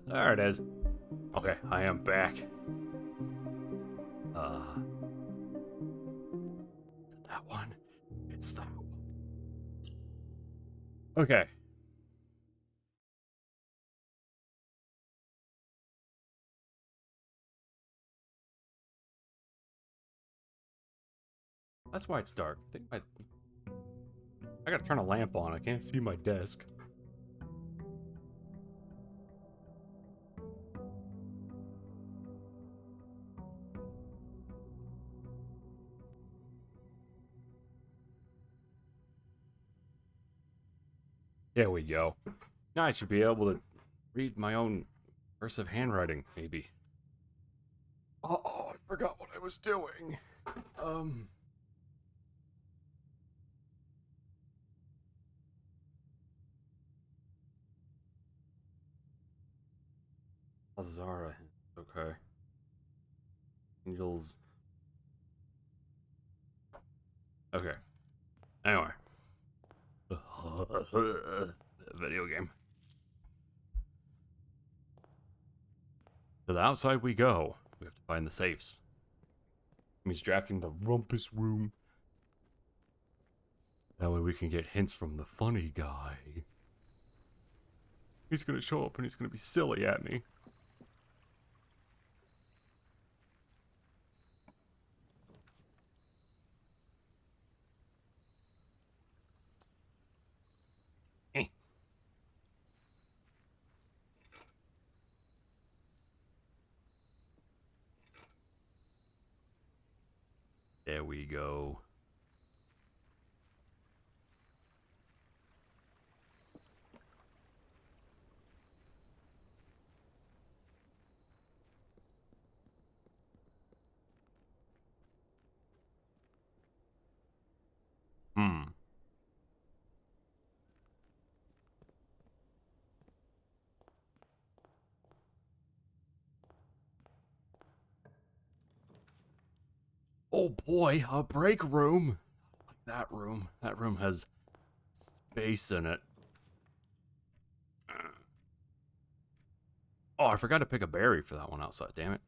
There it is. Okay, I am back. Is it that one? It's that one. Okay. That's why it's dark. I gotta turn a lamp on. I can't see my desk. There we go. Now I should be able to read my own cursive handwriting, maybe. Oh, I forgot what I was doing. Azara. Okay. Angels. Okay. Anyway. Video game. To the outside we go. We have to find the safes. He's drafting the rumpus room. That way we can get hints from the funny guy. He's gonna show up and he's gonna be silly at me. Eh. There we go. Hmm. Oh boy, a break room. I like that room. That room has space in it. Oh, I forgot to pick a berry for that one outside, damn it.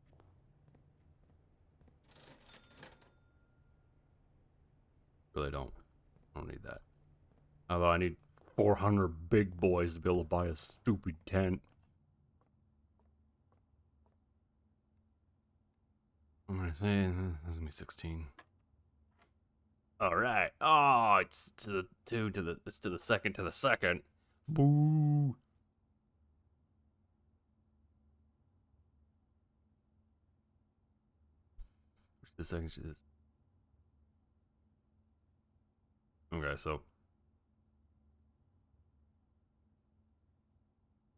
Really don't need that. Although I need 400 big boys to be able to buy a stupid tent. I'm gonna say this is gonna be 16. Alright. Oh, it's to the two to the it's to the second. Boo. Which the second is. Okay, so.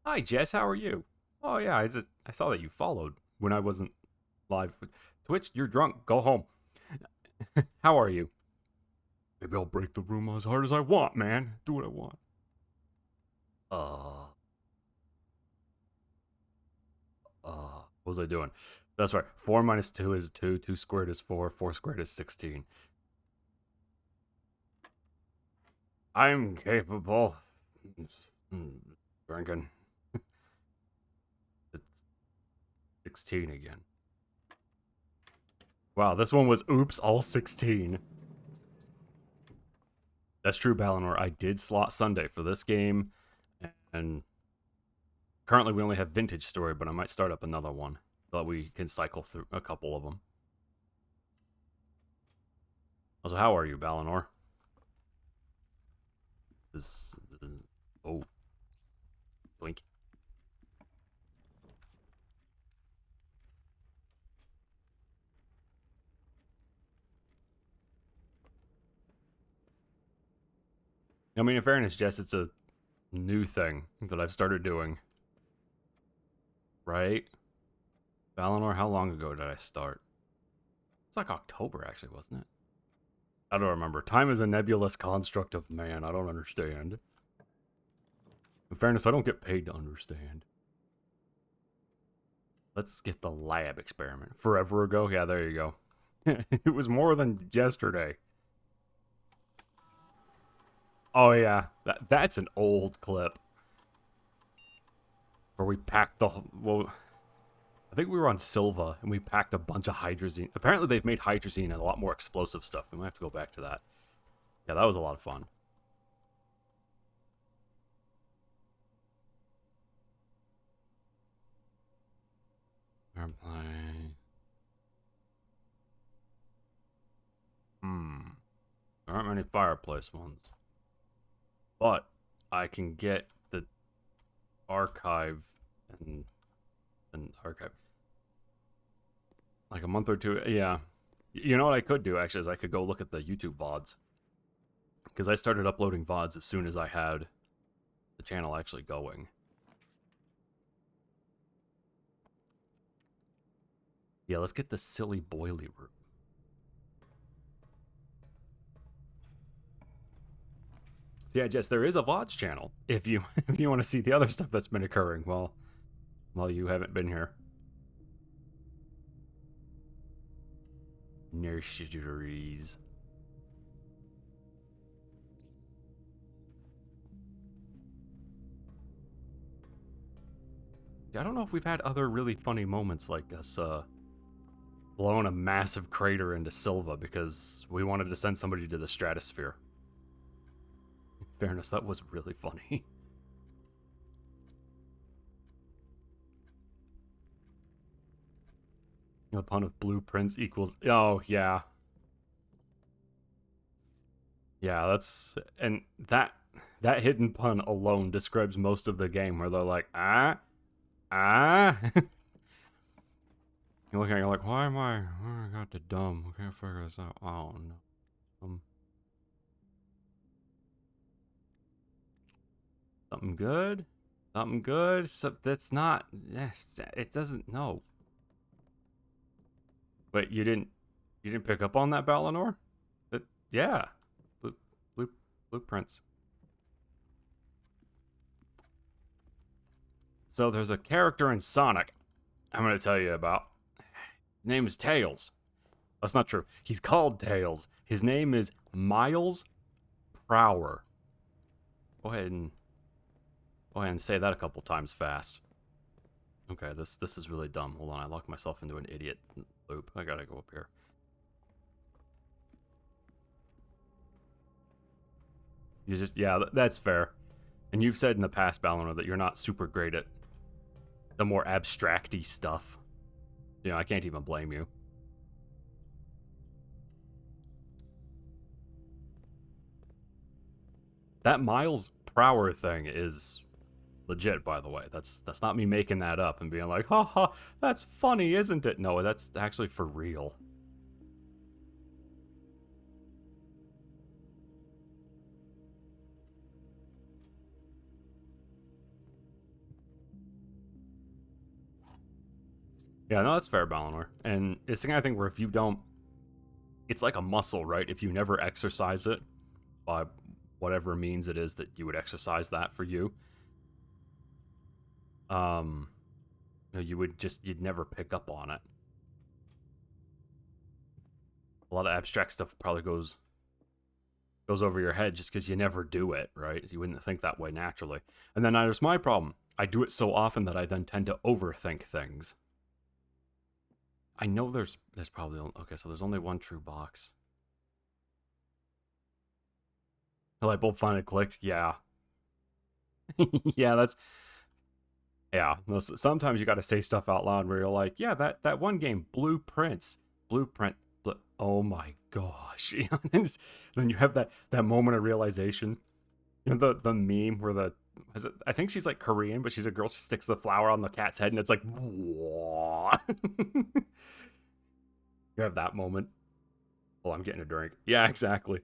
Hi Jess, how are you? Oh yeah, I saw that you followed when I wasn't live. Twitch, you're drunk. Go home. How are you? Maybe I'll break the room as hard as I want, man. Do what I want. What was I doing? That's right. 4 minus 2 is 2. 2 squared is 4. 4 squared is 16. I'm capable. Drinking. It's 16 again. Wow, this one was oops, all 16. That's true, Balinor. I did slot Sunday for this game, and currently we only have Vintage Story, but I might start up another one so that we can cycle through a couple of them. Also, how are you, Balinor? Oh. Blink. I mean, in fairness, Jess, it's a new thing that I've started doing. Right? Valinor, how long ago did I start? It's like October, actually, wasn't it? I don't remember. Time is a nebulous construct of man. I don't understand. In fairness, I don't get paid to understand. Let's get the lab experiment. Forever ago? Yeah, there you go. It was more than yesterday. Oh yeah, that's an old clip. Where we packed the... Well, I think we were on Silva, and we packed a bunch of hydrazine. Apparently they've made hydrazine and a lot more explosive stuff. We might have to go back to that. Yeah, that was a lot of fun. Airplane. There aren't many fireplace ones. But I can get the archive and archive. Like a month or two, yeah. You know what I could do, actually, is I could go look at the YouTube VODs. Because I started uploading VODs as soon as I had the channel actually going. Yeah, let's get the silly boilie room. So yeah, Jess, there is a VODs channel if you want to see the other stuff that's been occurring while you haven't been here. Nurseries. I don't know if we've had other really funny moments like us blowing a massive crater into Silva because we wanted to send somebody to the stratosphere. In fairness, that was really funny. The pun of blueprints equals... Oh, yeah. Yeah, that's... And that hidden pun alone describes most of the game where they're like, ah? You're looking at it, you're like, why am I got the dumb? I can't figure this out. Oh, no. Something good? Something good? So that's not... It doesn't... No. Wait, you didn't pick up on that, Balinor? Yeah. Blueprints. So there's a character in Sonic I'm going to tell you about. His name is Tails. That's not true. He's called Tails. His name is Miles Prower. Go ahead and say that a couple times fast. Okay, this is really dumb. Hold on, I locked myself into an idiot loop. I gotta go up here. You just, yeah, that's fair. And you've said in the past, Balinor, that you're not super great at the more abstract-y stuff. You know, I can't even blame you. That Miles Prower thing is legit, by the way. That's not me making that up and being like, haha, that's funny, isn't it? No, that's actually for real. Yeah, no, that's fair, Balinor. And it's the kind of thing where if you don't... It's like a muscle, right? If you never exercise it, by whatever means it is that you would exercise that for you, you'd never pick up on it. A lot of abstract stuff probably goes over your head just because you never do it, right? You wouldn't think that way naturally. And then there's my problem. I do it so often that I then tend to overthink things. I know there's probably... Okay, so there's only one true box. The light bulb finally clicked? Yeah. Yeah, that's... Yeah, sometimes you gotta say stuff out loud where you're like, yeah, that one game, Blueprint. Oh my gosh. Then you have that moment of realization. You know the meme where I think she's like Korean, but she's a girl. She sticks the flower on the cat's head, and it's like, what? You have that moment. Oh, I'm getting a drink. Yeah, exactly.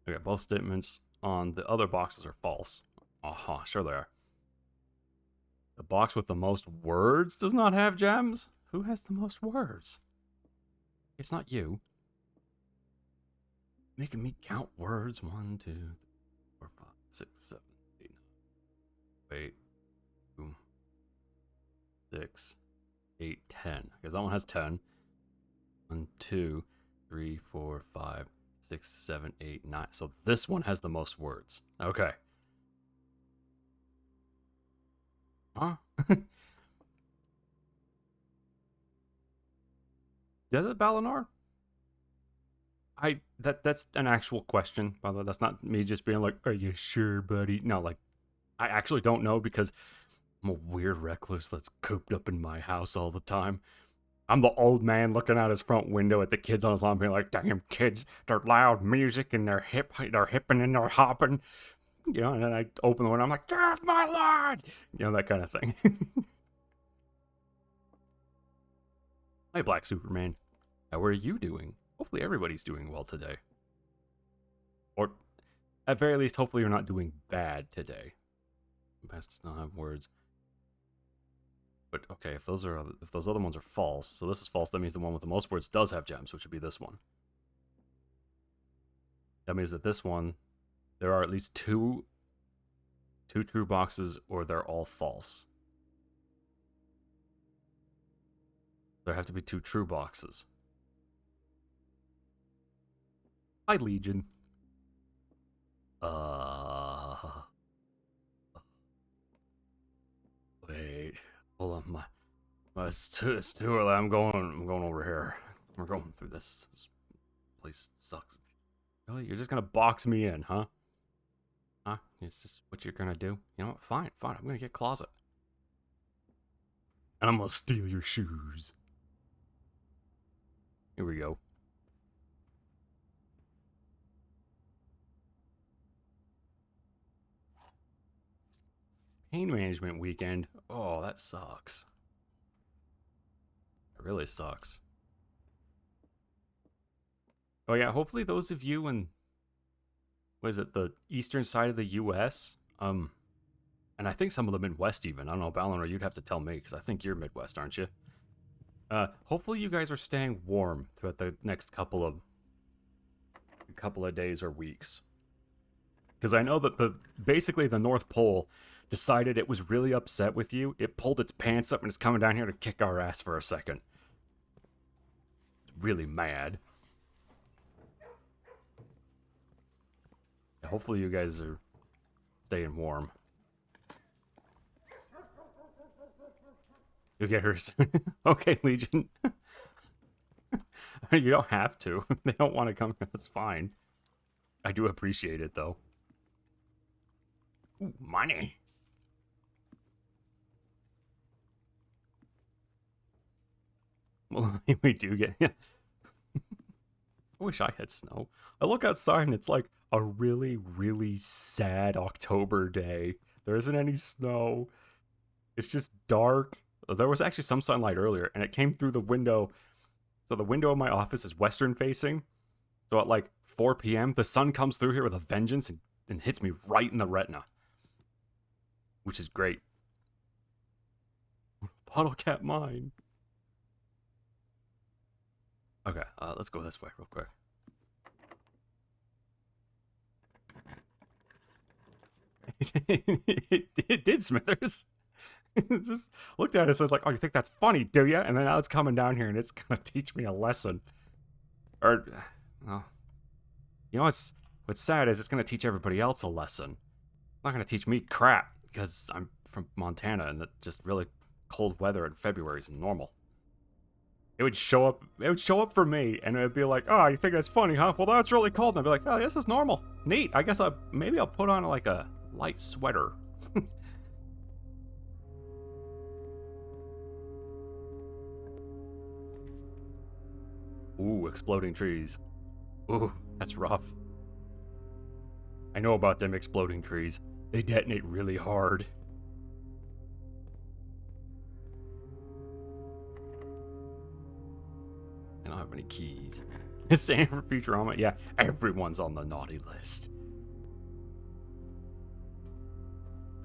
Okay, both statements on the other boxes are false. Uh-huh, sure they are. The box with the most words does not have gems? Who has the most words? It's not you. Making me count words. 1, 2, 3, 4, 5, 6, 7, 8, 9. Wait. 2, 6, 8, 10. Because that one has 10. 1, 2, 3, 4, 5, 6, 7, 8, 9. So this one has the most words. Okay. Huh? Does it Balinor? That's an actual question, by the way. That's not me just being like, are you sure, buddy? No, like, I actually don't know because I'm a weird recluse that's cooped up in my house all the time. I'm the old man looking out his front window at the kids on his lawn being like, damn kids, they're loud music and they're hipping and they're hopping. You know, and then I open the window, I'm like, get off my lawn! You know, that kind of thing. Hi, Black Superman. How are you doing? Hopefully everybody's doing well today. Or, at very least, hopefully you're not doing bad today. Past does not have words. But, okay, if those other ones are false, so this is false, that means the one with the most words does have gems, which would be this one. That means that this one, there are at least two true boxes, or they're all false. There have to be 2 true boxes. Hi, Legion. Wait. Hold on, it's too early. I'm going over here. We're going through this. This place sucks. Really? You're just gonna box me in, huh? Huh? Is this what you're gonna do? You know what? Fine. I'm gonna get closet. And I'm gonna steal your shoes. Here we go. Pain management weekend. Oh, that sucks. It really sucks. Oh yeah, hopefully those of you in, what is it, the eastern side of the US, and I think some of the Midwest even, I don't know, Balinor, you'd have to tell me, because I think you're Midwest, aren't you? Hopefully you guys are staying warm throughout the next couple of days or weeks. Because I know that basically the North Pole decided it was really upset with you. It pulled its pants up and it's coming down here to kick our ass for a second. It's really mad. Hopefully you guys are staying warm. You'll get her soon. Okay, Legion. You don't have to. They don't want to come here. That's fine. I do appreciate it, though. Ooh, money. Well, we do get... I wish I had snow. I look outside and it's like a really, really sad October day. There isn't any snow. It's just dark. There was actually some sunlight earlier, and it came through the window. So the window of my office is western facing. So at like 4 p.m., the sun comes through here with a vengeance and hits me right in the retina. Which is great. Bottle cap mine. Okay, let's go this way real quick. It did, Smithers. Just looked at it and says like, oh, you think that's funny, do you? And then now it's coming down here and it's gonna teach me a lesson. Or, well, you know what's sad is it's gonna teach everybody else a lesson. It's not gonna teach me crap because I'm from Montana and that just really cold weather in February is normal. It would show up for me and it would be like, oh, you think that's funny, huh? Well, that's really cold. And I'd be like, oh, this is normal. Neat. I guess maybe I'll put on like a light sweater. Ooh, exploding trees. Ooh, that's rough. I know about them exploding trees. They detonate really hard. I don't have any keys. Same for Futurama. Yeah, everyone's on the naughty list.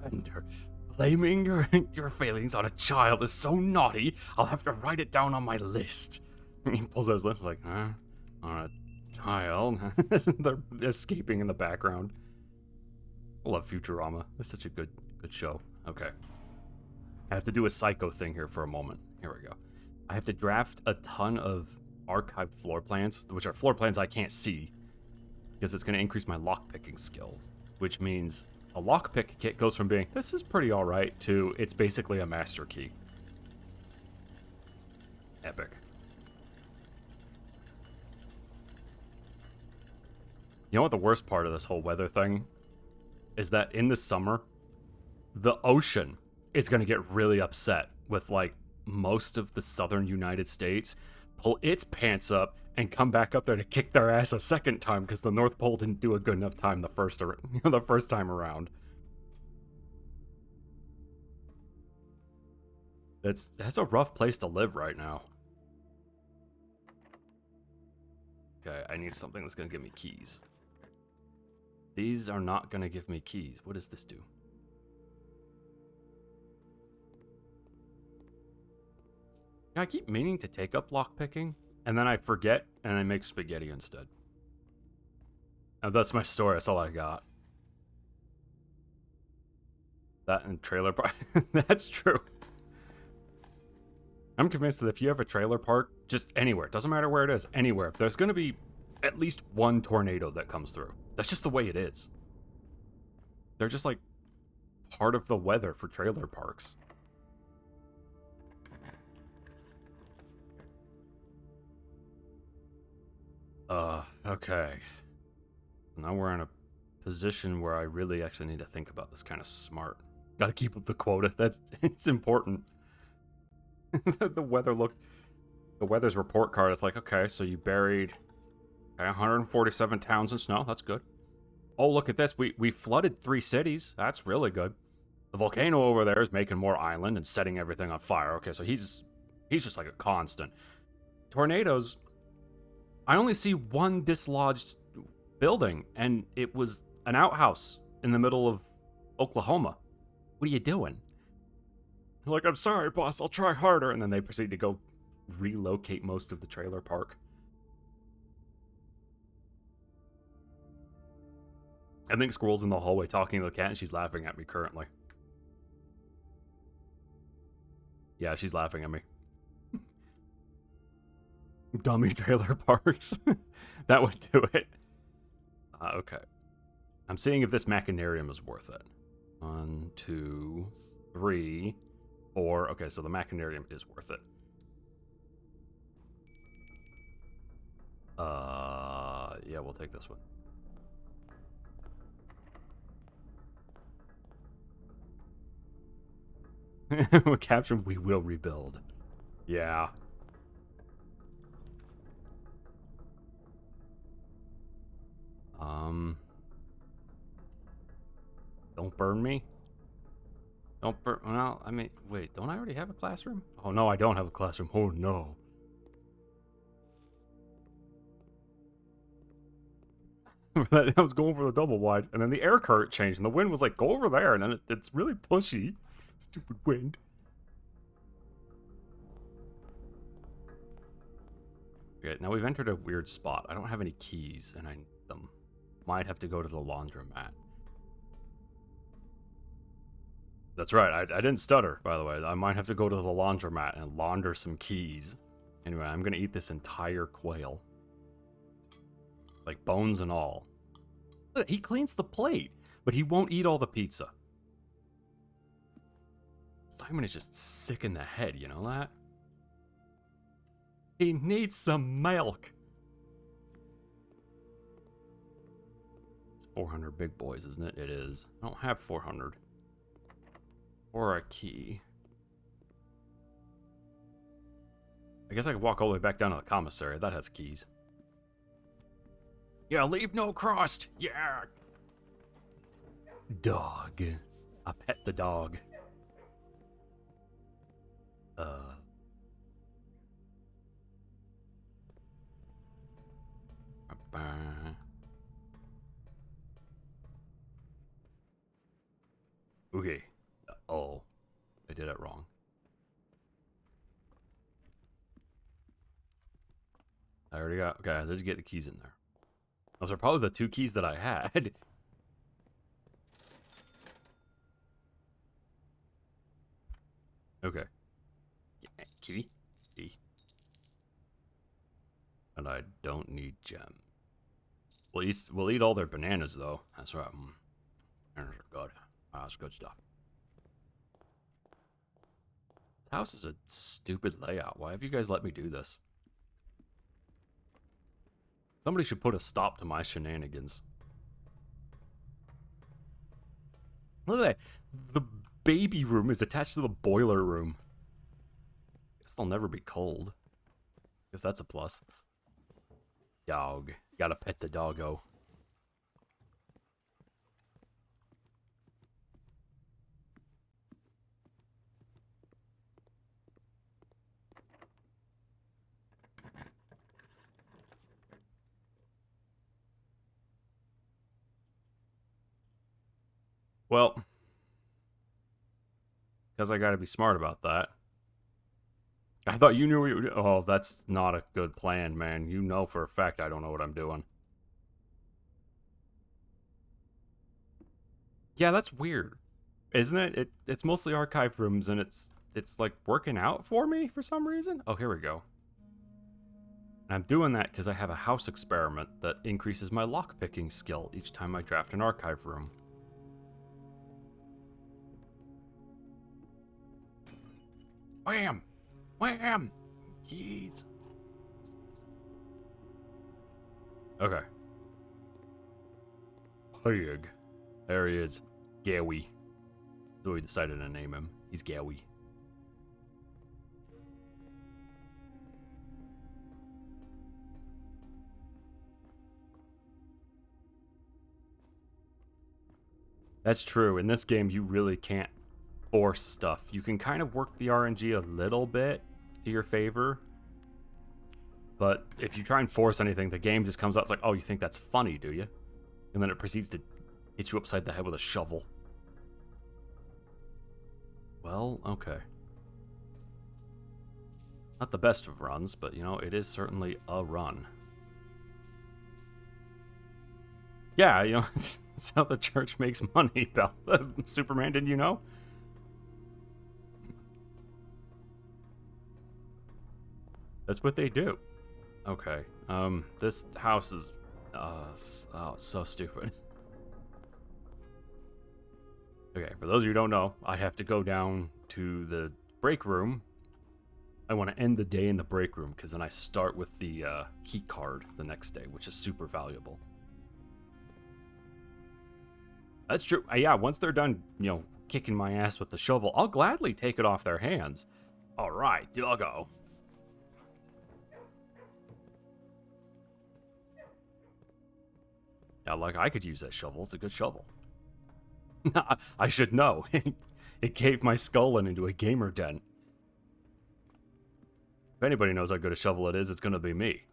And blaming your failings on a child is so naughty, I'll have to write it down on my list. He pulls out his list like, huh? On a child. They're escaping in the background. I love Futurama. It's such a good show. Okay. I have to do a psycho thing here for a moment. Here we go. I have to draft a ton of archived floor plans, which are floor plans I can't see, because it's going to increase my lockpicking skills, which means a lockpick kit goes from being, this is pretty alright, to it's basically a master key. Epic. You know what the worst part of this whole weather thing is? That in the summer, the ocean is going to get really upset with, like, most of the southern United States pull its pants up and come back up there to kick their ass a second time because the North Pole didn't do a good enough time the first time around. That's a rough place to live right now. Okay, I need something that's going to give me keys. These are not going to give me keys. What does this do? I keep meaning to take up lockpicking, and then I forget, and I make spaghetti instead. And that's my story. That's all I got. That and trailer park. That's true. I'm convinced that if you have a trailer park, just anywhere, doesn't matter where it is, anywhere, there's going to be at least one tornado that comes through. That's just the way it is. They're just like part of the weather for trailer parks. Okay. Now we're in a position where I really actually need to think about this kind of smart. Gotta keep up the quota. It's important. The weather's report card is like, okay, so you buried 147 towns in snow. That's good. Oh, look at this. We flooded 3 cities. That's really good. The volcano over there is making more island and setting everything on fire. Okay, so he's just like a constant. Tornadoes, I only see one dislodged building, and it was an outhouse in the middle of Oklahoma. What are you doing? They're like, I'm sorry, boss, I'll try harder. And then they proceed to go relocate most of the trailer park. I think Squirrel's in the hallway talking to the cat, and she's laughing at me currently. Yeah, she's laughing at me. Dummy trailer parks. That would do it. Okay. I'm seeing if this machinarium is worth it. 1, 2, 3, 4. Okay, so the machinarium is worth it. Yeah, we'll take this one. Caption, we will rebuild. Yeah. Don't burn me. Don't burn. Well, I mean, wait, don't I already have a classroom? Oh, no, I don't have a classroom. Oh, no. I was going for the double wide, and then the air current changed, and the wind was like, go over there, and then it's really pushy. Stupid wind. Okay, now we've entered a weird spot. I don't have any keys, and I need them. Might have to go to the laundromat. That's right, I didn't stutter, by the way. I might have to go to the laundromat and launder some keys. Anyway, I'm gonna eat this entire quail. Like, bones and all. Look, he cleans the plate, but he won't eat all the pizza. Simon is just sick in the head, you know that? He needs some milk. It's 400 big boys, isn't it? It is. I don't have 400. Or a key. I guess I could walk all the way back down to the commissary. That has keys. Yeah, leave no crust. Yeah. Dog. I pet the dog. Okay. Oh, I did it wrong. I already got... Okay, let's get the keys in there. Those are probably the 2 keys that I had. Okay. Key. Key. And I don't need gem. We'll eat all their bananas, though. That's right. Bananas are good. That's good stuff. This house is a stupid layout. Why have you guys let me do this? Somebody should put a stop to my shenanigans. Look at that. The baby room is attached to the boiler room. Guess they'll never be cold. Guess that's a plus. Dog. Gotta pet the doggo. Well, because I gotta be smart about that. I thought you knew what you were doing. Oh, that's not a good plan, man. You know for a fact I don't know what I'm doing. Yeah, that's weird. Isn't it? It's mostly archive rooms, and it's like working out for me for some reason. Oh, here we go. And I'm doing that because I have a house experiment that increases my lockpicking skill each time I draft an archive room. Wham! Wham! Keys. Okay. Pig. There he is. Gowie. So we decided to name him. He's Gowie. That's true. In this game, you really can't force stuff. You can kind of work the RNG a little bit to your favor. But if you try and force anything, the game just comes out. It's like, oh, you think that's funny, do you? And then it proceeds to hit you upside the head with a shovel. Well, okay. Not the best of runs, but, you know, it is certainly a run. Yeah, you know, that's how the church makes money, pal. Superman, didn't you know? That's what they do. Okay. This house is, oh, so stupid. Okay, for those of you who don't know, I have to go down to the break room. I want to end the day in the break room, because then I start with the key card the next day, which is super valuable. That's true. Yeah, once they're done, you know, kicking my ass with the shovel, I'll gladly take it off their hands. All right, doggo. Yeah, like I could use that shovel. It's a good shovel. I should know. It gave my skull into a gamer den. If anybody knows how good a shovel it is, it's gonna be me.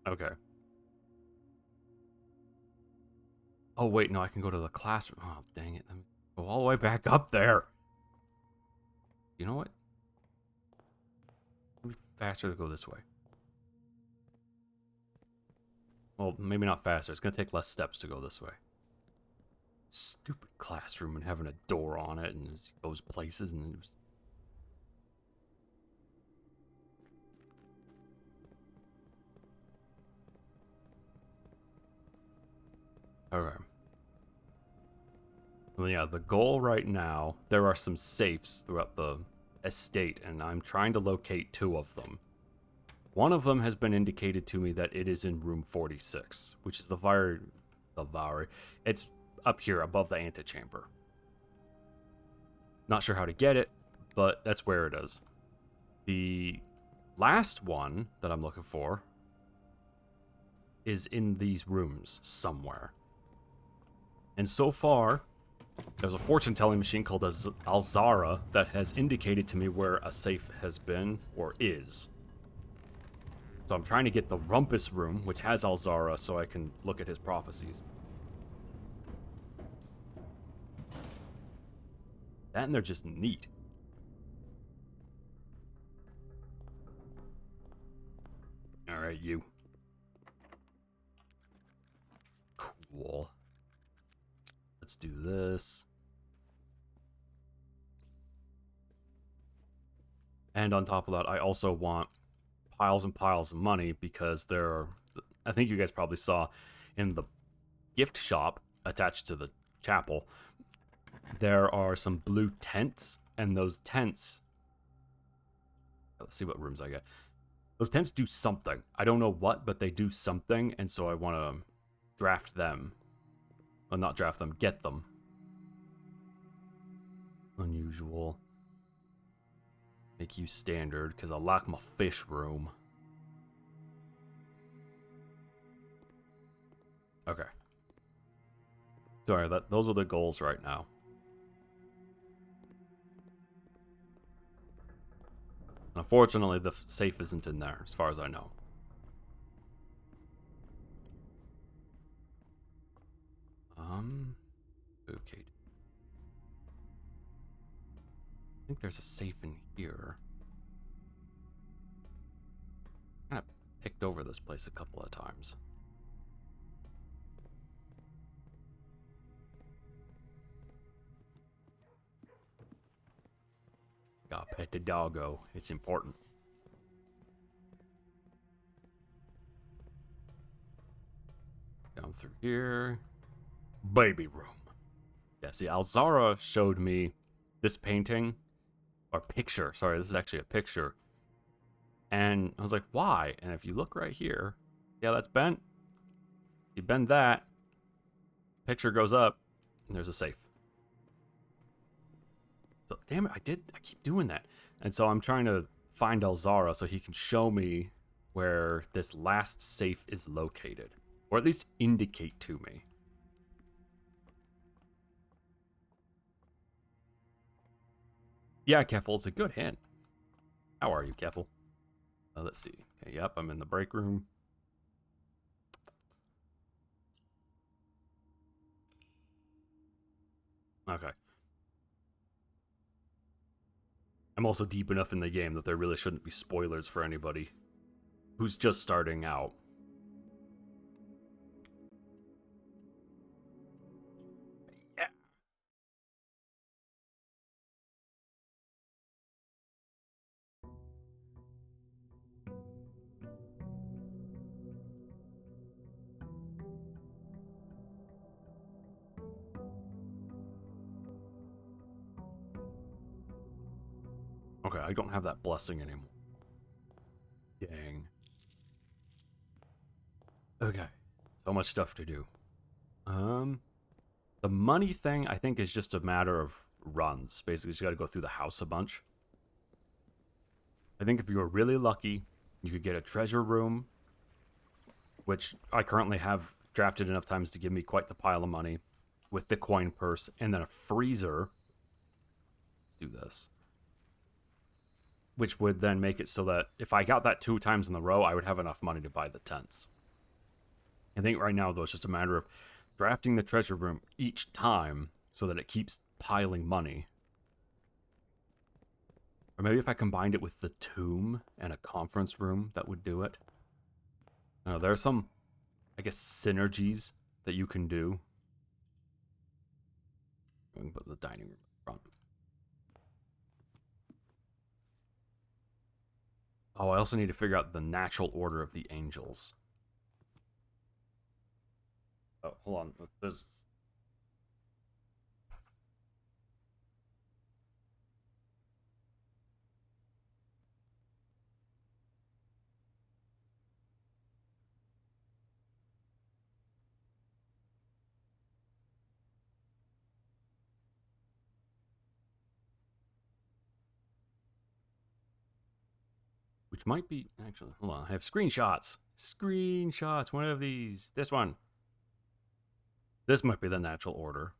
Okay. Oh, wait, no, I can go to the classroom. Oh, dang it. Let me go all the way back up there. You know what? It'll be faster to go this way. Well, maybe not faster. It's going to take less steps to go this way. Stupid classroom and having a door on it and it goes places and it was... Okay. Well, yeah, the goal right now, there are some safes throughout the estate, and I'm trying to locate 2 of them. One of them has been indicated to me that it is in room 46, which is the it's up here above the antechamber. Not sure how to get it, but that's where it is. The last one that I'm looking for is in these rooms somewhere. And so far, there's a fortune-telling machine called Alzara that has indicated to me where a safe has been or is. So I'm trying to get the Rumpus room, which has Alzara, so I can look at his prophecies. That and they're just neat. Alright, you. Cool. Let's do this. And on top of that, I also want piles and piles of money because there are, I think you guys probably saw in the gift shop attached to the chapel, there are some blue tents, and those tents, let's see what rooms I get. Those tents do something. I don't know what, but they do something, and so I want to draft them. Well, not draft them, get them. Unusual. Make you standard, because I like my fish room. Okay. Sorry, those are the goals right now. Unfortunately, the safe isn't in there, as far as I know. Okay. I think there's a safe in here. I kind of picked over this place a couple of times. Gotta pet the doggo. It's important. Down through here. Baby room. Yeah, see, Alzara showed me this painting. Or picture. Sorry, this is actually a picture. And I was like, why? And if you look right here, yeah, that's bent. You bend that, picture goes up, and there's a safe. So, damn it, I keep doing that. And so I'm trying to find Alzara so he can show me where this last safe is located. Or at least indicate to me. Yeah, Keffel, it's a good hint. How are you, Keffel? Let's see. Okay, yep, I'm in the break room. Okay. I'm also deep enough in the game that there really shouldn't be spoilers for anybody who's just starting out. Yeah. Okay, I don't have that blessing anymore. Dang. Okay. So much stuff to do. The money thing, I think, is just a matter of runs. Basically, you got to go through the house a bunch. I think if you were really lucky, you could get a treasure room, which I currently have drafted enough times to give me quite the pile of money, with the coin purse, and then a freezer. Let's do this. Which would then make it so that if I got that 2 times in a row, I would have enough money to buy the tents. I think right now, though, it's just a matter of drafting the treasure room each time so that it keeps piling money. Or maybe if I combined it with the tomb and a conference room, that would do it. I don't know, there are some, I guess, synergies that you can do. We can put the dining room in front. Oh, I also need to figure out the natural order of the angels. Oh, hold on. There's... Which might be... Actually, hold on. I have screenshots. Screenshots. One of these. This one. This might be the natural order.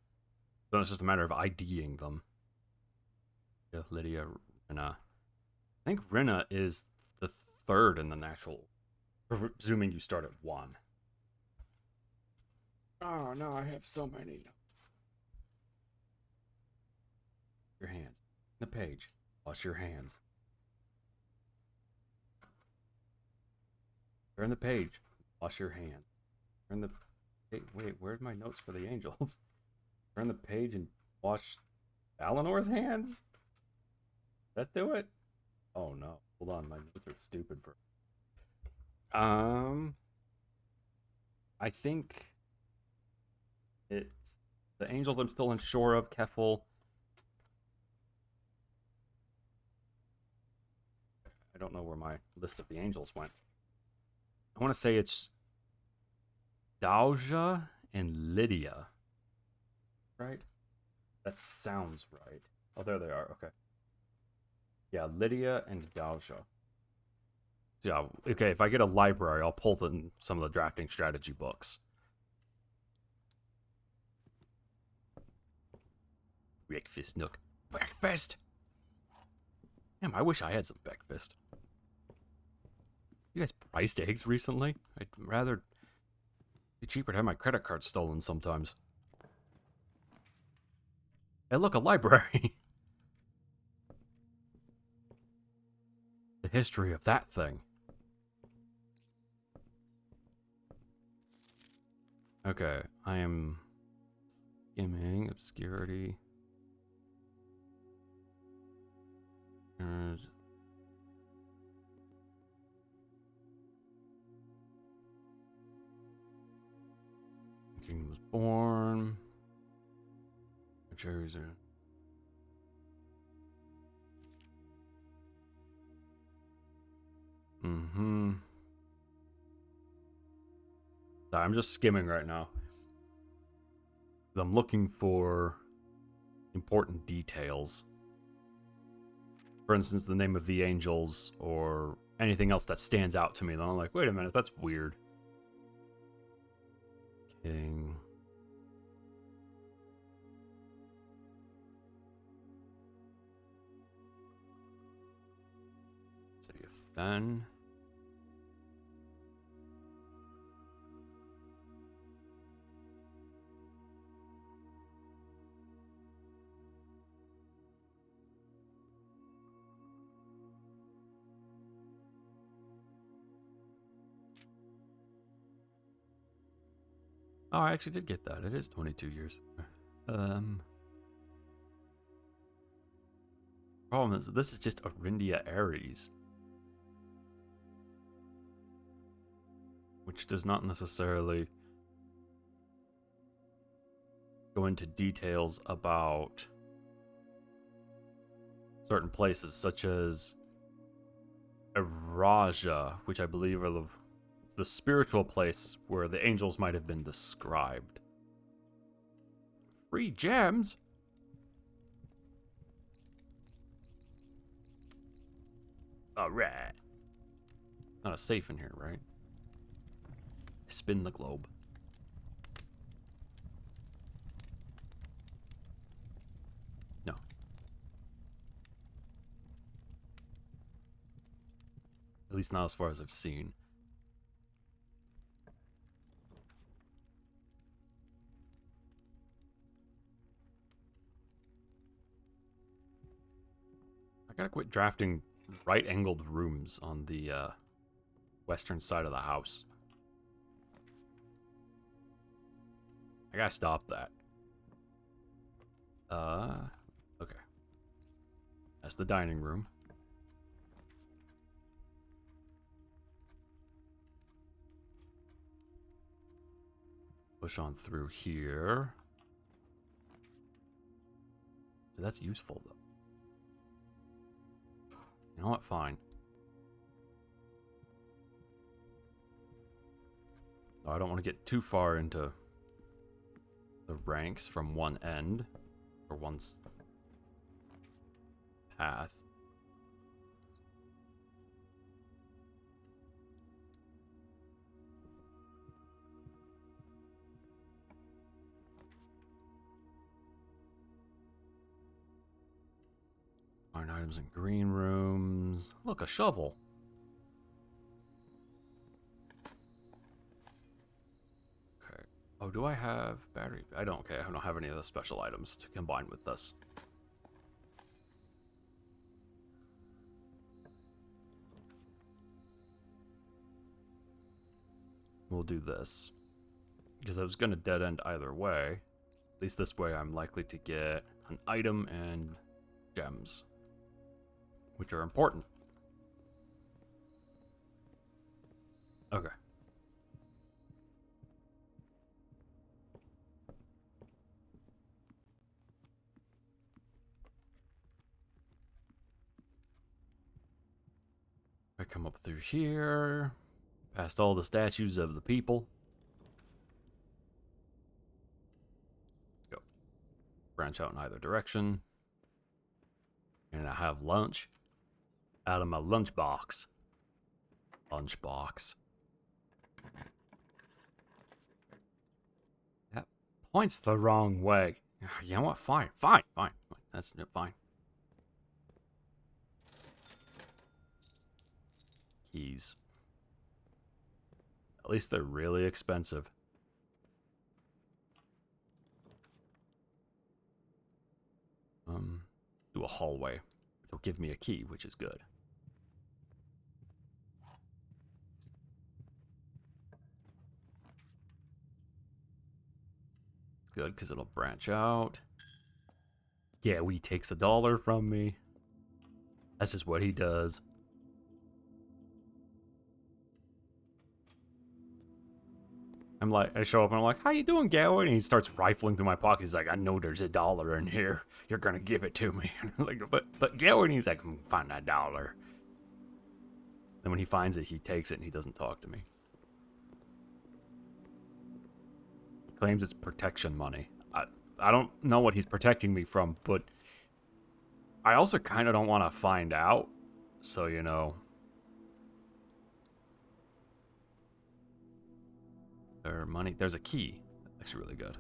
So it's just a matter of IDing them. Yeah, Lydia, Rina. I think Rina is the 3rd in the natural, presuming you start at 1. Oh no, I have so many notes. Your hands. The page. Wash your hands. Turn the page. Wash your hands. Turn the... Wait, where's my notes for the angels? Turn the page and wash Valinor's hands? That do it? Oh no. Hold on, my notes are stupid for... I think it's the angels I'm still unsure of, Keffel. I don't know where my list of the angels went. I want to say it's Dauja and Lydia. Right? That sounds right. Oh, there they are. Okay. Yeah, Lydia and Dauja. Yeah, okay, if I get a library, I'll pull some of the drafting strategy books. Breakfast nook. Breakfast! Damn, I wish I had some breakfast. You guys priced eggs recently? I'd rather be cheaper to have my credit card stolen sometimes. Hey, look, a library! The history of that thing. Okay, I am skimming obscurity. And King was born. Cherries are... I'm just skimming right now. I'm looking for important details. For instance, the name of the angels or anything else that stands out to me. Then I'm like, wait a minute, that's weird. King. City of Fen. Oh, I actually did get that. It is 22 years. Problem is, this is just Arindia Ares, which does not necessarily go into details about certain places, such as Araja, which I believe are the spiritual place where the angels might have been described. Free gems? Alright. Not a safe in here, right? Spin the globe. No. At least not as far as I've seen. I gotta quit drafting right-angled rooms on the western side of the house. I gotta stop that. Okay. That's the dining room. Push on through here. So that's useful, though. You know what? Fine. Oh, I don't want to get too far into the ranks from one end or one path. Find items in green rooms. Look, a shovel. Okay. Oh, do I have battery? I don't. Okay, I don't have any of the special items to combine with this. we'll do this. Because I was going to dead end either way. At least this way I'm likely to get an item and gems, which are important. Okay. I come up through here, past all the statues of the people. Go. Branch out in either direction. And I have lunch out of my lunchbox. Lunchbox. That points the wrong way. You know what? Fine. That's fine. Keys. At least they're really expensive. Do a hallway. It'll give me a key, which is good. It's good because it'll branch out. Yeah, he takes $1 from me. That's just what he does. I'm like, I show up and I'm like, how you doing, Gowie? And he starts rifling through my pocket. He's like, I know there's $1 in here. You're gonna give it to me. And I was like, but Gowie, and he's like, find that $1. Then when he finds it, he takes it and he doesn't talk to me. He claims it's protection money. I don't know what he's protecting me from, but I also kind of don't want to find out. So, you know. Money. There's a key. That's really good.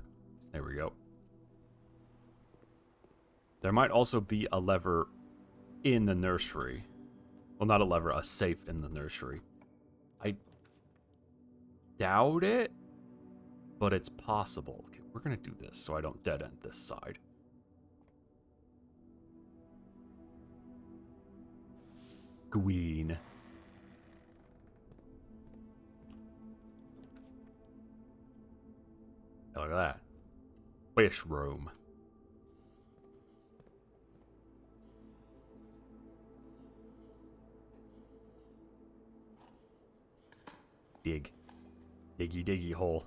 There we go. There might also be a lever in the nursery. Well, not a lever, a safe in the nursery. I doubt it, but it's possible. Okay, we're going to do this so I don't dead end this side. Queen. Look at that. Fish room. Dig. Diggy diggy hole.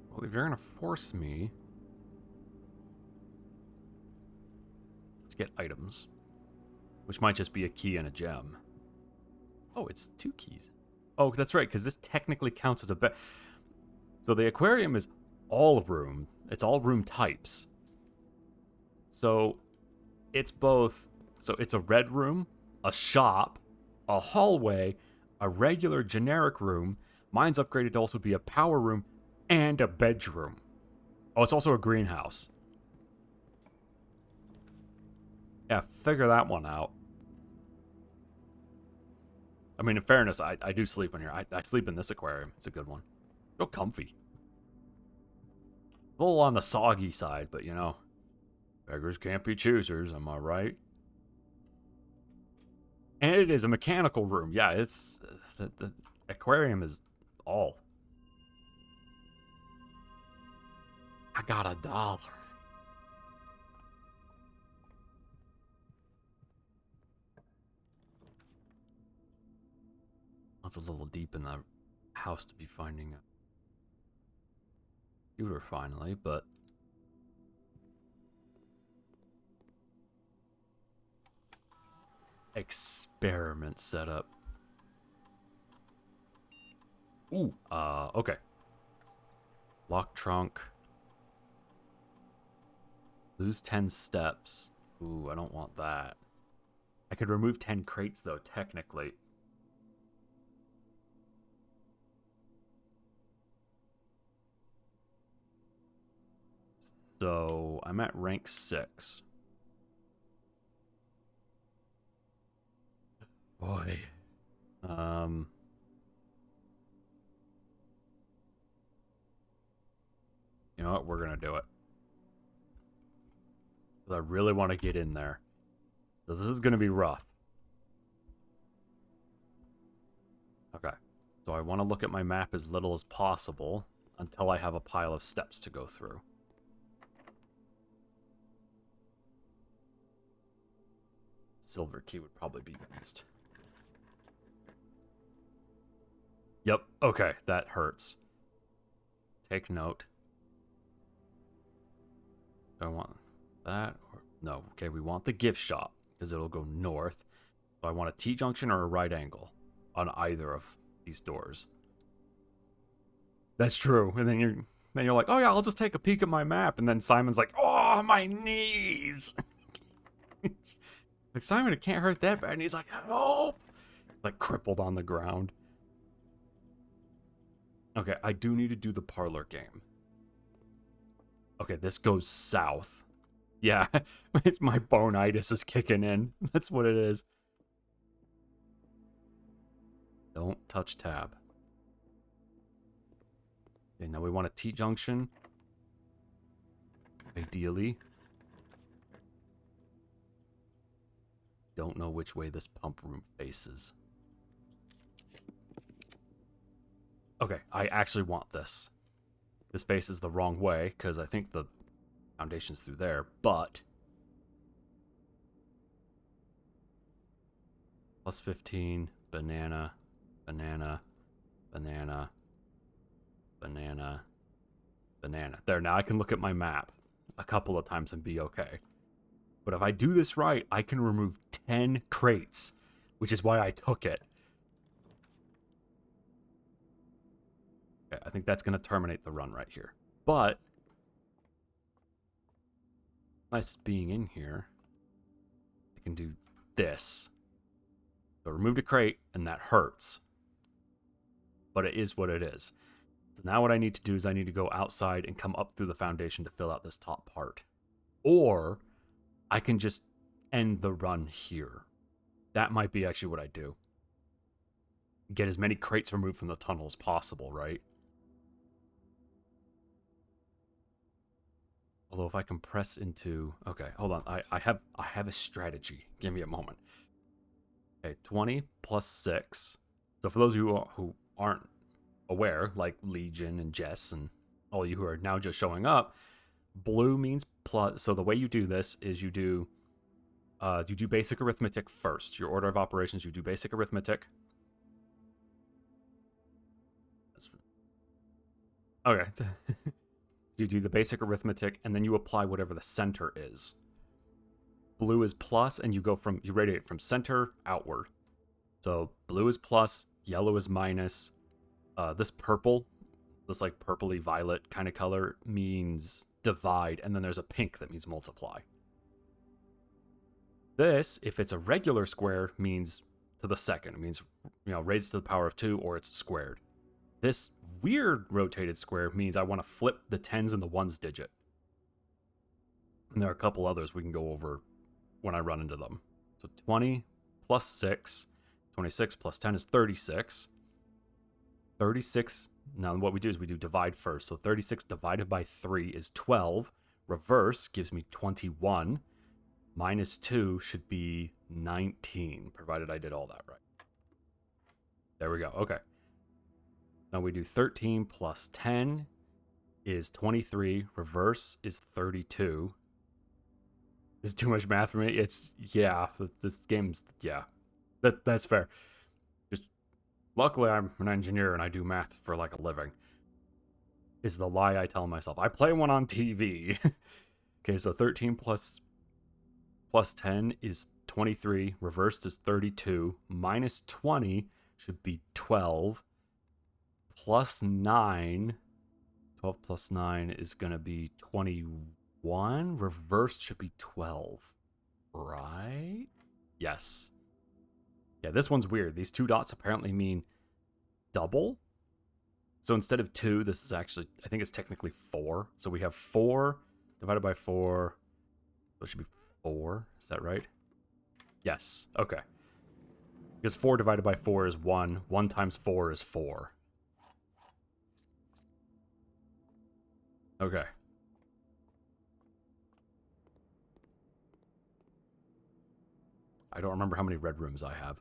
Well, if you're gonna force me... Let's get items. Which might just be a key and a gem. Oh, it's 2 keys. Oh, that's right, because this technically counts as a bed. So the aquarium is all room. It's all room types. So it's both... So it's a red room, a shop, a hallway, a regular generic room. Mine's upgraded to also be a power room and a bedroom. Oh, it's also a greenhouse. Yeah, figure that one out. I mean, in fairness, I do sleep in here. I sleep in this aquarium. It's a good one. Real comfy. A little on the soggy side, but you know, beggars can't be choosers, am I right? And it is a mechanical room. Yeah, it's... The aquarium is all. I got $1. That's a little deep in the house to be finding a computer finally, but... Experiment setup. Ooh, okay. Lock trunk. Lose 10 steps. Ooh, I don't want that. I could remove 10 crates, though, technically. So, I'm at rank 6. Boy. You know what? We're gonna do it. 'Cause I really want to get in there. So this is going to be rough. Okay. So I want to look at my map as little as possible until I have a pile of steps to go through. Silver key would probably be best. Yep, okay, that hurts. Take note. Do I want that? Or no, okay, we want the gift shop because it'll go north. So I want a T-junction or a right angle on either of these doors. That's true. And then you're like, oh yeah, I'll just take a peek at my map. And then Simon's like, oh, my knees. Like, Simon, it can't hurt that bad. And he's like, help. Like, crippled on the ground. Okay, I do need to do the parlor game. Okay, this goes south. Yeah, it's my bonitis is kicking in. That's what it is. Don't touch tab. Okay, now we want a T-junction. Ideally. Don't know which way this pump room faces. Okay, I actually want this. This faces the wrong way, because I think the foundation's through there, but... Plus 15, banana, banana, banana, banana, banana. There, now I can look at my map a couple of times and be okay. But if I do this right, I can remove 10 crates, which is why I took it. Okay, I think that's going to terminate the run right here. But, nice being in here, I can do this. So removed a crate, and that hurts. But it is what it is. So now what I need to do is I need to go outside and come up through the foundation to fill out this top part. Or I can just end the run here. That might be actually what I do. Get as many crates removed from the tunnel as possible, right? Although if I can press into... Okay, hold on. I have a strategy. Give me a moment. Okay, 20 plus 6. So for those of you who aren't aware, like Legion and Jess and all you who are now just showing up, blue means plus. So the way you do this is you do basic arithmetic first. Your order of operations, you do basic arithmetic. Okay. You do the basic arithmetic, and then you apply whatever the center is. Blue is plus, and you radiate from center outward. So blue is plus, yellow is minus. This purple, this like purpley violet kind of color means divide, and then there's a pink that means multiply. This, if it's a regular square, means to the second. It means, raised to the power of 2, or it's squared. This weird rotated square means I want to flip the 10s and the 1s digit. And there are a couple others we can go over when I run into them. So 20 plus 6, 26 plus 10 is 36. 36, now what we do is we do divide first. So 36 divided by 3 is 12. Reverse gives me 21. Minus 2 should be 19, provided I did all that right. There we go, okay. Now we do 13 plus 10 is 23. Reverse is 32. This is too much math for me. It's, yeah, this game's, yeah. That's fair. Just, luckily I'm an engineer and I do math for like a living. Is the lie I tell myself. I play one on TV. Okay, so 13 plus 10 is 23. Reversed is 32. Minus 20 should be 12. Plus 9. 12 plus 9 is going to be 21. Reversed should be 12. Right? Yes. Yeah, this one's weird. These 2 dots apparently mean double. So instead of 2, this is actually, I think it's technically 4. So we have 4 divided by 4. So it should be 4. Is that right? Yes. Okay. Because 4 divided by 4 is 1. 1 times 4 is 4. Okay. I don't remember how many red rooms I have.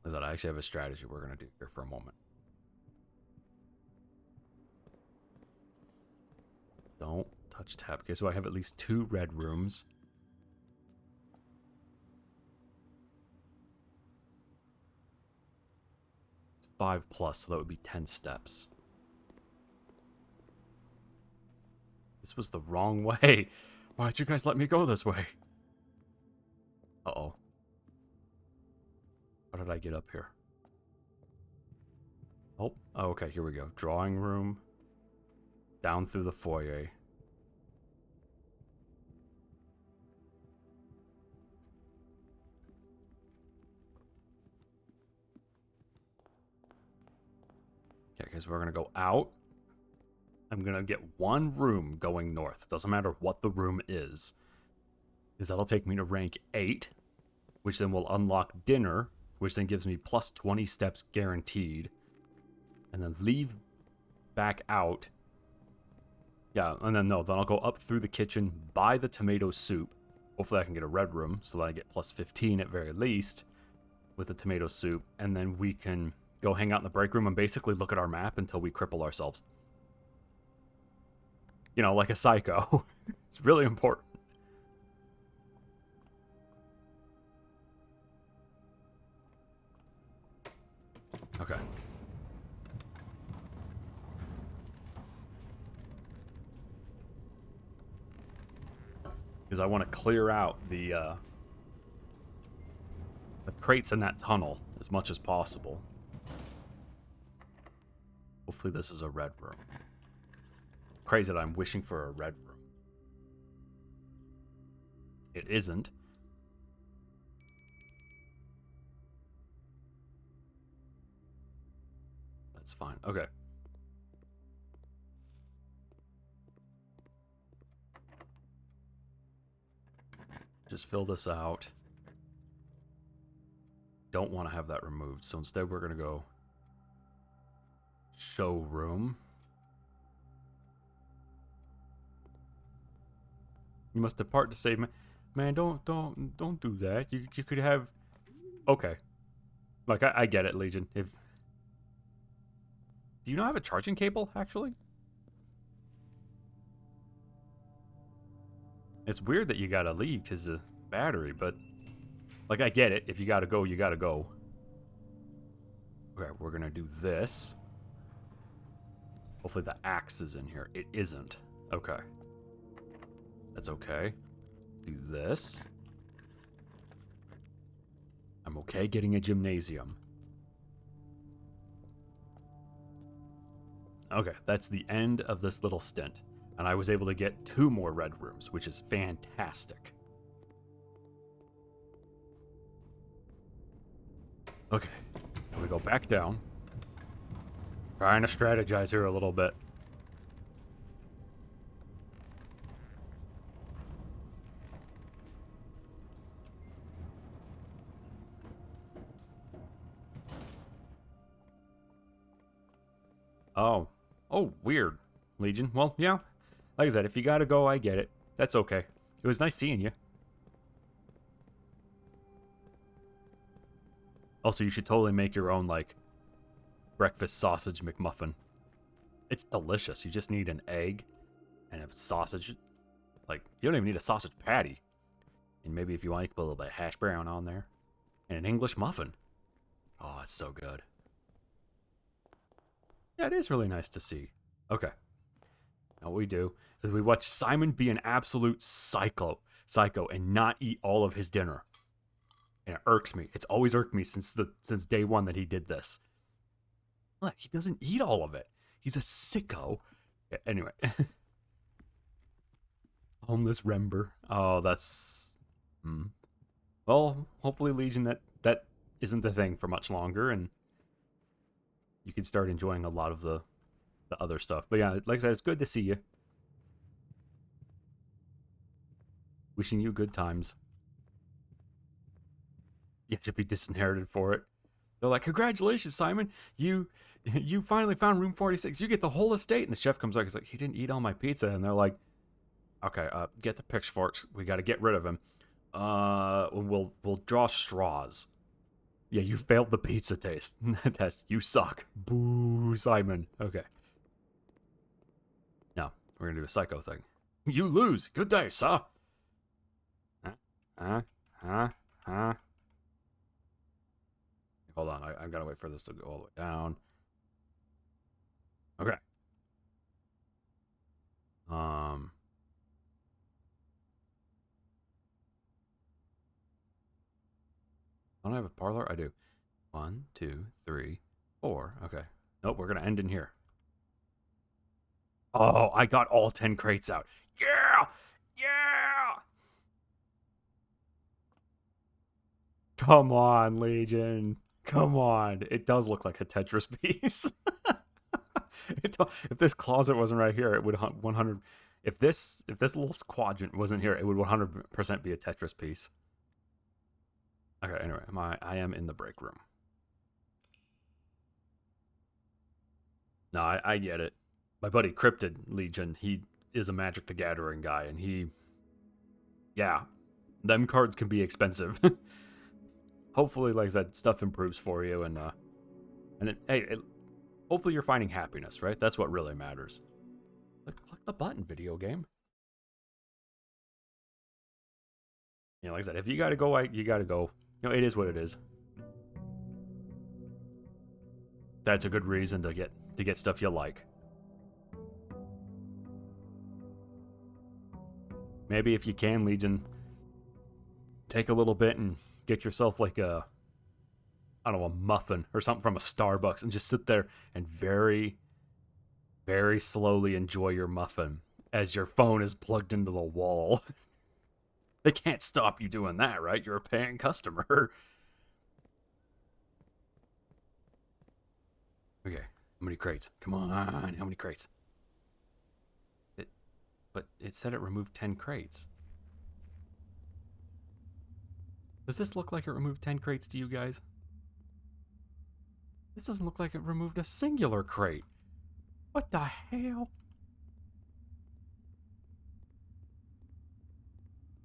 Is that I actually have a strategy we're going to do here for a moment. Don't touch tab. Okay, so I have at least 2 red rooms. It's 5+, so that would be 10 steps. This was the wrong way. Why'd you guys let me go this way? Uh-oh. How did I get up here? Oh, okay, here we go. Drawing room. Down through the foyer. Okay, because we're going to go out. I'm going to get 1 room going north. Doesn't matter what the room is. Because that'll take me to rank 8. Which then will unlock dinner. Which then gives me plus 20 steps guaranteed. And then leave back out. Yeah, and then no, then I'll go up through the kitchen, buy the tomato soup. Hopefully I can get a red room, so that I get plus 15 at very least with the tomato soup. And then we can go hang out in the break room and basically look at our map until we cripple ourselves. You know, like a psycho. It's really important. Okay. Because I want to clear out the crates in that tunnel as much as possible. Hopefully this is a red room. Crazy that I'm wishing for a red room. It isn't. That's fine. Okay. Just fill this out. Don't want to have that removed, so instead we're going to go showroom. You must depart to save man, don't do that. You could have. Okay. Like I get it, Legion. If do you not have a charging cable, actually? It's weird that you gotta leave because of battery, but like I get it. If you gotta go, you gotta go. Okay, we're gonna do this. Hopefully the axe is in here. It isn't. Okay. That's okay. Do this. I'm okay getting a gymnasium. Okay, that's the end of this little stint. And I was able to get 2 more red rooms, which is fantastic. Okay, we go back down. Trying to strategize here a little bit. Oh, weird, Legion. Well, yeah. Like I said, if you gotta go, I get it. That's okay. It was nice seeing you. Also, you should totally make your own, like, breakfast sausage McMuffin. It's delicious. You just need an egg and a sausage. Like, you don't even need a sausage patty. And maybe if you want, you can put a little bit of hash brown on there. And an English muffin. Oh, it's so good. Yeah, it is really nice to see. Okay. Now what we do is we watch Simon be an absolute psycho and not eat all of his dinner. And it irks me. It's always irked me since day 1 that he did this. Look, he doesn't eat all of it. He's a sicko. Yeah, anyway. Homeless Rember. Oh, that's... Well, hopefully, Legion, that isn't a thing for much longer, and you can start enjoying a lot of the other stuff. But yeah, like I said, it's good to see you. Wishing you good times. You have to be disinherited for it. They're like, congratulations, Simon. You finally found room 46. You get the whole estate. And the chef comes up. He's like, he didn't eat all my pizza. And they're like, okay, get the pitchforks. We got to get rid of him. We'll draw straws. Yeah, you failed the pizza taste test. You suck. Boo, Simon. Okay. No, we're gonna do a psycho thing. You lose. Good day, sir. Huh? Huh? Huh? Hold on, I gotta wait for this to go all the way down. Okay. Don't I have a parlor? I do. 1, 2, 3, 4. Okay. Nope, we're gonna end in here. Oh, I got all 10 crates out. Yeah! Yeah! Come on, Legion. Come on. It does look like a Tetris piece. If this closet wasn't right here, it would 100. If this little quadrant wasn't here, it would 100% be a Tetris piece. Okay, anyway, I am in the break room. No, I get it. My buddy Cryptid Legion, he is a Magic the Gathering guy, and yeah, them cards can be expensive. Hopefully, like I said, stuff improves for you, and hopefully you're finding happiness, right? That's what really matters. Click the button, video game. You know, like I said, if you gotta go, you gotta go. You know, it is what it is. That's a good reason to get stuff you like. Maybe if you can, Legion, take a little bit and get yourself like a, I don't know, a muffin or something from a Starbucks and just sit there and very, very slowly enjoy your muffin as your phone is plugged into the wall. They can't stop you doing that, right? You're a paying customer. Okay, how many crates? Come on, how many crates? But it said it removed 10 crates. Does this look like it removed 10 crates to you guys? This doesn't look like it removed a singular crate. What the hell?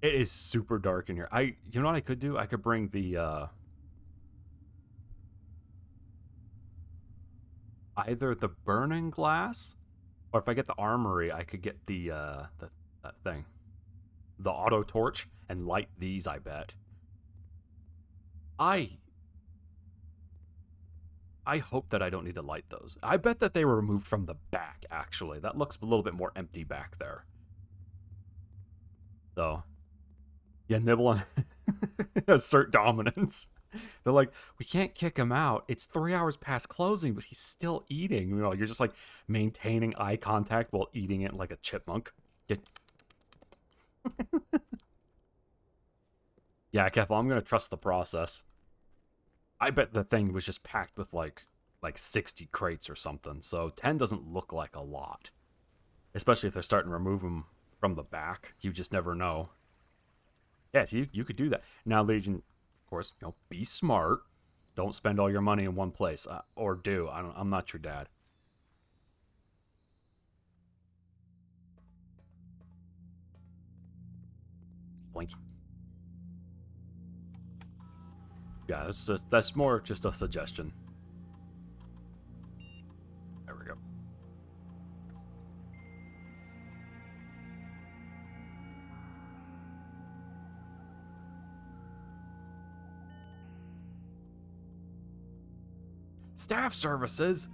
It is super dark in here. You know what I could do? I could bring the, either the burning glass, or if I get the armory, I could get that thing. The auto torch, and light these, I bet. I hope that I don't need to light those. I bet that they were removed from the back, actually. That looks a little bit more empty back there. So, yeah, nibble on assert dominance. They're like, we can't kick him out. It's 3 hours past closing, but he's still eating. You know, you're just like maintaining eye contact while eating it like a chipmunk. Yeah, Keffel, I'm gonna trust the process. I bet the thing was just packed with like 60 crates or something. So 10 doesn't look like a lot, especially if they're starting to remove them from the back. You just never know. Yes, you could do that. Now, Legion, of course, you know, be smart. Don't spend all your money in one place, or do. I'm not your dad. Blink. Yeah, that's more just a suggestion. There we go. Staff services.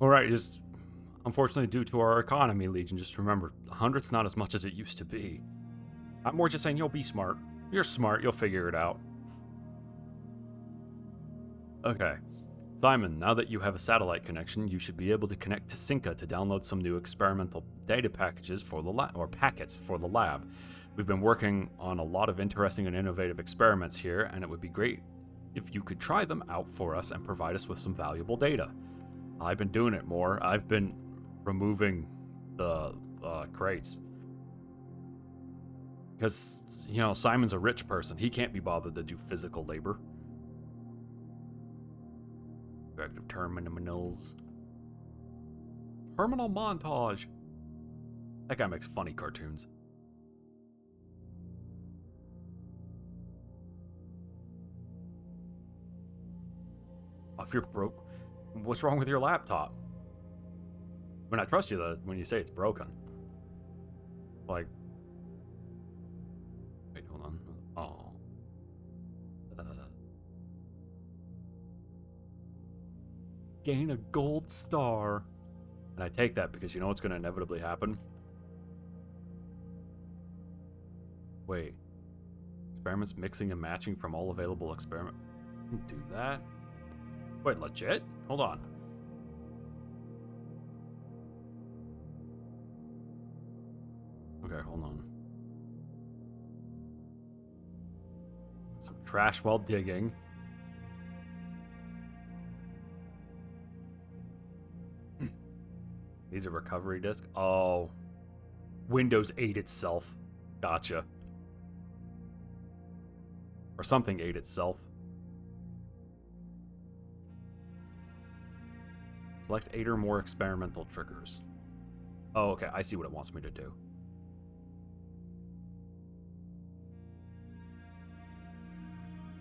All right, just unfortunately due to our economy, Legion, just remember, 100's not as much as it used to be. I'm more just saying, you'll be smart. You're smart, you'll figure it out. Okay. Simon, now that you have a satellite connection, you should be able to connect to Cinca to download some new experimental data packages for the lab, or packets for the lab. We've been working on a lot of interesting and innovative experiments here, and it would be great if you could try them out for us and provide us with some valuable data. I've been doing it more. I've been removing the crates. Because, you know, Simon's a rich person. He can't be bothered to do physical labor. Directive terminals. Terminal montage. That guy makes funny cartoons. If you're broke, what's wrong with your laptop? I mean, I trust you that when you say it's broken. Like, wait, hold on. Oh. Gain a gold star. And I take that because you know what's going to inevitably happen? Wait. Experiments mixing and matching from all available experiment. Do that? Wait, legit? Hold on. Okay, hold on. Some trash while digging. These are recovery disk. Oh. Windows ate itself. Gotcha. Or something ate itself. Select 8 or more experimental triggers. Oh, okay. I see what it wants me to do.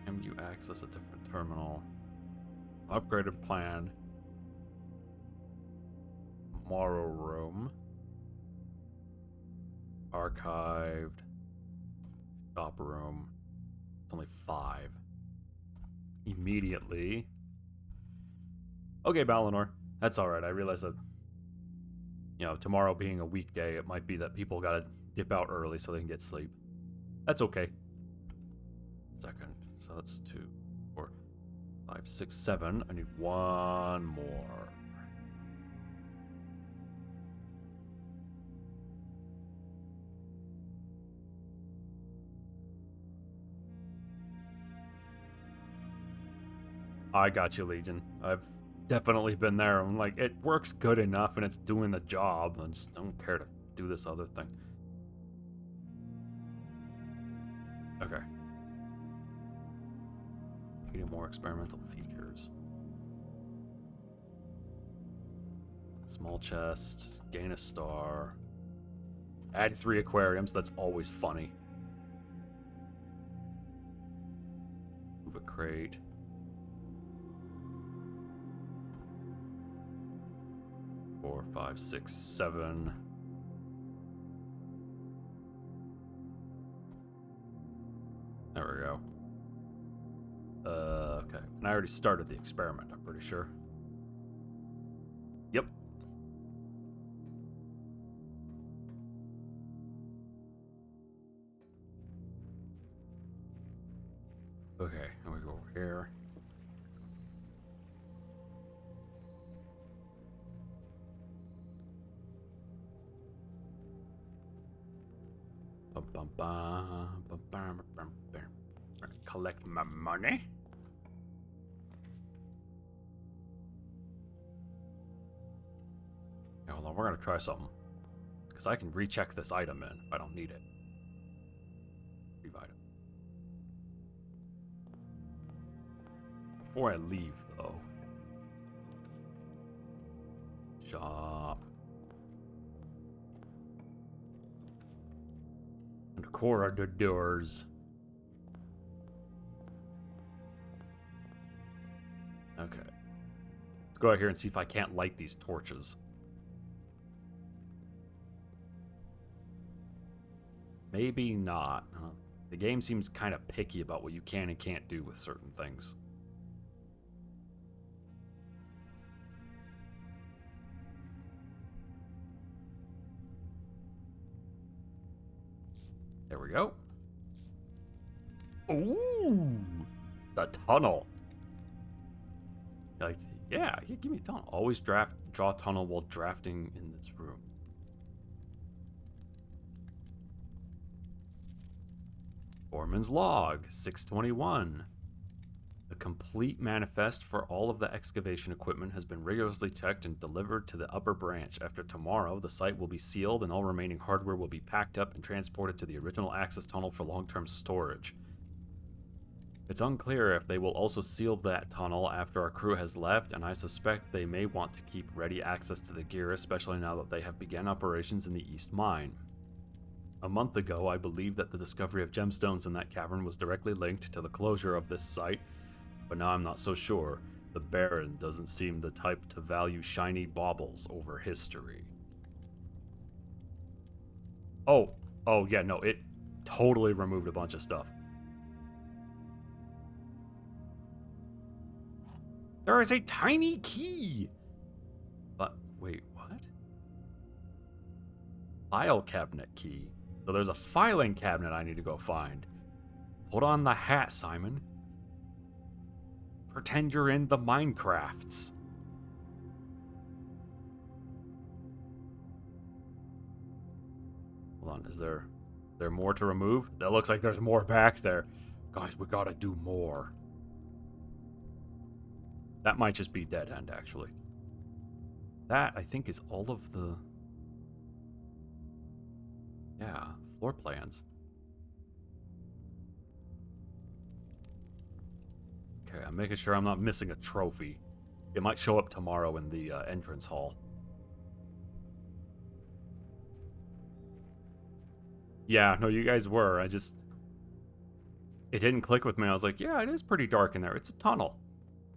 Can you access a different terminal? Upgraded plan. Tomorrow room. Archived. Shop room. It's only 5. Immediately. Okay, Balinor. That's alright. I realize that, you know, tomorrow being a weekday, it might be that people gotta dip out early so they can get sleep. That's okay. Second. So that's 2, 4, 5, 6, 7. I need 1 more. I got you, Legion. I've definitely been there. I'm like, it works good enough and it's doing the job. I just don't care to do this other thing. Okay. Getting more experimental features. Small chest. Gain a star. Add 3 aquariums. That's always funny. Move a crate. Four, 5, 6, 7. There we go. Okay. And I already started the experiment, I'm pretty sure. Yep. Okay, and we go over here. Collect my money. Hold on, we're gonna try something. Because I can recheck this item in if I don't need it. Leave item. Before I leave, though. Shop. And core the doors. Okay. Let's go out here and see if I can't light these torches. Maybe not. The game seems kind of picky about what you can and can't do with certain things. There we go. Ooh! The tunnel. Like, yeah, give me a tunnel. Always draw tunnel while drafting in this room. Foreman's log, 621. The complete manifest for all of the excavation equipment has been rigorously checked and delivered to the upper branch. After tomorrow, the site will be sealed and all remaining hardware will be packed up and transported to the original access tunnel for long-term storage. It's unclear if they will also seal that tunnel after our crew has left, and I suspect they may want to keep ready access to the gear, especially now that they have begun operations in the East Mine. A month ago, I believed that the discovery of gemstones in that cavern was directly linked to the closure of this site, but now I'm not so sure. The Baron doesn't seem the type to value shiny baubles over history. Oh, yeah, no, it totally removed a bunch of stuff. There is a tiny key! But, wait, what? File cabinet key. So there's a filing cabinet I need to go find. Put on the hat, Simon. Pretend you're in the Minecrafts. Hold on, is there more to remove? That looks like there's more back there. Guys, we gotta do more. That might just be dead end, actually. That, I think, is all of the... Yeah, floor plans. Okay, I'm making sure I'm not missing a trophy. It might show up tomorrow in the entrance hall. Yeah, no, you guys were. It didn't click with me. I was like, yeah, it is pretty dark in there. It's a tunnel.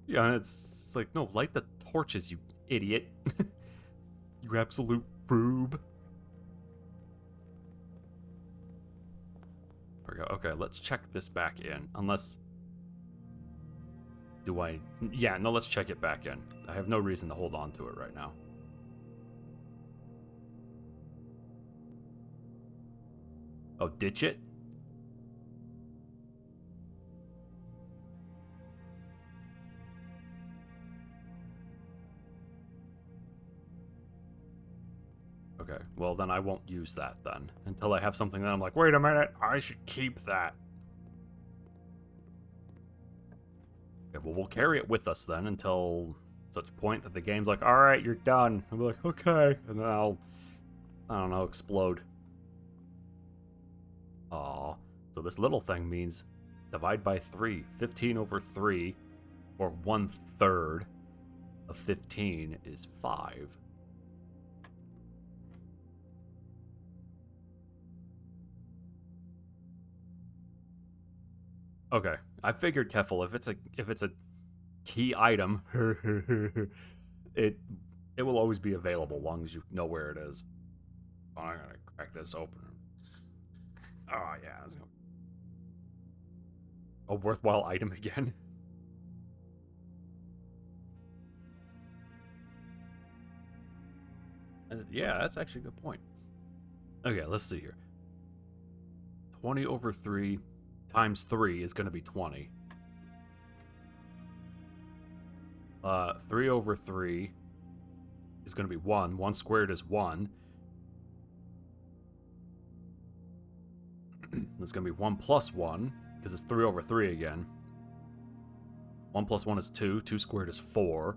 Yeah, and it's like, no, light the torches, you idiot. You absolute boob. There we go. Okay, let's check this back in. Unless... Do I... Yeah, no, let's check it back in. I have no reason to hold on to it right now. Oh, ditch it? Okay, well then I won't use that then. Until I have something that I'm like, wait a minute, I should keep that. Okay, well we'll carry it with us then until such point that the game's like, alright, you're done. I'll be like, okay. And then I'll, I don't know, explode. Aw. So this little thing means divide by 3. 15 over 3, or 1/3 of 15 is 5. Okay, I figured, Keffel, if it's a key item, it will always be available long as you know where it is. Oh, I'm gonna crack this open. Oh yeah, a worthwhile item again. Yeah, that's actually a good point. Okay, let's see here. 20 over 3 times 3 is going to be 20. 3 over 3 is going to be 1. 1 squared is 1. That's going to be 1 plus 1, because it's 3 over 3 again. 1 plus 1 is 2. 2 squared is 4.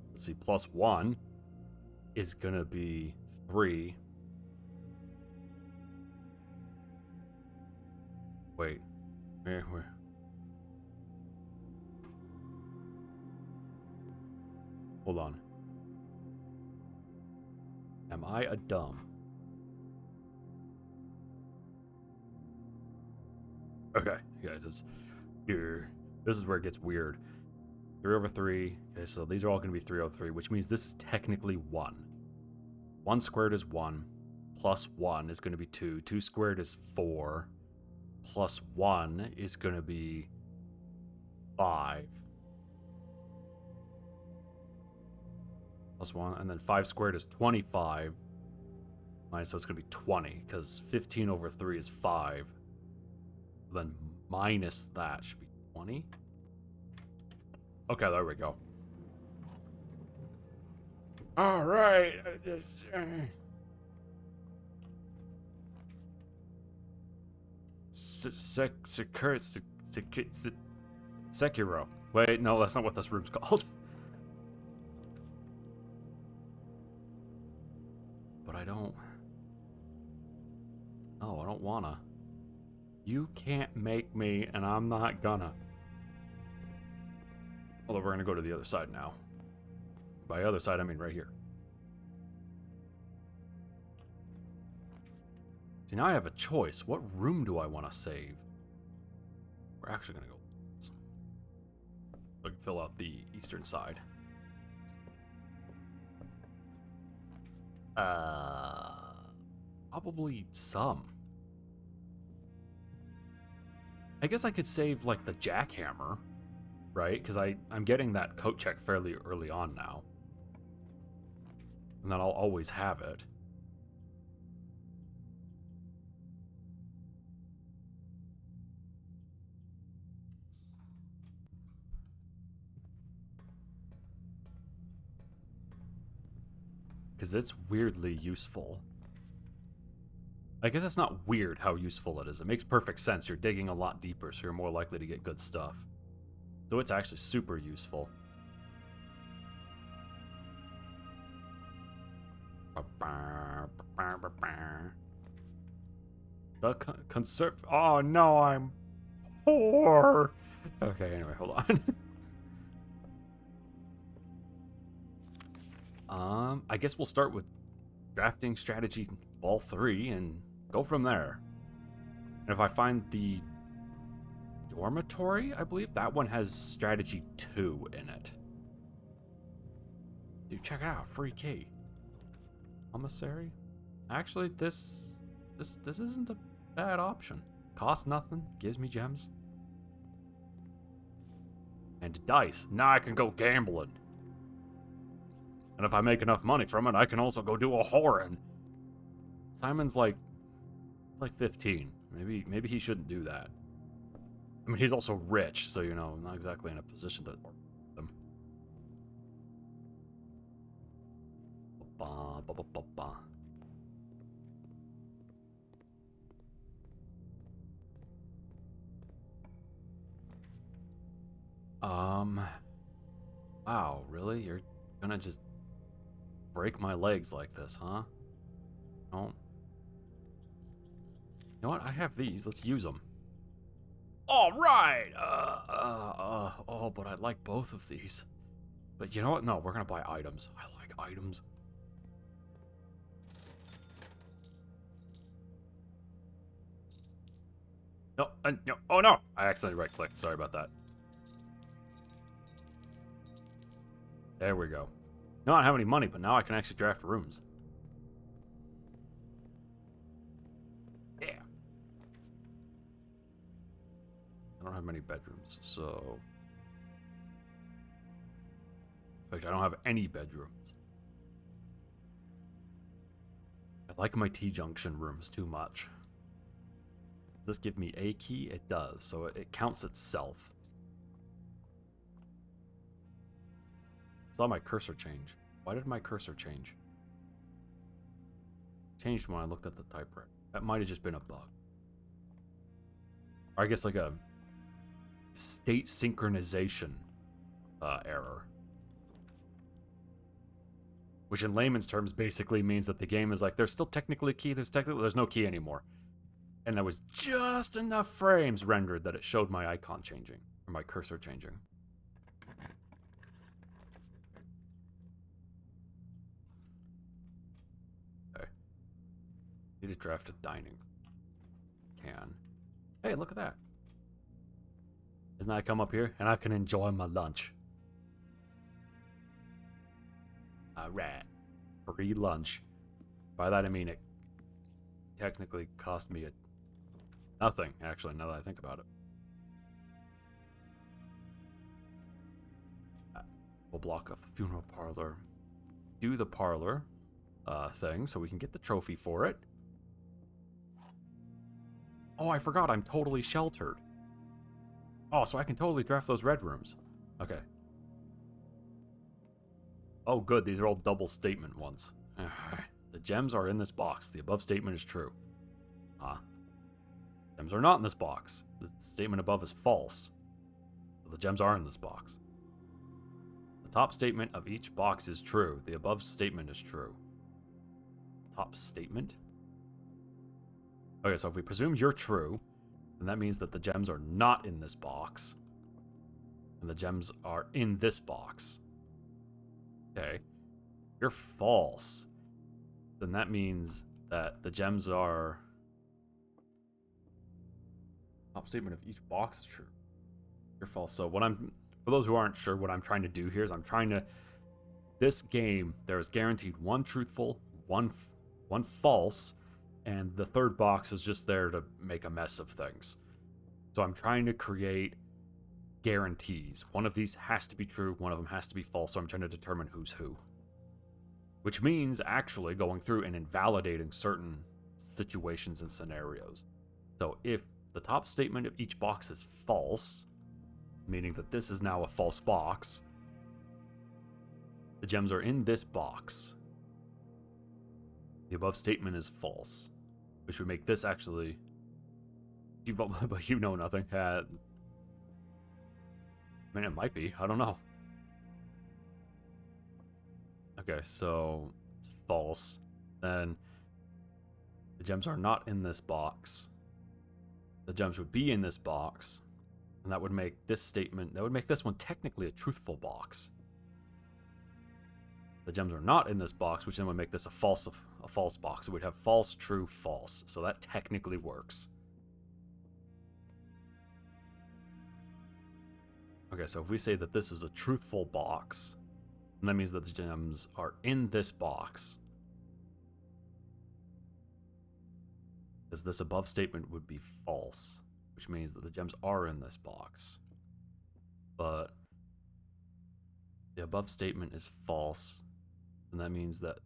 Let's see, plus 1 is going to be 3. Wait. Where? Hold on. Am I a dumb? Okay, guys, this is where it gets weird. 3 over 3. Okay, so these are all going to be 3 over 3, which means this is technically 1. 1 squared is 1. Plus 1 is going to be 2. 2 squared is 4. Plus 1 is going to be 5. Plus 1, and then 5 squared is 25. So it's going to be 20, because 15 over 3 is 5. Then minus that should be 20. Okay, there we go. All right. Sekiro. Wait, no, that's not what this room's called. But I don't... Oh, I don't wanna. You can't make me, and I'm not gonna. Although we're gonna go to the other side now. By other side, I mean right here. See, now I have a choice. What room do I want to save? We're actually gonna go. So I can fill out the eastern side. Probably some. I guess I could save, like, the jackhammer, right? Because I'm getting that coat check fairly early on now. And then I'll always have it. Because it's weirdly useful. I guess it's not weird how useful it is. It makes perfect sense. You're digging a lot deeper, so you're more likely to get good stuff. So it's actually super useful. The conserve. Oh no, I'm poor. Okay, anyway, hold on. I guess we'll start with drafting strategy all 3 and go from there. And if I find the dormitory, I believe that one has strategy 2 in it. Dude, check it out, free key. Commissary? Actually, this isn't a bad option. Costs nothing, gives me gems. And dice. Now I can go gambling. And if I make enough money from it, I can also go do a Horde. Simon's like 15. Maybe he shouldn't do that. I mean, he's also rich, so, you know, not exactly in a position to work with them. Wow, really? You're gonna just break my legs like this, huh? No. You know what? I have these. Let's use them. All right. Oh, but I like both of these. But you know what? No, we're gonna buy items. I like items. No, no. Oh no! I accidentally right-clicked. Sorry about that. There we go. No, I don't have any money, but now I can actually draft rooms. Yeah. I don't have many bedrooms, so... In fact, I don't have any bedrooms. I like my T-junction rooms too much. Does this give me a key? It does, so it counts itself. Saw my cursor change. Why did my cursor change? Changed when I looked at the typewriter. That might have just been a bug. Or I guess like a state synchronization error. Which in layman's terms basically means that the game is like, there's still technically a key, there's no key anymore. And there was just enough frames rendered that it showed my icon changing, or my cursor changing. Okay. Need to draft a dining can. Hey, look at that. Doesn't I come up here and I can enjoy my lunch? Alright. Free lunch. By that I mean it technically cost me nothing, actually, now that I think about it. We'll block off the funeral parlor. Do the parlor thing so we can get the trophy for it. Oh, I forgot, I'm totally sheltered. Oh, so I can totally draft those red rooms. Okay. Oh, good, these are all double statement ones. The gems are in this box. The above statement is true. Gems are not in this box. The statement above is false. But the gems are in this box. The top statement of each box is true. The above statement is true. Top statement? Okay, so if we presume you're true, And that means that the gems are not in this box. And the gems are in this box. Okay. You're false. Then that means that the gems are... Top statement of each box is true. You're false. So what I'm... For those who aren't sure, what I'm trying to do here is I'm trying to... This game, there is guaranteed one truthful, one false, and the third box is just there to make a mess of things. So I'm trying to create guarantees. One of these has to be true, one of them has to be false, so I'm trying to determine who's who. Which means actually going through and invalidating certain situations and scenarios. So if the top statement of each box is false, meaning that this is now a false box, the gems are in this box. The above statement is false, which would make this actually... But you know nothing. I mean, it might be. I don't know. Okay, so it's false. Then the gems are not in this box. The gems would be in this box, and that would make this statement... That would make this one technically a truthful box. The gems are not in this box, which then would make this a false box. It would have false, true, false. So that technically works. Okay, so if we say that this is a truthful box, then that means that the gems are in this box. Because this above statement would be false, which means that the gems are in this box. But the above statement is false, and that means that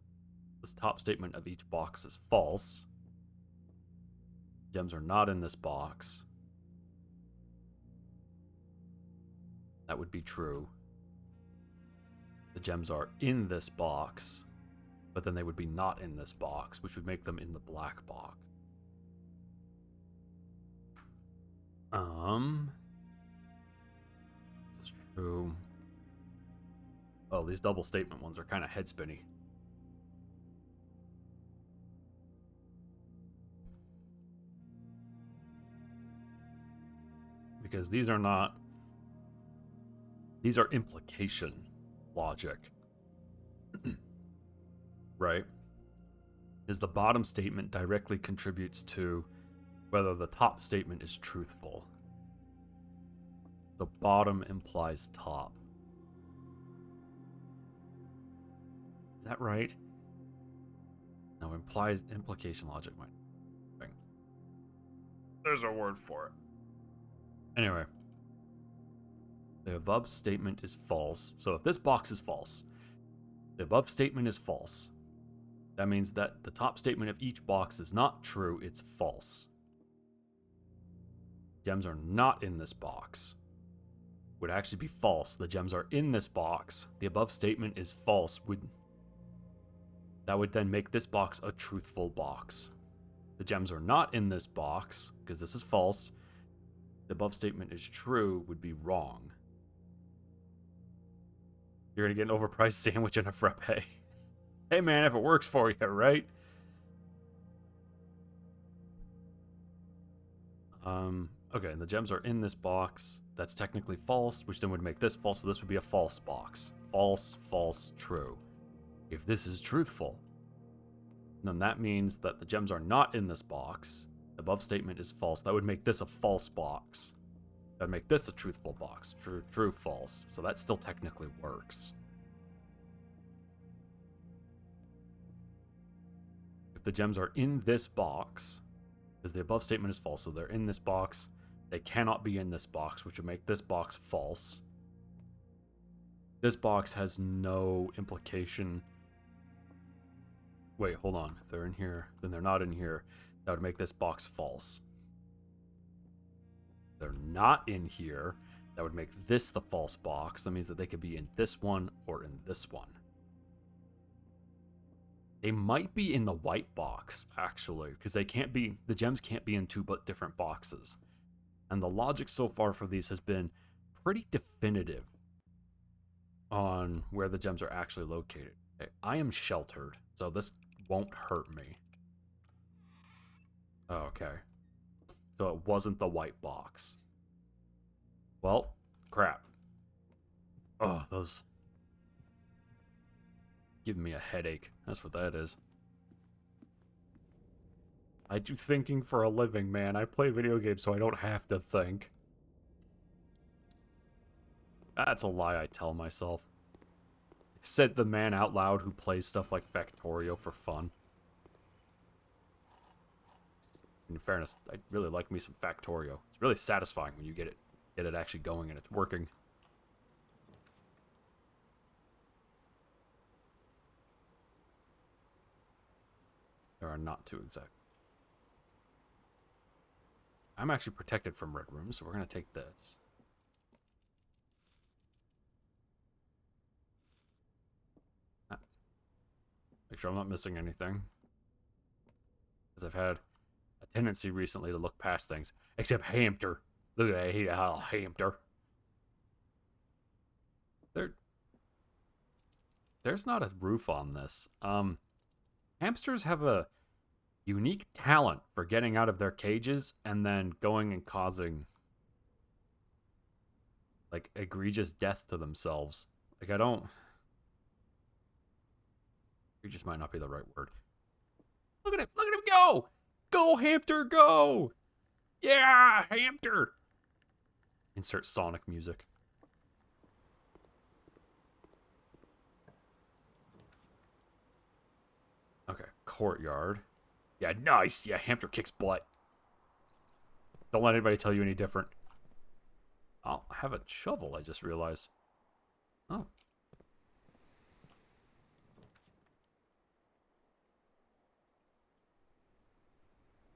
this top statement of each box is false. Gems are not in this box. That would be true. The gems are in this box, but then they would be not in this box, which would make them in the black box. This is true. Oh, these double statement ones are kind of head spinny. Because these are not... These are implication logic. Right? Is the bottom statement directly contributes to whether the top statement is truthful. The bottom implies top. Is that right? No, implies implication logic might. There's a word for it. Anyway. The above statement is false. So if this box is false, the above statement is false. That means that the top statement of each box is not true, it's false. Gems are not in this box. Would actually be false. The gems are in this box. The above statement is false. That would then make this box a truthful box. The gems are not in this box, because this is false. The above statement is true, would be wrong. You're gonna get an overpriced sandwich and a frappe. Hey man, if it works for you, right? Okay, the gems are in this box. That's technically false, which then would make this false, so this would be a false box. False, false, true. If this is truthful, then that means that the gems are not in this box. The above statement is false. That would make this a false box. That would make this a truthful box. True, true, false. So that still technically works. If the gems are in this box, because the above statement is false, so they're in this box, they cannot be in this box, which would make this box false. This box has no implication. Wait, hold on. If they're in here, then they're not in here. That would make this box false. If they're not in here, that would make this the false box. That means that they could be in this one or in this one. They might be in the white box, actually, because they can't be, the gems can't be in two but different boxes. And the logic so far for these has been pretty definitive on where the gems are actually located. Okay, I am sheltered, so this won't hurt me. Oh, okay. So it wasn't the white box. Well, crap. Oh, those... giving me a headache. That's what that is. I do thinking for a living, man. I play video games so I don't have to think. That's a lie I tell myself. Said the man out loud who plays stuff like Factorio for fun. In fairness, I really like me some Factorio. It's really satisfying when you get it actually going and it's working. There are not two exact. I'm actually protected from red rooms, so we're gonna take this. Make sure I'm not missing anything. Because I've had a tendency recently to look past things. Except hamster. Look at that, I hate a hamster. There's not a roof on this. Hamsters have a unique talent for getting out of their cages and then going and causing like egregious death to themselves. Like egregious might not be the right word. Look at him go! Go, hamster, go! Yeah, hamster! Insert Sonic music. Okay, courtyard. Yeah, nice! Yeah, hamster kicks butt. Don't let anybody tell you any different. I'll have a shovel, I just realized. Oh.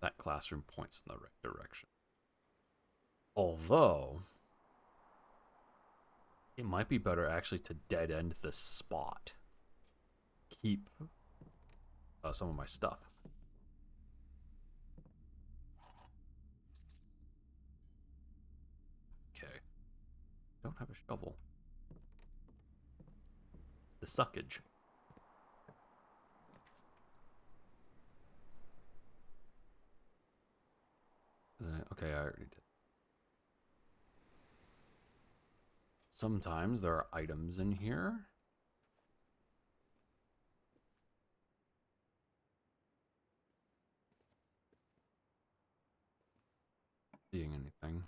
That classroom points in the right direction. Although, it might be better actually to dead end this spot. Keep some of my stuff. Okay. Don't have a shovel. It's the suckage. Okay, I already did. Sometimes there are items in here. Seeing anything.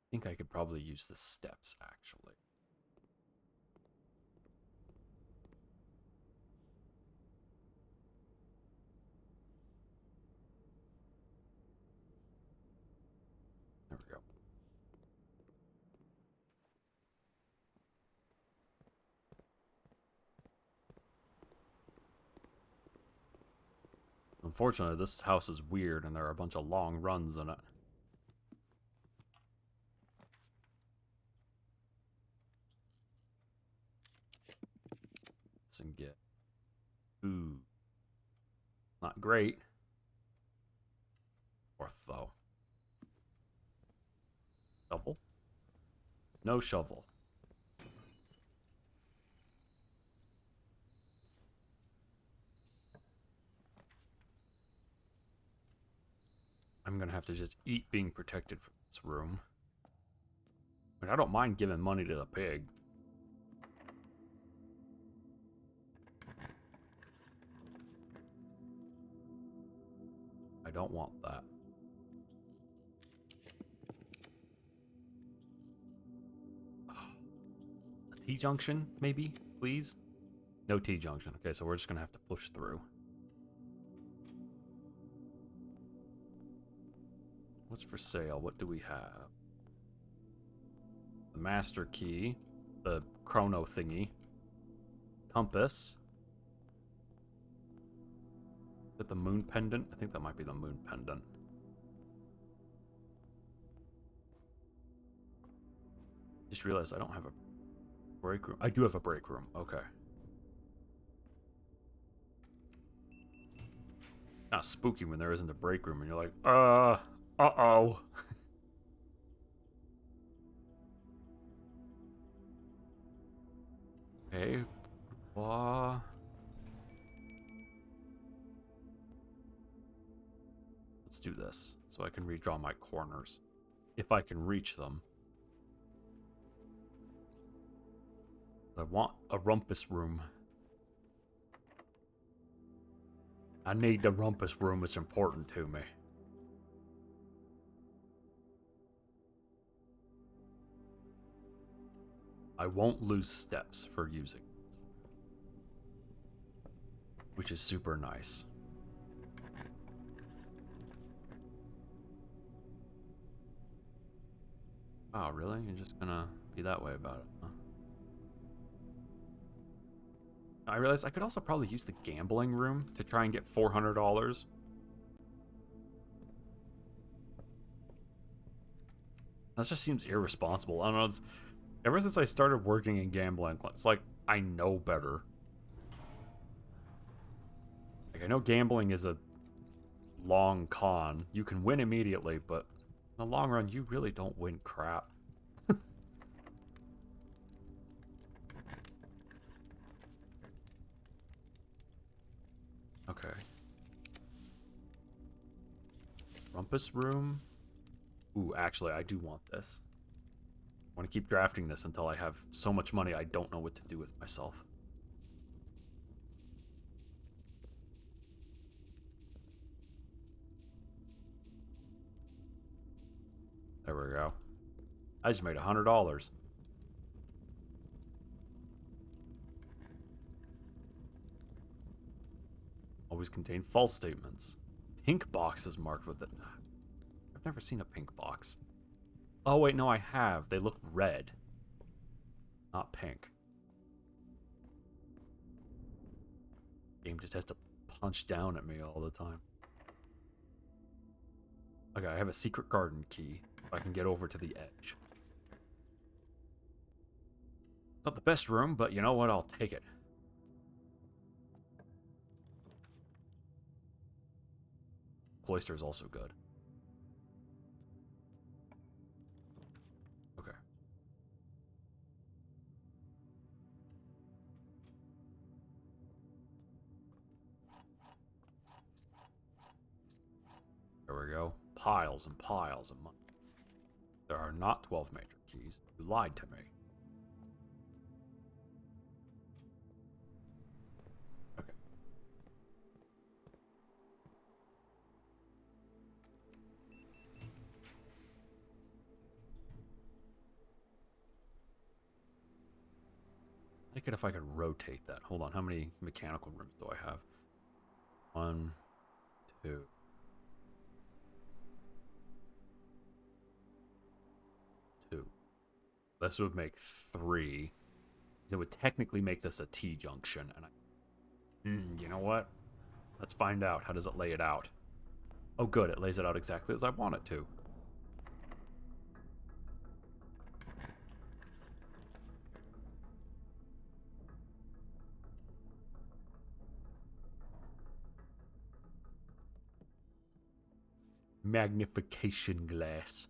I think I could probably use the steps, actually. There we go. Unfortunately, this house is weird and there are a bunch of long runs in it. And get ooh, not great. Fourth though. Shovel? No shovel. I'm gonna have to just eat being protected from this room. But I don't mind giving money to the pig. I don't want that. A T-junction, maybe? Please? No T-junction. Okay, so we're just gonna have to push through. What's for sale? What do we have? The master key. The chrono thingy. Compass. Is it the moon pendant? I think that might be the moon pendant. Just realized I don't have a break room. I do have a break room. Okay. Not spooky when there isn't a break room and you're like, uh-oh. Okay. Let's do this so I can redraw my corners. If I can reach them. I want a rumpus room. I need the rumpus room. It's important to me. I won't lose steps for using it, which is super nice. Oh, really? You're just gonna be that way about it, huh? I realized I could also probably use the gambling room to try and get $400. That just seems irresponsible. I don't know. Ever since I started working in gambling, it's like I know better. Like, I know gambling is a long con. You can win immediately, but in the long run, you really don't win crap. Okay. Rumpus room. Ooh, actually, I do want this. I want to keep drafting this until I have so much money I don't know what to do with myself. There we go. I just made $100. Always contain false statements. Pink box is marked with it. I've never seen a pink box. Oh, wait, no, I have. They look red. Not pink. Game just has to punch down at me all the time. Okay, I have a secret garden key. If I can get over to the edge. Not the best room, but you know what? I'll take it. Cloister is also good. Okay. There we go. Piles and piles of money. There are not 12 major keys. You lied to me. Okay. I like it if I could rotate that. Hold on, how many mechanical rooms do I have? 1, 2. This would make 3. It would technically make this a T-junction, and you know what? Let's find out. How does it lay it out? Oh, good. It lays it out exactly as I want it to. Magnification glass.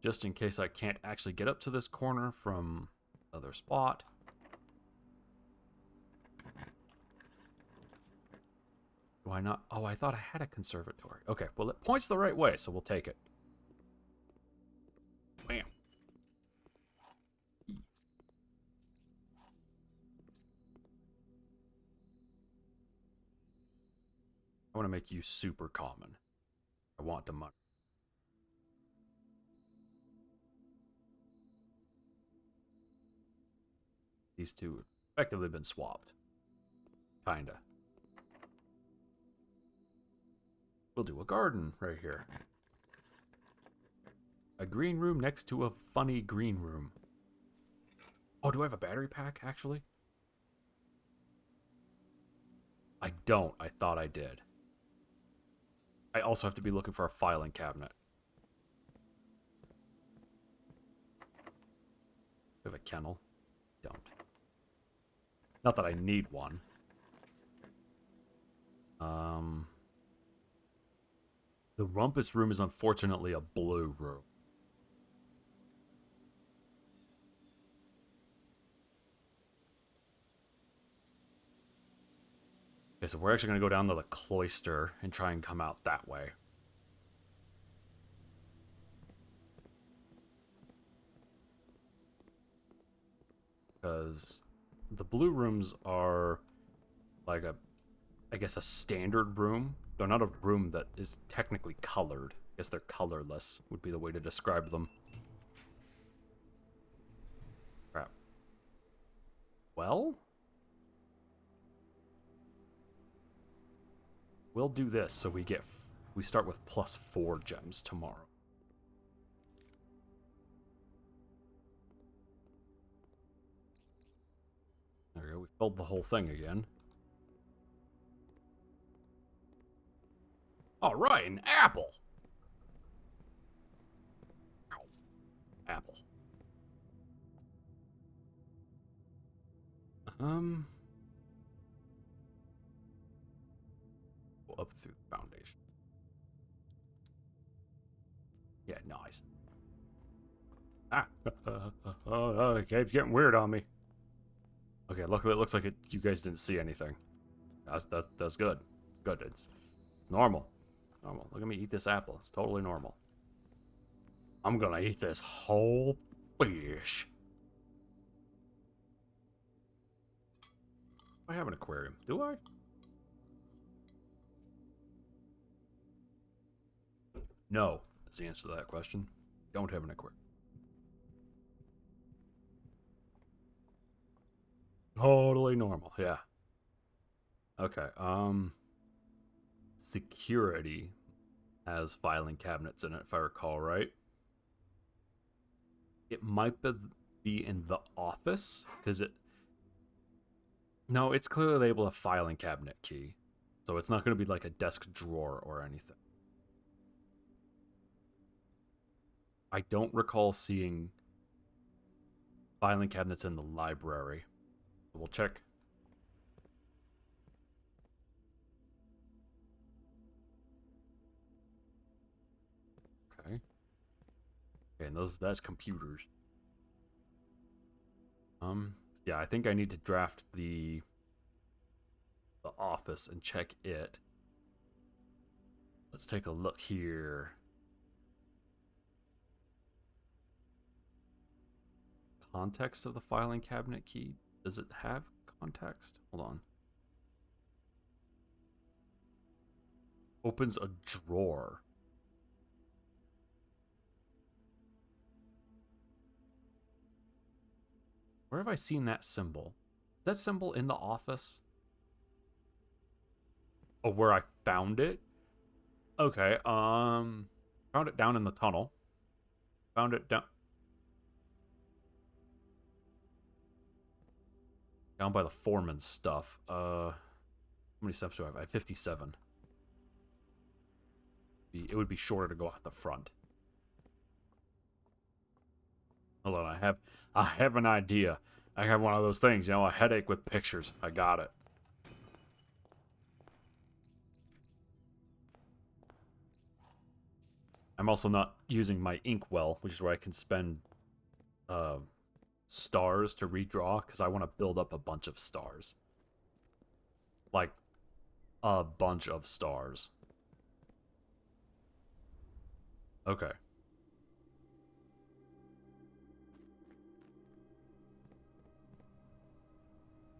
Just in case I can't actually get up to this corner from other spot. Do I not? Oh, I thought I had a conservatory. Okay, well, it points the right way, so we'll take it. Bam. I want to make you super common. I want the money. These two have effectively been swapped. Kinda. We'll do a garden right here. A green room next to a funny green room. Oh, do I have a battery pack, actually? I don't. I thought I did. I also have to be looking for a filing cabinet. Do I have a kennel? Don't. Not that I need one. The rumpus room is unfortunately a blue room. Okay, so we're actually going to go down to the cloister and try and come out that way. Because the blue rooms are like I guess a standard room. They're not a room that is technically colored. I guess they're colorless would be the way to describe them. Crap. Well, we'll do this so we start with +4 gems tomorrow. There we go. We filled the whole thing again. All right, an apple. Ow. Apple. Go up through the foundation. Yeah, nice. Ah, oh, the cave's getting weird on me. Okay, luckily it looks like you guys didn't see anything. That's good. It's good. It's normal. Normal. Look at me eat this apple. It's totally normal. I'm gonna eat this whole fish. I have an aquarium. Do I? No. That's the answer to that question. Don't have an aquarium. Totally normal. Yeah. Okay. Security has filing cabinets in it, if I recall right. It might be in the office because it. No, it's clearly labeled a filing cabinet key, so it's not going to be like a desk drawer or anything. I don't recall seeing filing cabinets in the library. We'll check. Okay. Okay, and that's computers. Yeah, I think I need to draft the office and check it. Let's take a look here. Context of the filing cabinet key. Does it have context? Hold on. Opens a drawer. Where have I seen that symbol? Is that symbol in the office? Oh, where I found it? Okay, found it down in the tunnel. Found it down by the foreman's stuff. How many steps do I have? I have 57. It would be shorter to go out the front. Hold on, I have an idea. I have one of those things, a headache with pictures. I got it. I'm also not using my inkwell, which is where I can spend stars to redraw, because I want to build up a bunch of stars. Like, a bunch of stars. Okay.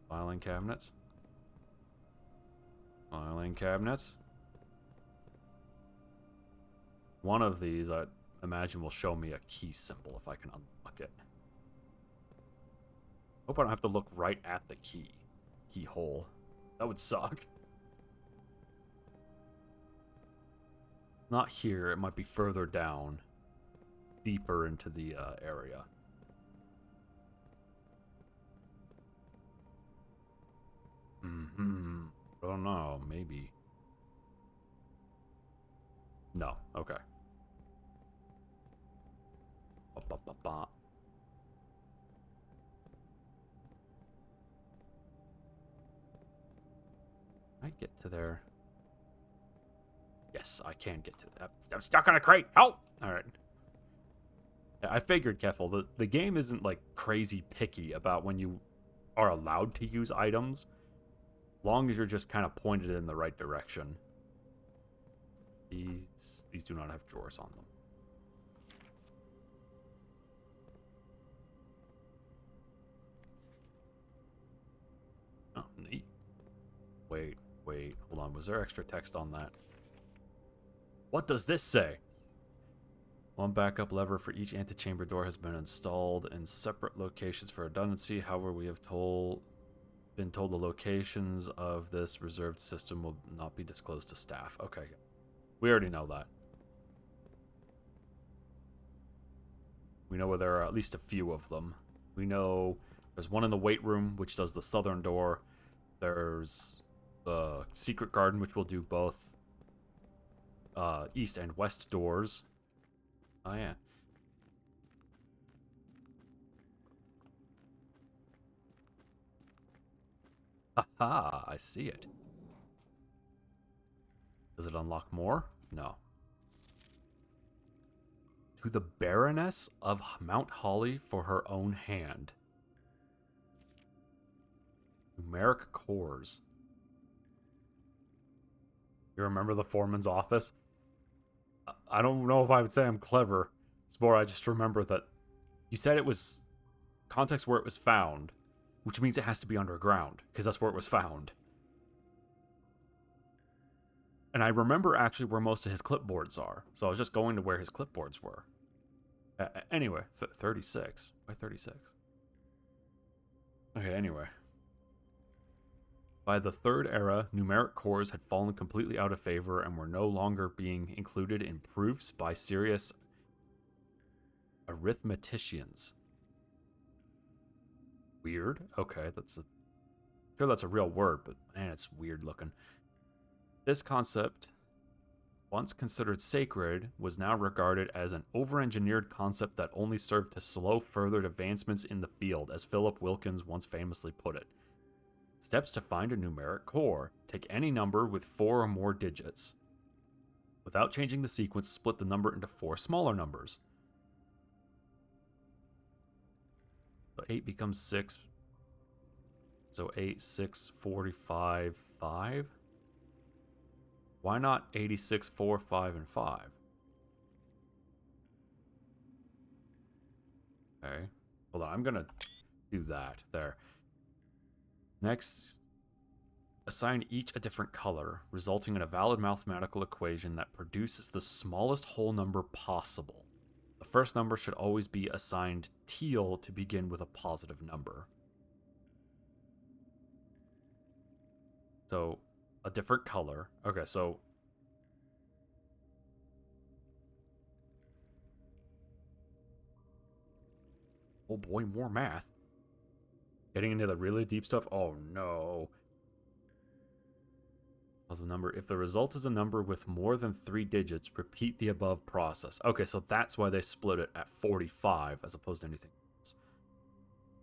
Filing cabinets. Filing cabinets. One of these, I imagine, will show me a key symbol if I can unlock it. Hope I don't have to look right at the keyhole. That would suck. Not here. It might be further down, deeper into the area. I don't know. Maybe. No. Okay. Ba-ba-ba-ba. I get to there. Yes, I can get to that. I'm stuck on a crate. Help! Alright. I figured, Keffel, the game isn't like crazy picky about when you are allowed to use items, long as you're just kind of pointed in the right direction. These do not have drawers on them. Oh, neat. Wait, hold on. Was there extra text on that? What does this say? One backup lever for each antechamber door has been installed in separate locations for redundancy. However, we have been told the locations of this reserved system will not be disclosed to staff. Okay. We already know that. We know where there are at least a few of them. We know there's one in the weight room, which does the southern door. There's the secret garden, which will do both east and west doors. Oh, yeah. Aha, I see it. Does it unlock more? No. To the Baroness of Mount Holly for her own hand. Numeric cores. You remember the foreman's office? I don't know if I would say I'm clever. It's more I just remember that you said it was context where it was found, which means it has to be underground, because that's where it was found. And I remember actually where most of his clipboards are, so I was just going to where his clipboards were. Anyway, 36. Why 36? Okay, anyway. By the Third Era, numeric cores had fallen completely out of favor and were no longer being included in proofs by serious arithmeticians. Weird? Okay, sure that's a real word, but man, it's weird looking. This concept, once considered sacred, was now regarded as an over-engineered concept that only served to slow further advancements in the field, as Philip Wilkins once famously put it. Steps to find a numeric core. Take any number with 4 or more digits. Without changing the sequence, split the number into 4 smaller numbers. So 8 becomes 6. So 8, 6, 45, 5. Why not 86, 4, 5, and 5? Okay. Hold on, I'm gonna do that. There. Next, assign each a different color, resulting in a valid mathematical equation that produces the smallest whole number possible. The first number should always be assigned teal to begin with a positive number. So, a different color. Okay, so oh boy, more math. Getting into the really deep stuff? Oh no. Positive number. If the result is a number with more than 3 digits, repeat the above process. Okay, so that's why they split it at 45 as opposed to anything else.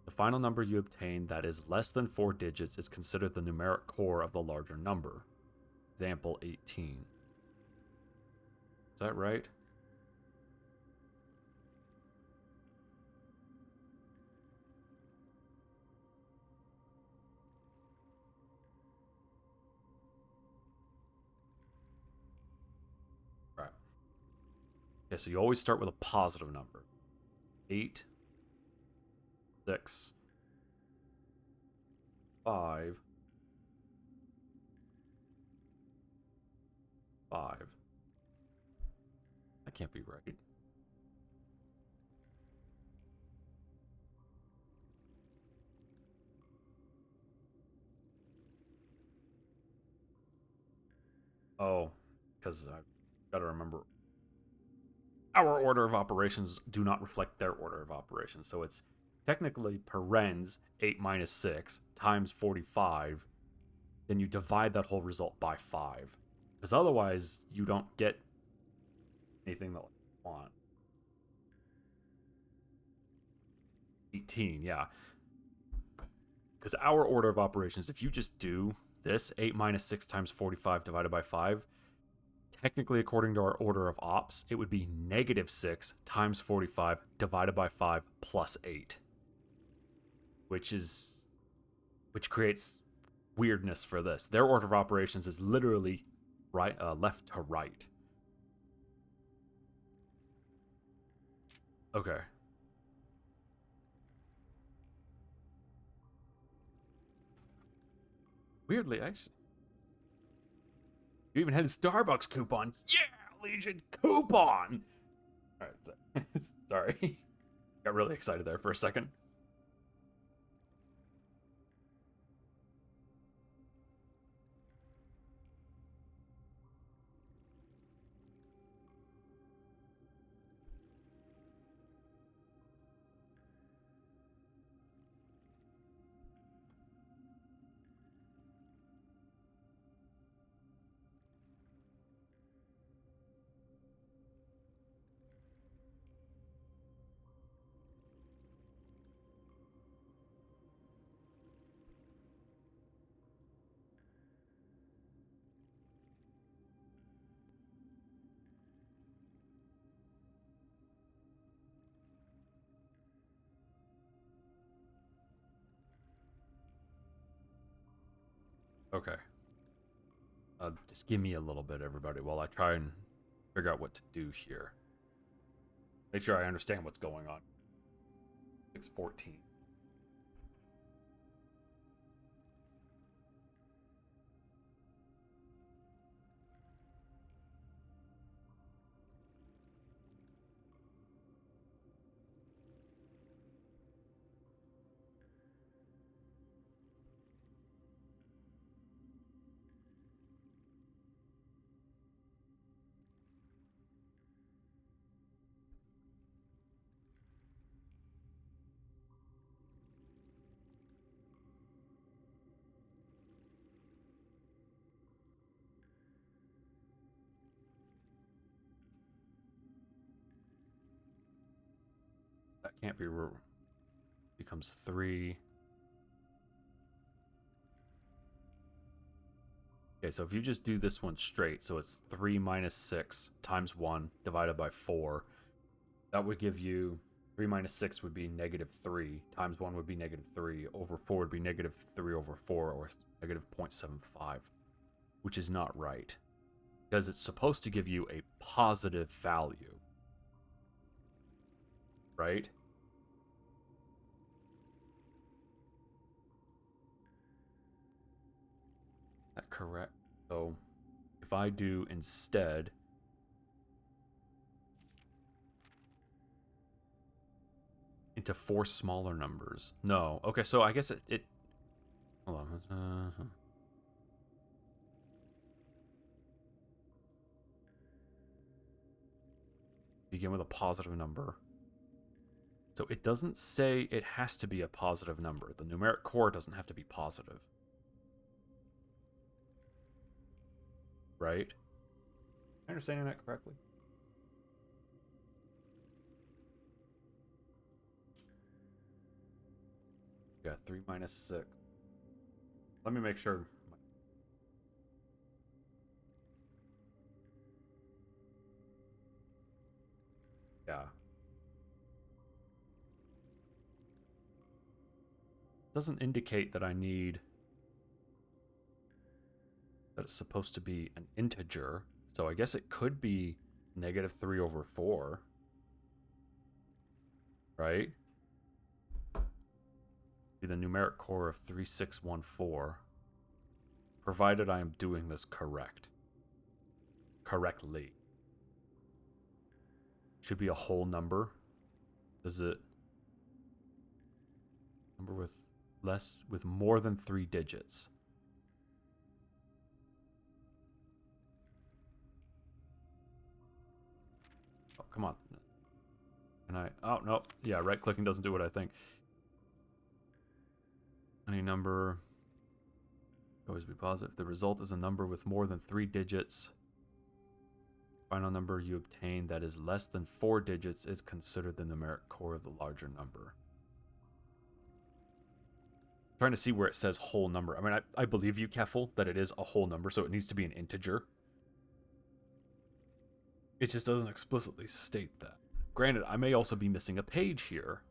The final number you obtain that is less than 4 digits is considered the numeric core of the larger number. Example 18. Is that right? Right. Okay, so you always start with a positive number. 8, 6, 5, 5. That can't be right. Oh, because I've got to remember our order of operations do not reflect their order of operations. So it's technically parens 8 minus 6 times 45. Then you divide that whole result by 5. Because otherwise, you don't get anything that you want. 18, yeah. Because our order of operations, if you just do this, 8 minus 6 times 45 divided by 5, technically, according to our order of ops, it would be -6 times 45 divided by 5 plus 8, which creates weirdness for this. Their order of operations is literally right, left to right. Okay. Weirdly, actually, you even had a Starbucks coupon. Yeah, Legion coupon. All right, sorry. Got really excited there for a second. Okay. Just give me a little bit, everybody, while I try and figure out what to do here. Make sure I understand what's going on. 614. That can't be. Becomes 3. Okay, so if you just do this one straight, so it's 3 minus 6 times 1 divided by 4, that would give you 3 minus 6 would be -3, times 1 would be -3, over 4 would be -3 over 4, or -0.75, which is not right. Because it's supposed to give you a positive value. Right? That correct? So if I do instead into 4 smaller numbers. No. Okay, so I guess it hold on. Begin with a positive number. So it doesn't say it has to be a positive number. The numeric core doesn't have to be positive. Right? Am I understanding that correctly? Yeah, 3 minus 6. Let me make sure. Yeah. It doesn't indicate that I need that it's supposed to be an integer. So I guess it could be -3 over 4. Right? Be the numeric core of 3614. Provided I am doing this correctly. Should be a whole number. Is it number with more than 3 digits? Oh, come on. Can I? Oh, no. Yeah, right clicking doesn't do what I think. Any number always be positive. The result is a number with more than 3 digits. Final number you obtain that is less than 4 digits is considered the numeric core of the larger number. I'm trying to see where it says whole number. I mean, I believe you, Keffel, that it is a whole number, so it needs to be an integer. It just doesn't explicitly state that. Granted, I may also be missing a page here.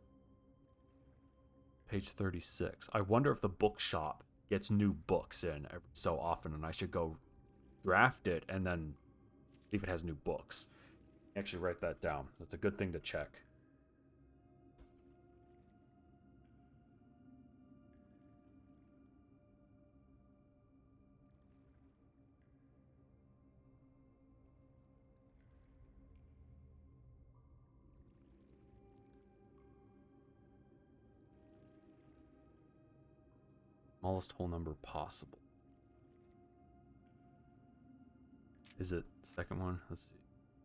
Page 36. I wonder if the bookshop gets new books in every so often, and I should go draft it and then see if it has new books. Actually, write that down. That's a good thing to check. Smallest whole number possible. Is it the second one? Let's see.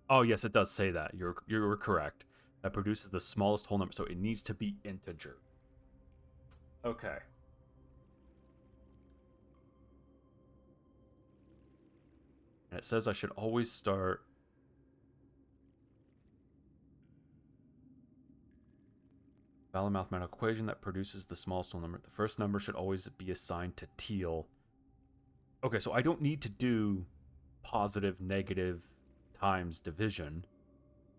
Oh, yes, it does say that. You're correct. That produces the smallest whole number, so it needs to be integer. Okay. And it says I should always start... Valid mathematical equation that produces the smallest whole number. The first number should always be assigned to teal. Okay, so I don't need to do positive, negative times division.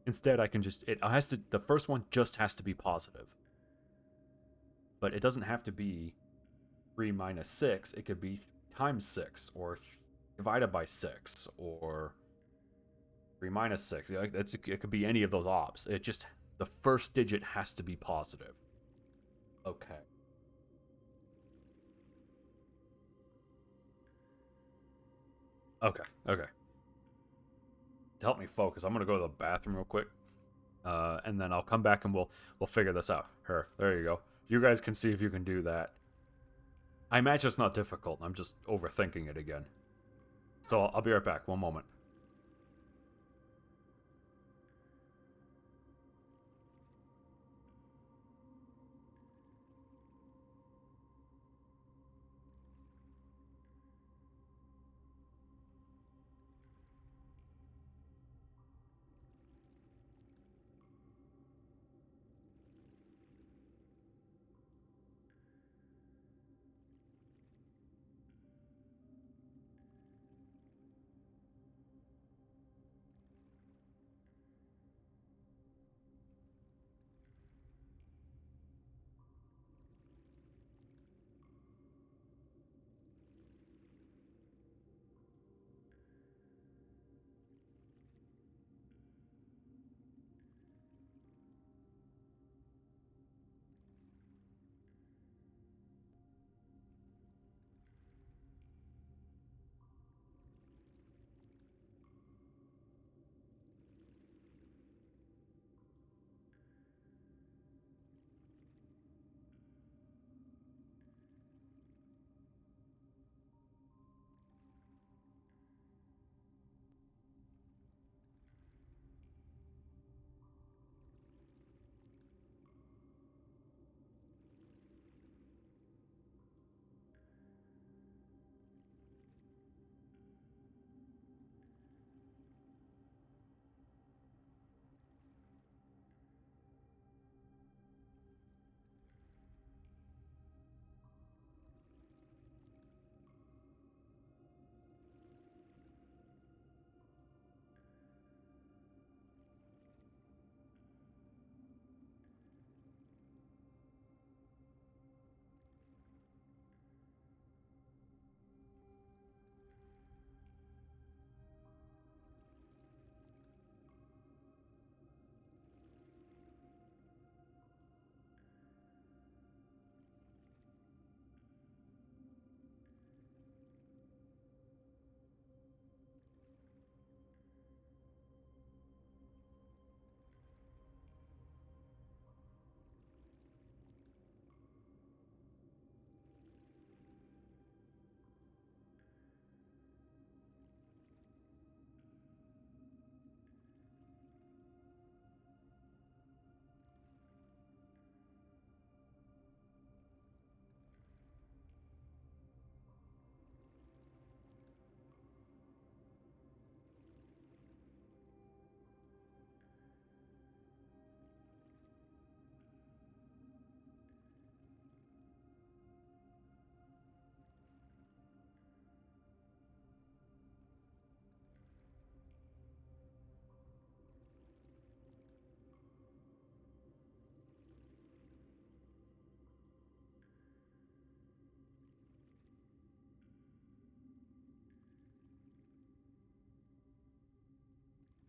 Instead, I can just... the first one just has to be positive. But it doesn't have to be 3 minus 6. It could be times 6, or divided by 6, or 3 minus 6. It could be any of those ops. It just... The first digit has to be positive. Okay. Okay. To help me focus, I'm gonna go to the bathroom real quick, and then I'll come back and we'll figure this out. There you go. You guys can see if you can do that. I imagine it's not difficult. I'm just overthinking it again. So I'll be right back. One moment.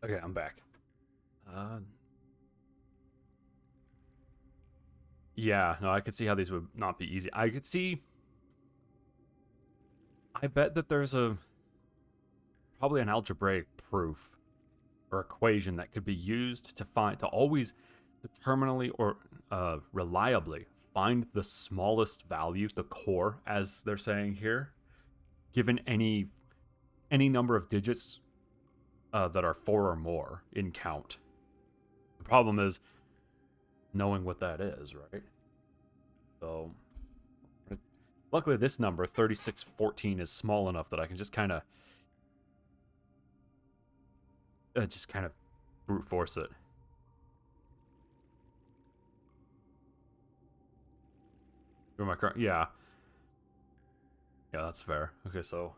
Okay, I'm back. Uh, yeah, no, I could see how these would not be easy. I could see. I bet that there's probably an algebraic proof or equation that could be used to always determinately or reliably find the smallest value, the core, as they're saying here, given any number of digits that are 4 or more in count. The problem is knowing what that is, right? So, luckily, this number 3614 is small enough that I can just kind of brute force it. My current, yeah, that's fair. Okay, so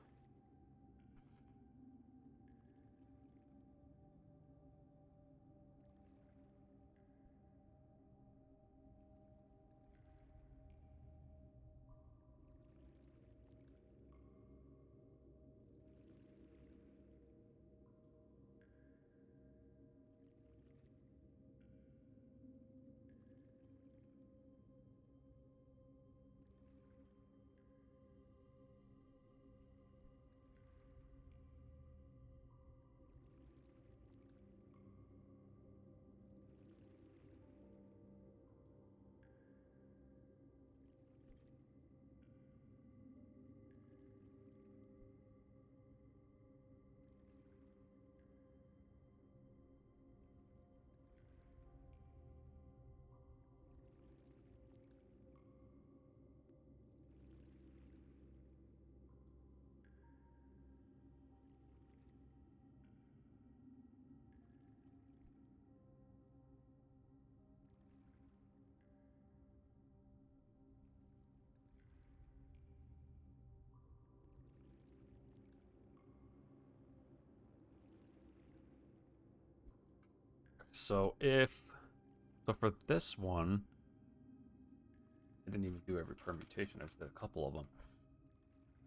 so if so for this one, I didn't even do every permutation. I just did a couple of them.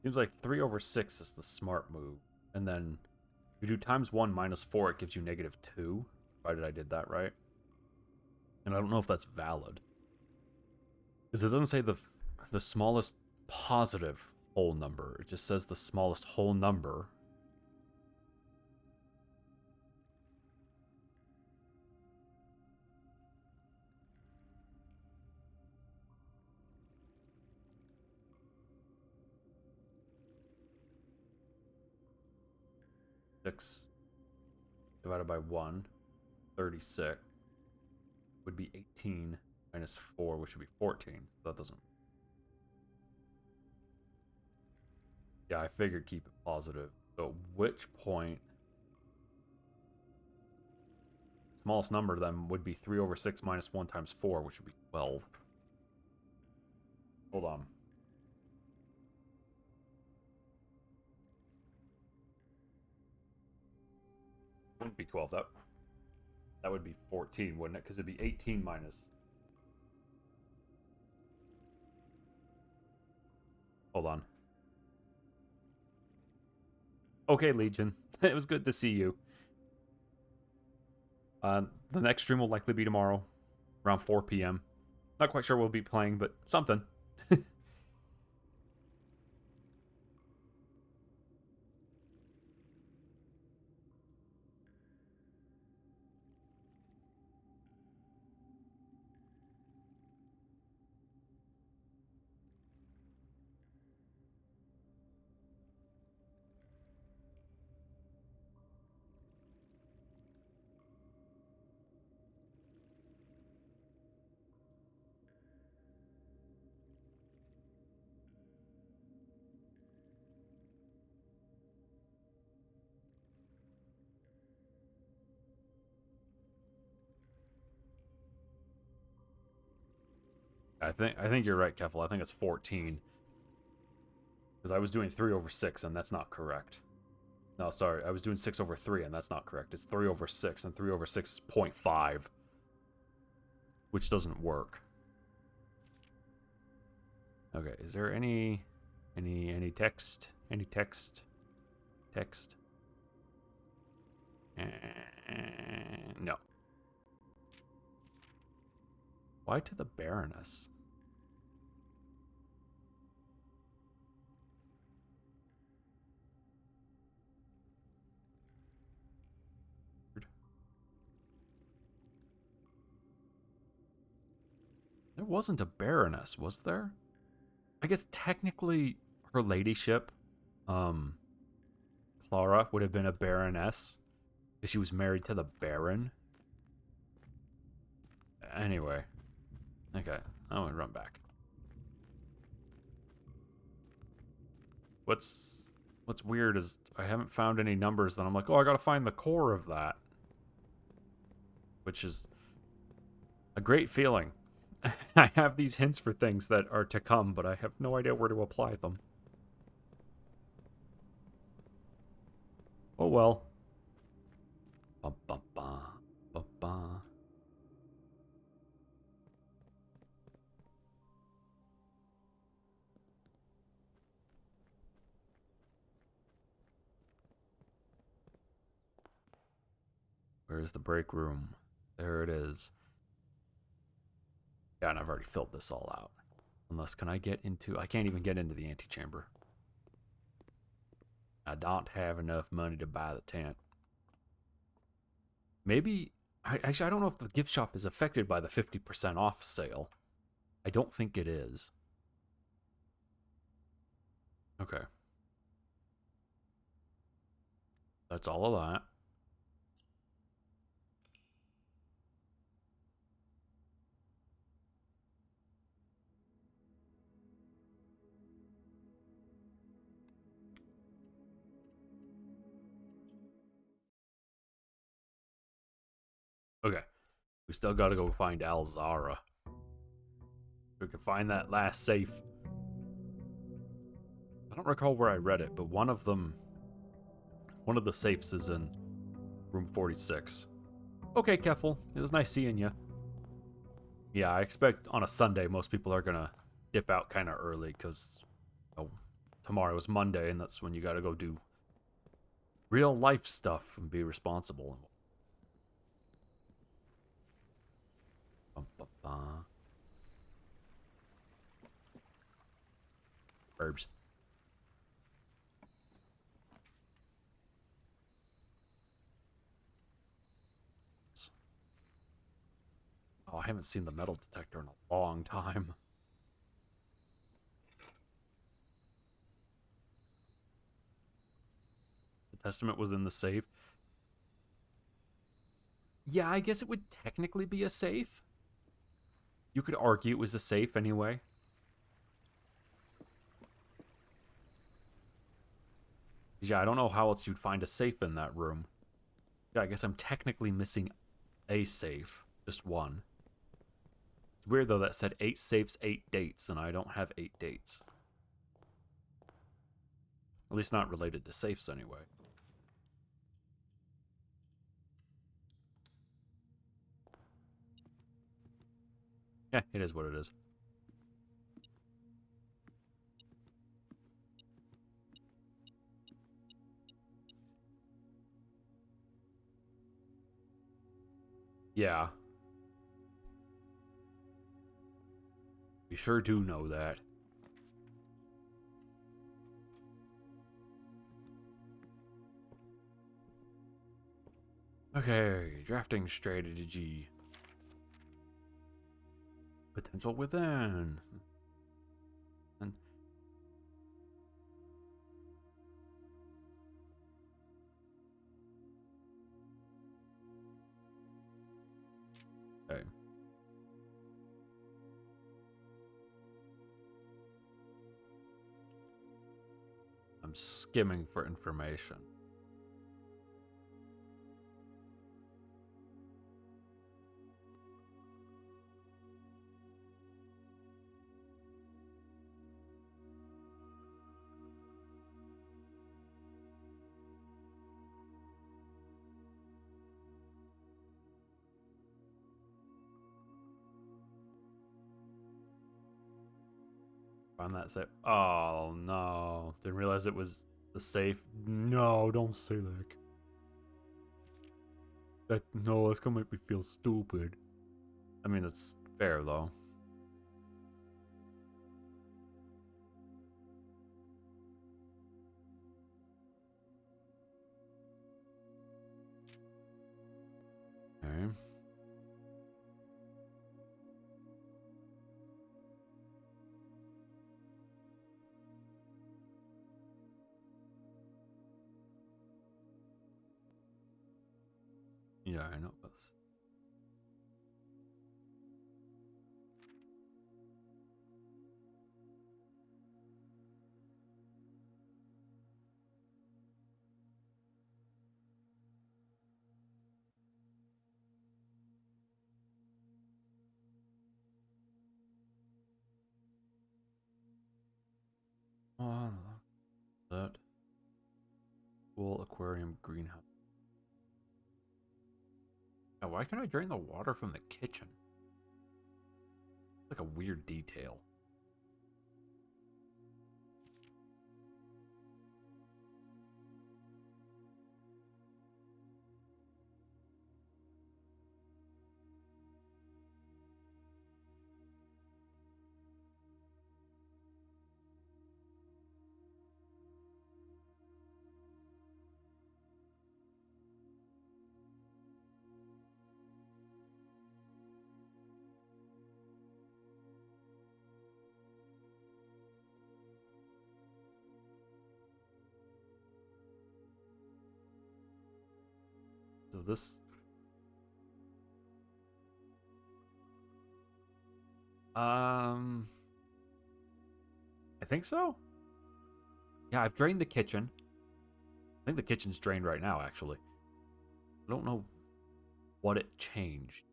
Seems like 3 over 6 is the smart move. And then if you do times 1 minus 4, it gives you -2. Provided I did that right. And I don't know if that's valid. Because it doesn't say the smallest positive whole number. It just says the smallest whole number. Six divided by 1, 36, would be 18 minus 4, which would be 14. So that doesn't. Yeah, I figured keep it positive. So at which point, smallest number then would be 3 over 6 minus 1 times 4, which would be 12. Hold on. Wouldn't be 12. That would be 14, wouldn't it? Because it'd be 18 minus. Hold on. Okay, Legion. It was good to see you. The next stream will likely be tomorrow, around 4 p.m. Not quite sure we'll be playing, but something. I think you're right, Keffel. I think it's 14. Because I was doing 3 over 6, and that's not correct. No, sorry. I was doing 6 over 3, and that's not correct. It's 3 over 6, and 3 over 6 is 0.5. Which doesn't work. Okay, is there any text? Any text? Text? No. Why to the Baroness? There wasn't a Baroness, was there? I guess technically her ladyship, um, Clara, would have been a Baroness because she was married to the Baron. Anyway. Okay, I'm gonna run back. What's weird is I haven't found any numbers that I'm like, oh, I gotta find the core of that. Which is a great feeling. I have these hints for things that are to come, but I have no idea where to apply them. Oh well. Bum, bum, bum, bum, bum. Where's the break room? There it is. Yeah, and I've already filled this all out. Unless, can I get into... I can't even get into the antechamber. I don't have enough money to buy the tent. Maybe... Actually, I don't know if the gift shop is affected by the 50% off sale. I don't think it is. Okay. That's all of that. Okay. We still gotta go find Alzara. We can find that last safe. I don't recall where I read it, but one of the safes is in room 46. Okay, Keffel. It was nice seeing you. Yeah, I expect on a Sunday most people are gonna dip out kind of early because tomorrow is Monday and that's when you gotta go do real life stuff and be responsible. Bum, bum, bum. Herbs. Oh, I haven't seen the metal detector in a long time. The testament was in the safe. Yeah, I guess it would technically be a safe. You could argue it was a safe anyway. Yeah, I don't know how else you'd find a safe in that room. Yeah, I guess I'm technically missing a safe. Just one. It's weird, though, that said 8 safes, 8 dates, and I don't have 8 dates. At least not related to safes, anyway. Yeah, it is what it is. Yeah. We sure do know that. Okay, drafting strategy. Potential within. And okay. I'm skimming for information. Find that safe. Oh no! Didn't realize it was the safe. No, don't say that. No, that's gonna make me feel stupid. I mean, that's fair though. Okay. Yeah, I know this. Oh, that pool, aquarium, greenhouse. Yeah, why can't I drain the water from the kitchen? It's like a weird detail. So this... I think so. Yeah, I've drained the kitchen. I think the kitchen's drained right now, actually. I don't know what it changed.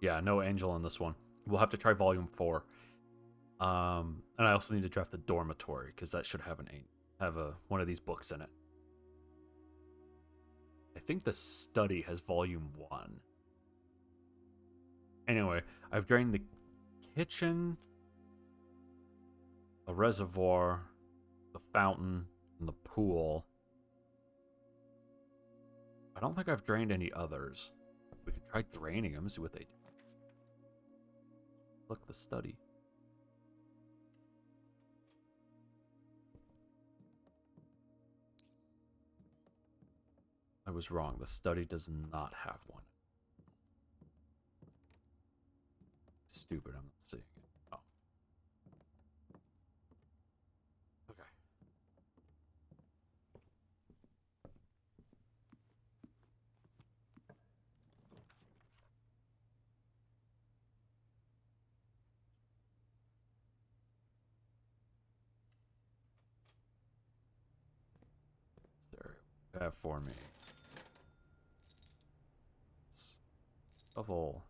Yeah, no angel in this one. We'll have to try volume 4. And I also need to draft the dormitory, because that should have one of these books in it. I think the study has volume 1. Anyway, I've drained the kitchen, the reservoir, the fountain, and the pool. I don't think I've drained any others. We could try draining them, see what they do. Look, the study. I was wrong. The study does not have one. Stupid, I'm not seeing it. Oh. Okay. There you have for me. Level.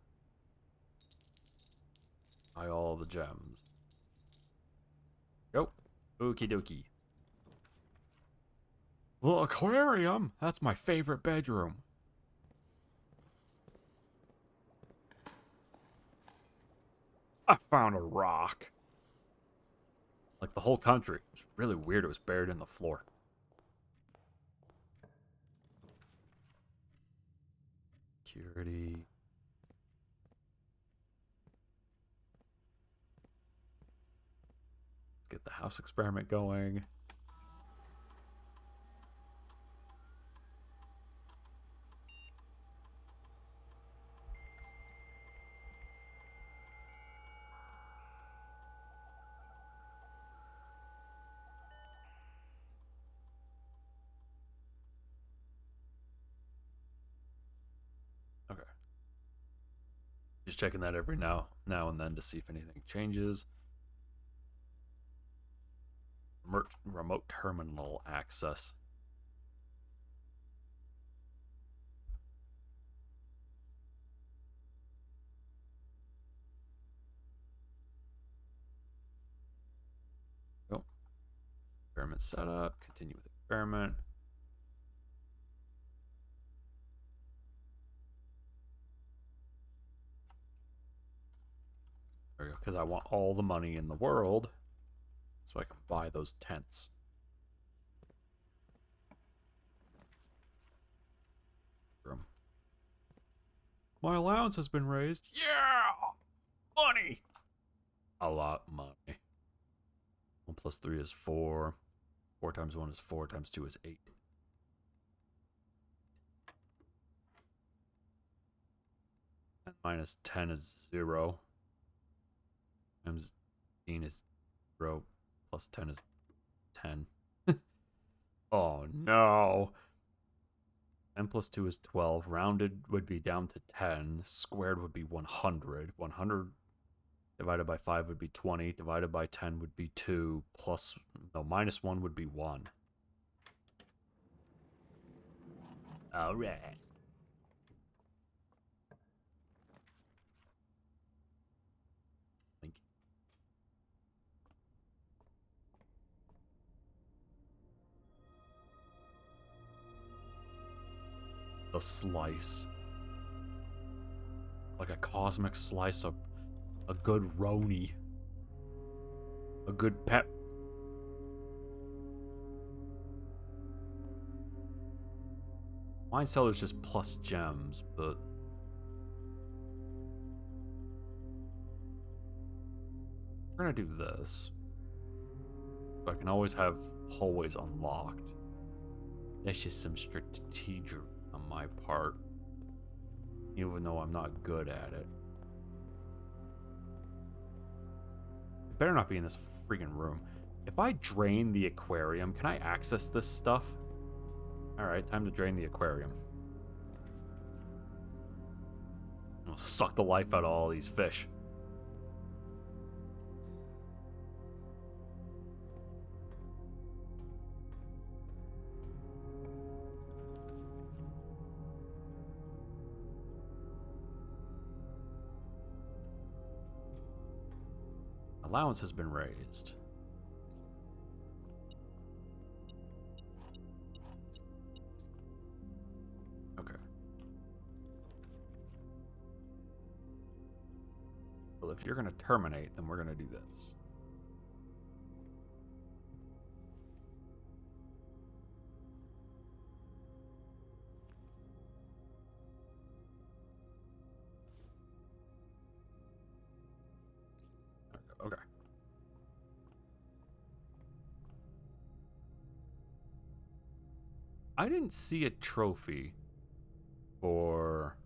Buy all the gems. Go. Okie dokie. The aquarium? That's my favorite bedroom. I found a rock. Like the whole country. It's really weird it was buried in the floor. Security. Let's get the house experiment going. Okay. Just checking that every now and then to see if anything changes. Remote terminal access. Oh. Experiment setup. Continue with experiment. There we go, because I want all the money in the world so I can buy those tents. My allowance has been raised. Yeah! Money! A lot of money. 1 plus 3 is 4. 4 times 1 is 4 times 2 is 8. And minus 10 is 0. Times 15 is 0. Plus 10 is 10. Oh no. 10 plus 2 is 12. Rounded would be down to 10. Squared would be 100. 100 divided by 5 would be 20. Divided by 10 would be 2. Plus, no, minus 1 would be 1. Alright. Thank you. The slice. Like a cosmic slice of a good Roni. A good pep. Wine cellar's just plus gems, but we're gonna do this. So I can always have hallways unlocked. That's just some strategy on my part. Even though I'm not good at it. It better not be in this freaking room. If I drain the aquarium, can I access this stuff? Alright, time to drain the aquarium. I'll suck the life out of all these fish. Allowance has been raised. Okay. Well, if you're going to terminate, then we're going to do this. Okay. I didn't see a trophy for...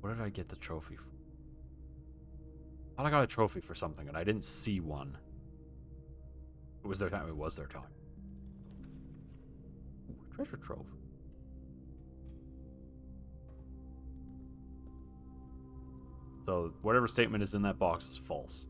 What did I get the trophy for? I thought I got a trophy for something, and I didn't see one. It was their time. It was their time. Ooh, treasure trove. So whatever statement is in that box is false.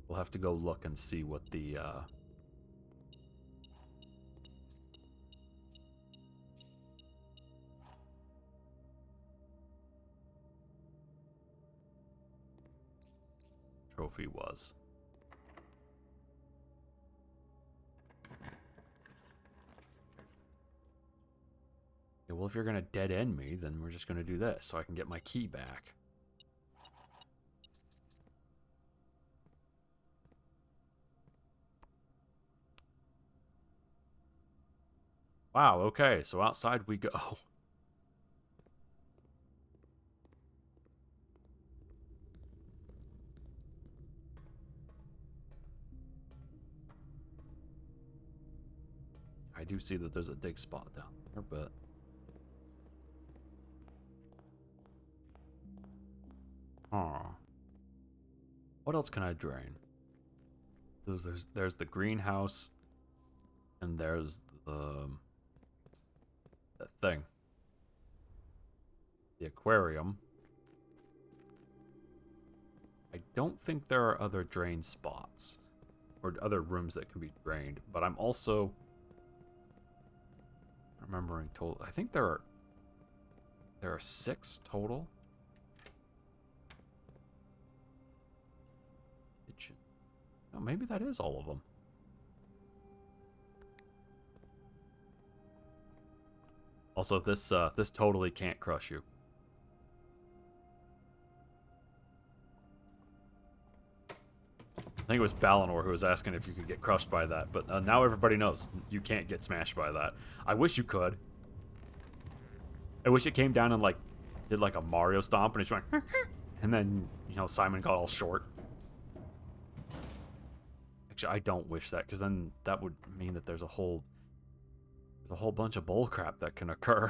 We'll have to go look and see what the trophy was. Yeah, well, if you're gonna dead end me, then we're just gonna do this so I can get my key back. Wow, okay, so outside we go. I do see that there's a dig spot down there, but... Huh. What else can I drain? There's the greenhouse, and there's the... that thing. The aquarium. I don't think there are other drain spots or other rooms that can be drained, but I'm also remembering total. I think there are 6 total. Oh, maybe that is all of them. Also, this totally can't crush you. I think it was Balinor who was asking if you could get crushed by that, but now everybody knows you can't get smashed by that. I wish you could. I wish it came down and, like, did, like, a Mario stomp and it just went, and then, you know, Simon got all short. Actually, I don't wish that, because then that would mean that there's a whole bunch of bullcrap that can occur.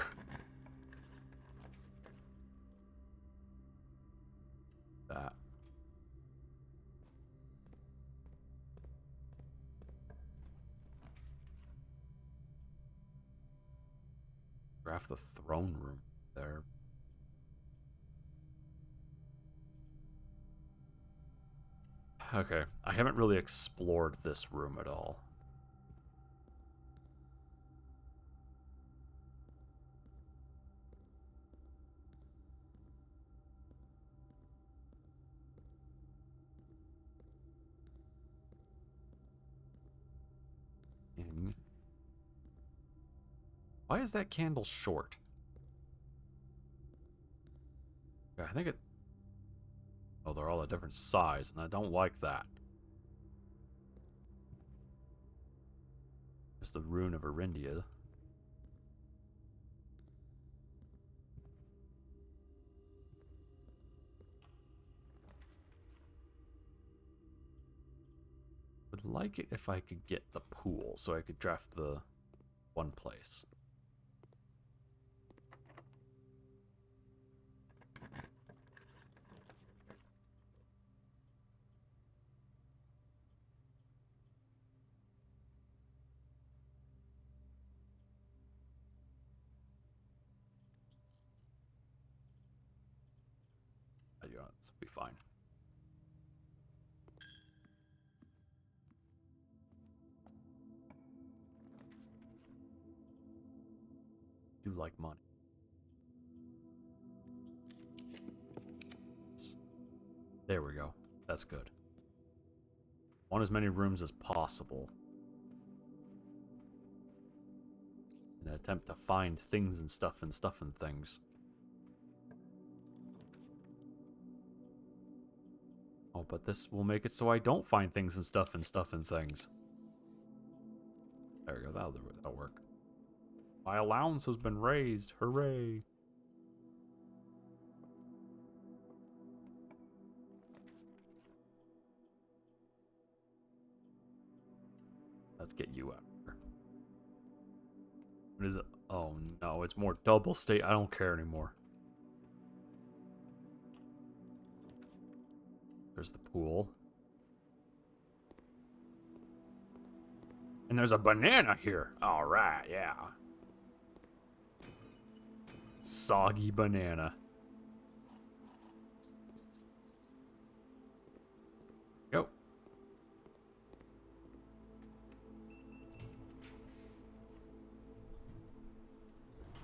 That. Graph the throne room there. Okay, I haven't really explored this room at all. Why is that candle short? Yeah, I think it... Oh, they're all a different size, and I don't like that. There's the Rune of Arindia. Would like it if I could get the pool, so I could draft the one place. Yeah, this will be fine. Do like money. There we go. That's good. Want as many rooms as possible. In an attempt to find things and stuff and things. Oh, but this will make it so I don't find things and stuff and things. There we go. That'll work. My allowance has been raised. Hooray. Let's get you out here. What is it? Oh no, it's more double state. I don't care anymore. There's the pool. And there's a banana here. Alright, yeah. Soggy banana. Go.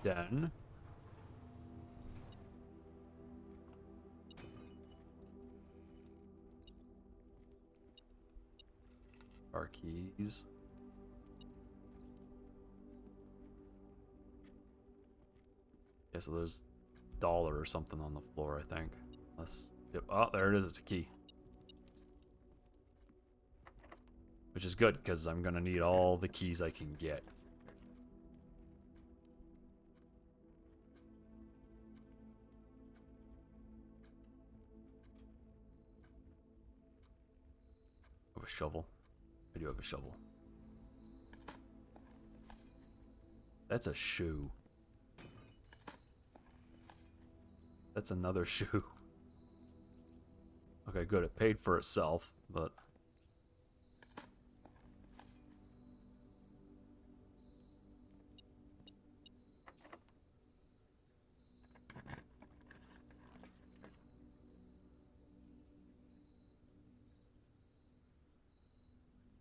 Done. Our keys. Yeah, so there's $1 or something on the floor, I think. Yep. Oh, there it is. It's a key. Which is good, because I'm going to need all the keys I can get. I have a shovel. I do have a shovel. That's a shoe. That's another shoe. Okay, good. It paid for itself, but...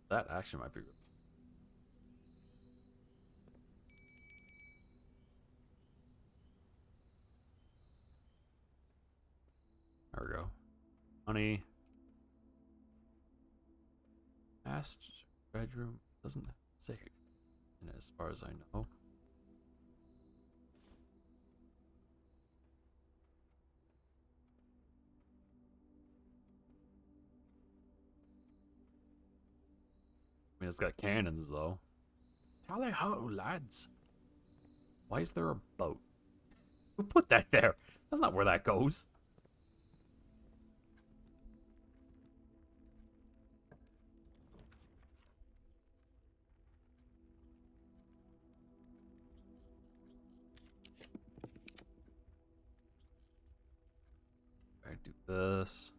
that actually might be... There we go. Honey. Master bedroom doesn't say in it as far as I know. I mean, it's got cannons, though. Tally ho, lads. Why is there a boat? Who put that there? That's not where that goes. I do this.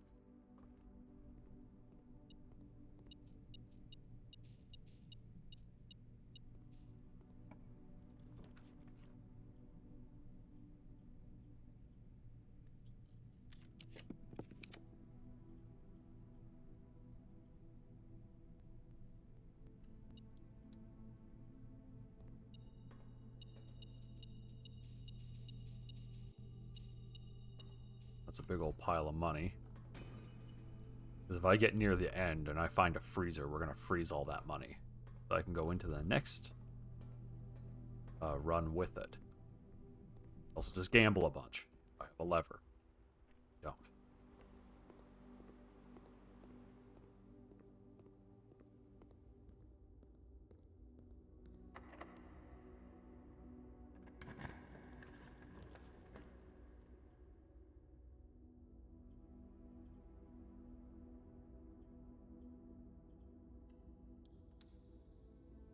That's a big old pile of money. Because if I get near the end and I find a freezer, we're going to freeze all that money. So I can go into the next run with it. Also, just gamble a bunch. I have a lever. Don't.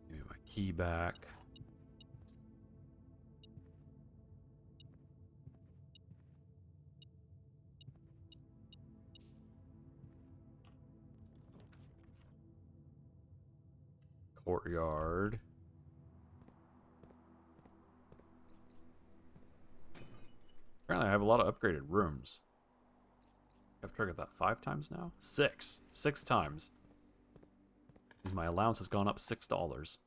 Give me my key back. Courtyard. Apparently I have a lot of upgraded rooms. I've triggered that 5 times now? 6. 6 times. Because my allowance has gone up $6.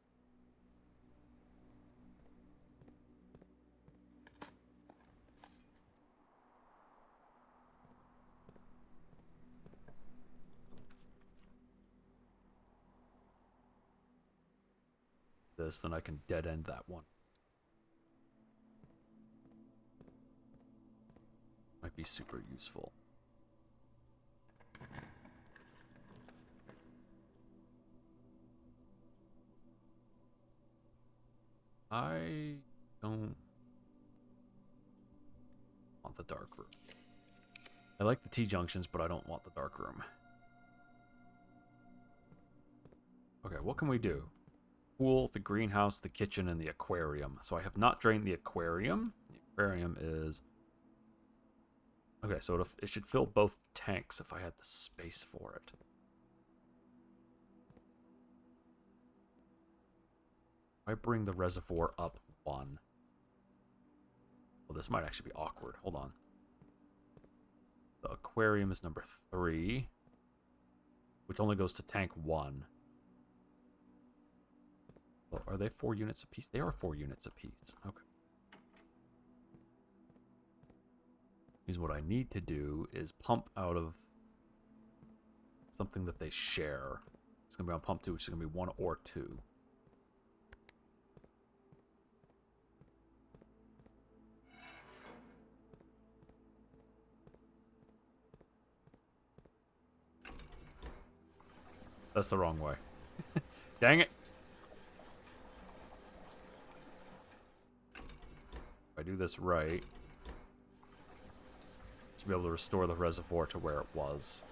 This, then I can dead end that one. Might be super useful. I don't want the dark room. I like the T-junctions, but I don't want the dark room. Okay, what can we do? Pool, the greenhouse, the kitchen, and the aquarium. So I have not drained the aquarium. The aquarium is... Okay, so it should fill both tanks if I had the space for it. I bring the reservoir up 1. Well, this might actually be awkward. Hold on. The aquarium is number 3, which only goes to tank 1. Oh, are they 4 units apiece? They are 4 units apiece. Okay. Means what I need to do is pump out of something that they share. It's going to be on pump 2, which is going to be 1 or 2. That's the wrong way. Dang it. If I do this right, to be able to restore the reservoir to where it was.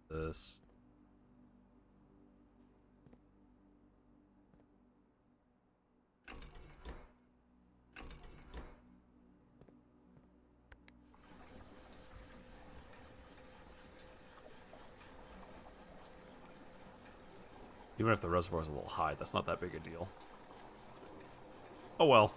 This. Even if the reservoir is a little high, that's not that big a deal. Oh well.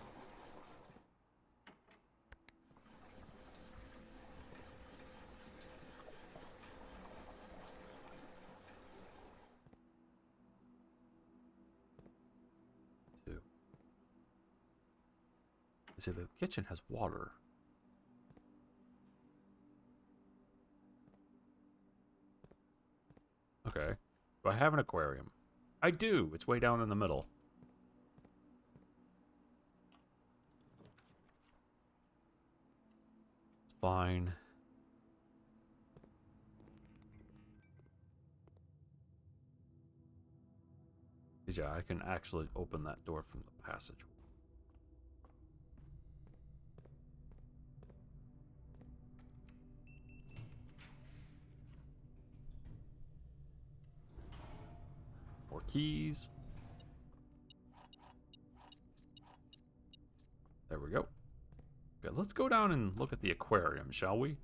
see, the kitchen has water. Okay. Do I have an aquarium? I do. It's way down in the middle. It's fine. Yeah, I can actually open that door from the passage. More keys. There we go. Okay, let's go down and look at the aquarium, shall we?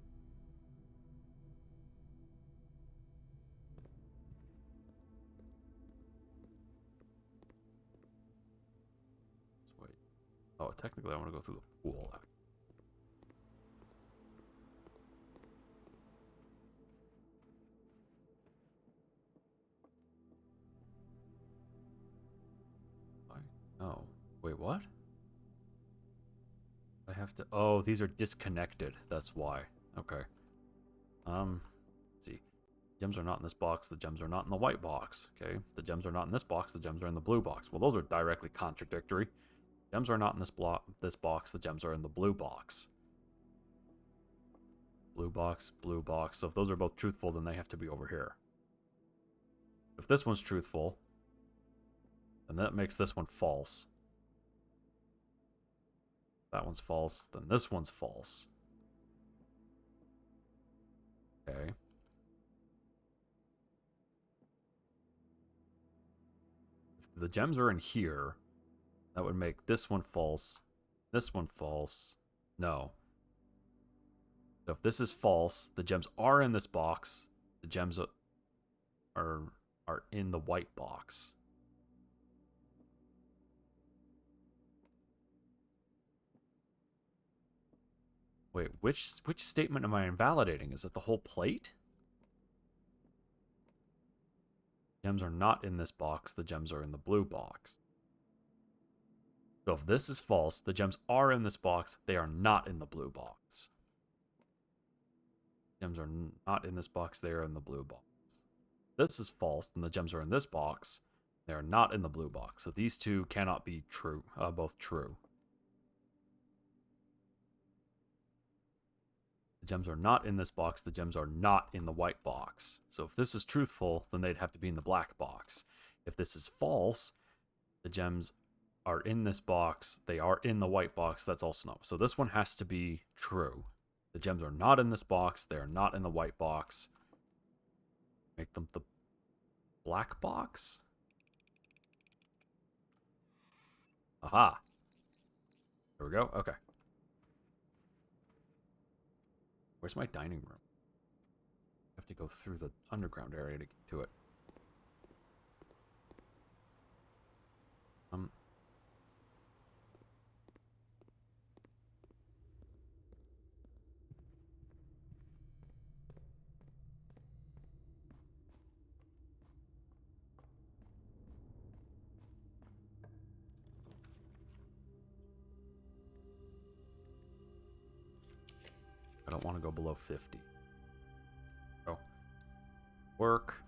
Let's wait. Oh, technically I want to go through the pool. Oh, wait, what? I have to... Oh, these are disconnected. That's why. Okay. Let's see. Gems are not in this box. The gems are not in the white box. Okay. The gems are not in this box. The gems are in the blue box. Well, those are directly contradictory. Gems are not in this box. The gems are in the blue box. Blue box, blue box. So if those are both truthful, then they have to be over here. If this one's truthful, then that makes this one false. That one's false, then this one's false. Okay. If the gems are in here, that would make this one false, this one false. No. So if this is false, the gems are in this box, the gems are in the white box. Wait, which statement am I invalidating? Is it the whole plate? Gems are not in this box. The gems are in the blue box. So if this is false, the gems are in this box. They are not in the blue box. Gems are not in this box. They are in the blue box. This is false, then the gems are in this box. They are not in the blue box. So these two cannot be true, both true. The gems are not in this box. The gems are not in the white box. So if this is truthful, then they'd have to be in the black box. If this is false, the gems are in this box. They are in the white box. That's also no. So this one has to be true. The gems are not in this box. They are not in the white box. Make them the black box? Aha. There we go. Okay. Where's my dining room? I have to go through the underground area to get to it. I don't want to go below 50. Oh. Work.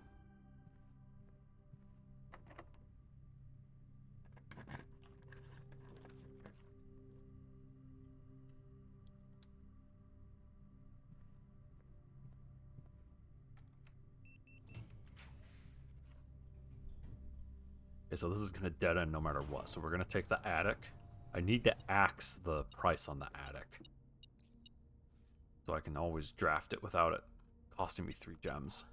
Okay, so this is going to dead end no matter what. So we're going to take the attic. I need to axe the price on the attic, so I can always draft it without it costing me 3 gems.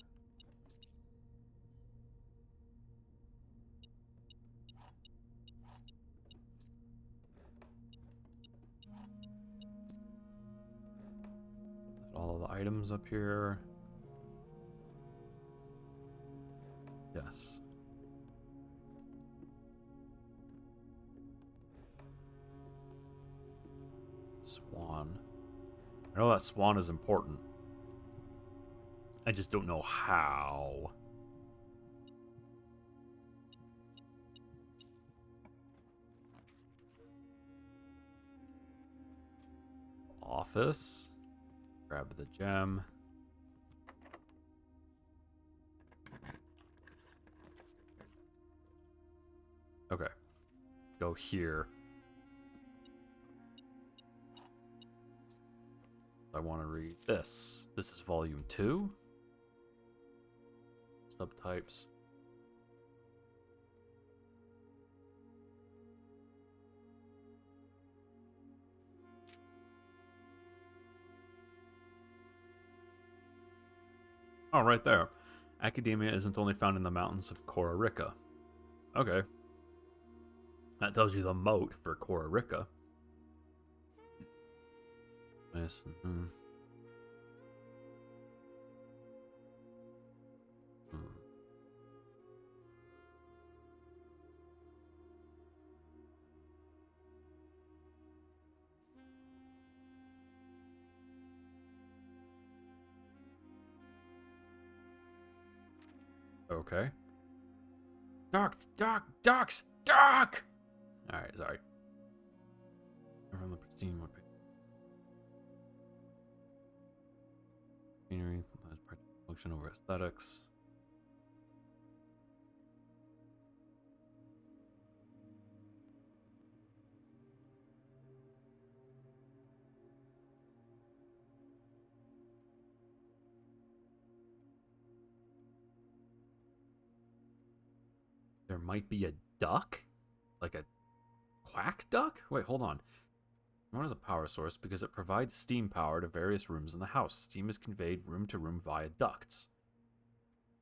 All the items up here. Yes. Swan. I know that swan is important. I just don't know how. office. Grab the gem. Okay. Go here. I want to read this. This is volume 2. Subtypes. Oh, right there. Academia isn't only found in the mountains of Kororika. Okay. That tells you the moat for Kororika. Nice. Okay. Ducks! Alright, sorry. From the pristine wood machinery has practical function over aesthetics. There might be a duck? Like a quack duck? Wait, hold on. Known as a power source because it provides steam power to various rooms in the house. Steam is conveyed room to room via ducts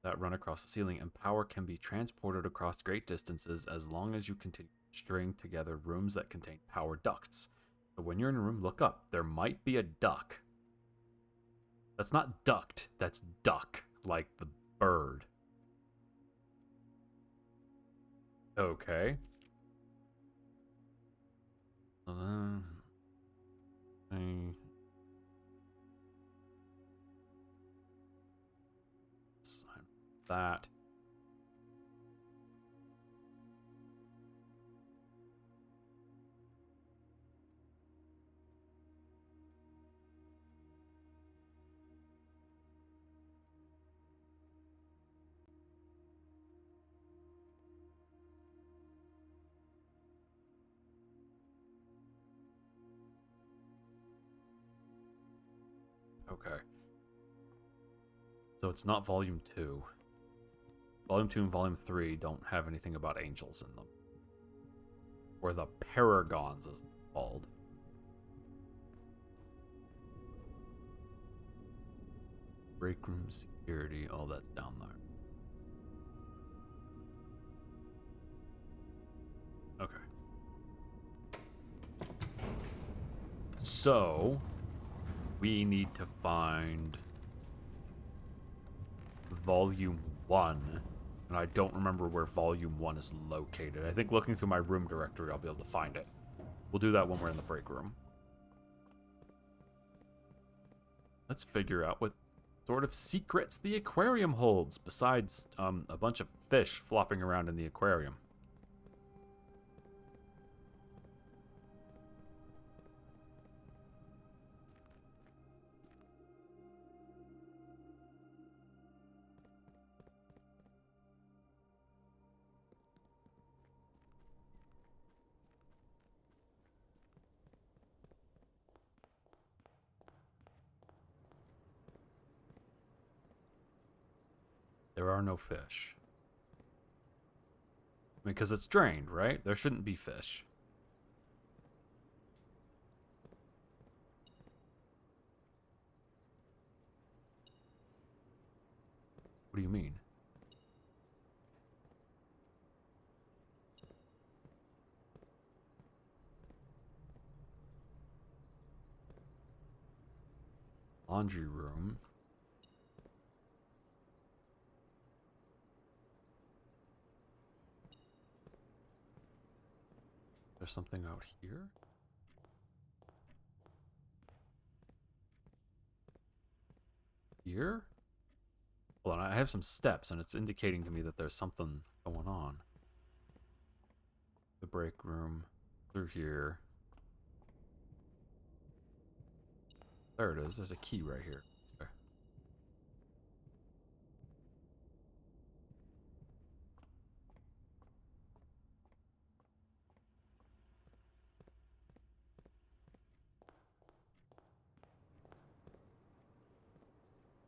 that run across the ceiling, and power can be transported across great distances as long as you continue to string together rooms that contain power ducts. So when you're in a room, look up. There might be a duck. That's not duct, that's duck, like the bird. Okay. That. Okay. So it's not volume 2. Volume 2 and volume 3 don't have anything about angels in them. Or the paragons, as they're called. Break room security, all that's down there. Okay. So, we need to find volume 1. And I don't remember where volume 1 is located. I think looking through my room directory, I'll be able to find it. We'll do that when we're in the break room. Let's figure out what sort of secrets the aquarium holds, besides a bunch of fish flopping around in the aquarium. There are no fish. Because it's drained, right? There shouldn't be fish. What do you mean? Laundry room. There's something out here? Here? Hold on, I have some steps and it's indicating to me that there's something going on. The break room. Through here. There it is. There's a key right here. Okay.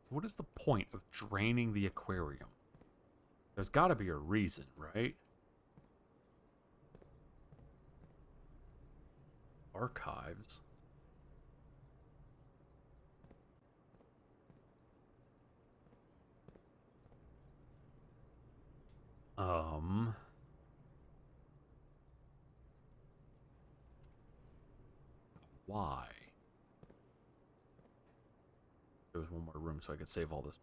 So what is the point of draining the aquarium? There's got to be a reason, right? Archives. Why? There was one more room so I could save all this.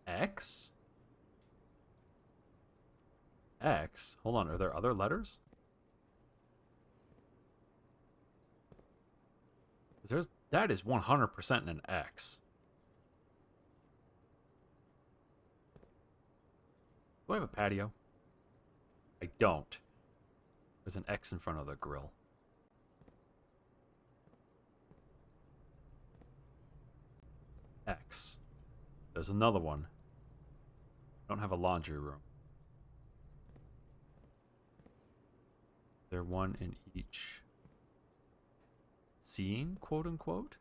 X? X? Hold on, are there other letters? That is 100% an X. Do I have a patio? I don't. There's an X in front of the grill. X. There's another one. I don't have a laundry room. There one in each scene, quote unquote.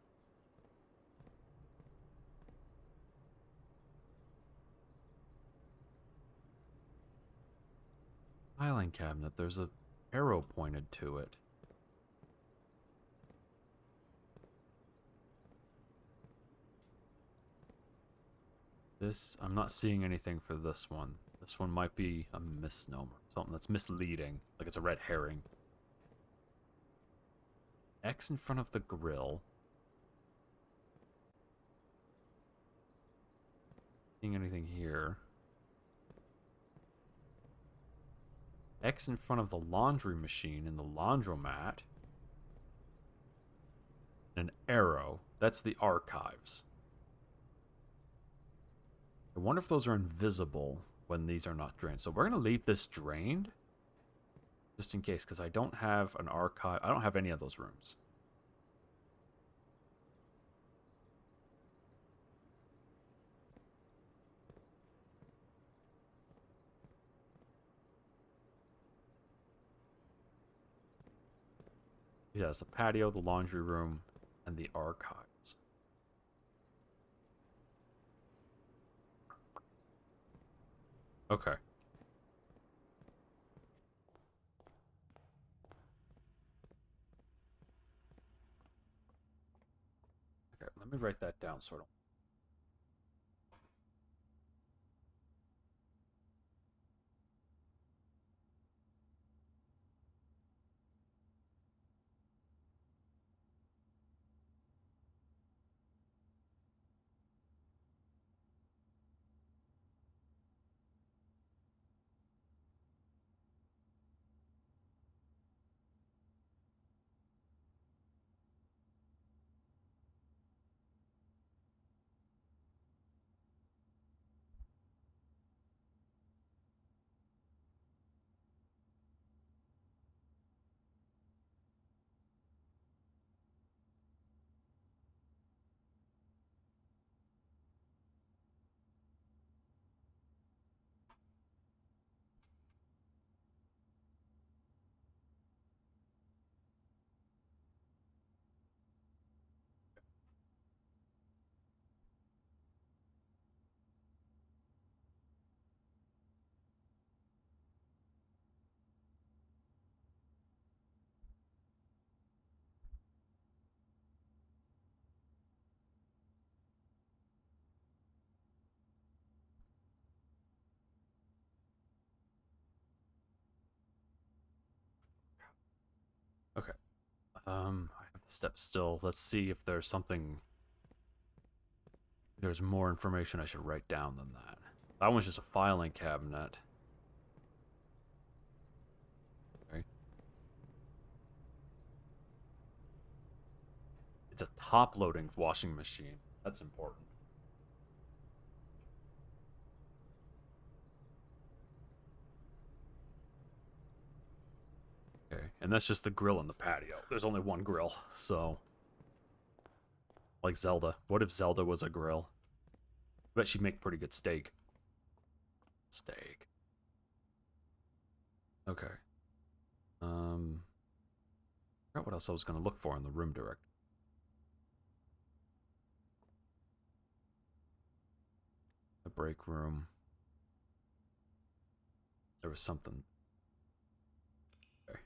Filing cabinet. There's a arrow pointed to it. This, I'm not seeing anything for this one. This one might be a misnomer. Something that's misleading. Like it's a red herring. X in front of the grill. Seeing anything here? X in front of the laundry machine in the laundromat. An arrow. That's the archives. I wonder if those are invisible when these are not drained. So we're going to leave this drained. Just in case, because I don't have an archive. I don't have any of those rooms. Yeah, it's the patio, the laundry room, and the archives. Okay. Okay, let me write that down sort of. Okay. I have the steps still. Let's see if there's something. There's more information I should write down than that. That one's just a filing cabinet. Okay. It's a top-loading washing machine. That's important. Okay, and that's just the grill and the patio. There's only one grill, so... Like Zelda. What if Zelda was a grill? I bet she'd make pretty good steak. Steak. Okay. I forgot what else I was going to look for in the room direct. The break room. There was something. Okay.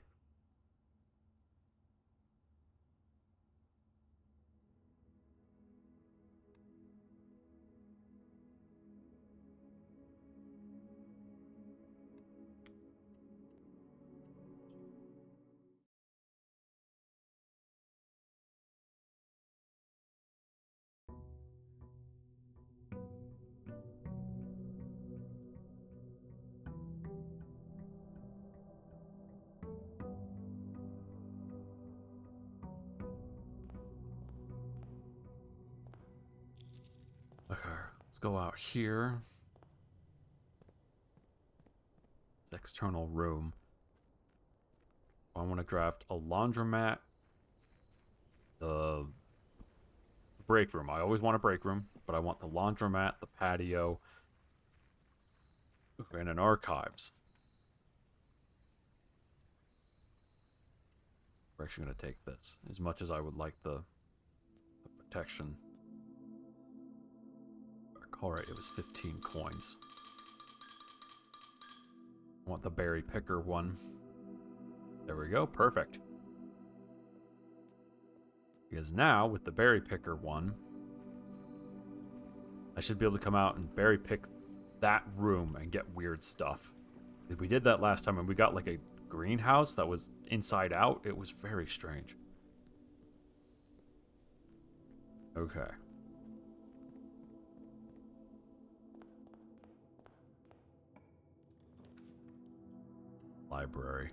Okay, let's go out here. It's external room. I want to draft a laundromat. The break room. I always want a break room, but I want the laundromat, the patio, and an archives. We're actually going to take this, as much as I would like the protection. Alright, it was 15 coins. I want the berry picker one. There we go, perfect. Because now, with the berry picker one, I should be able to come out and berry pick that room and get weird stuff. We did that last time and we got like a greenhouse that was inside out. It was very strange. Okay. Library.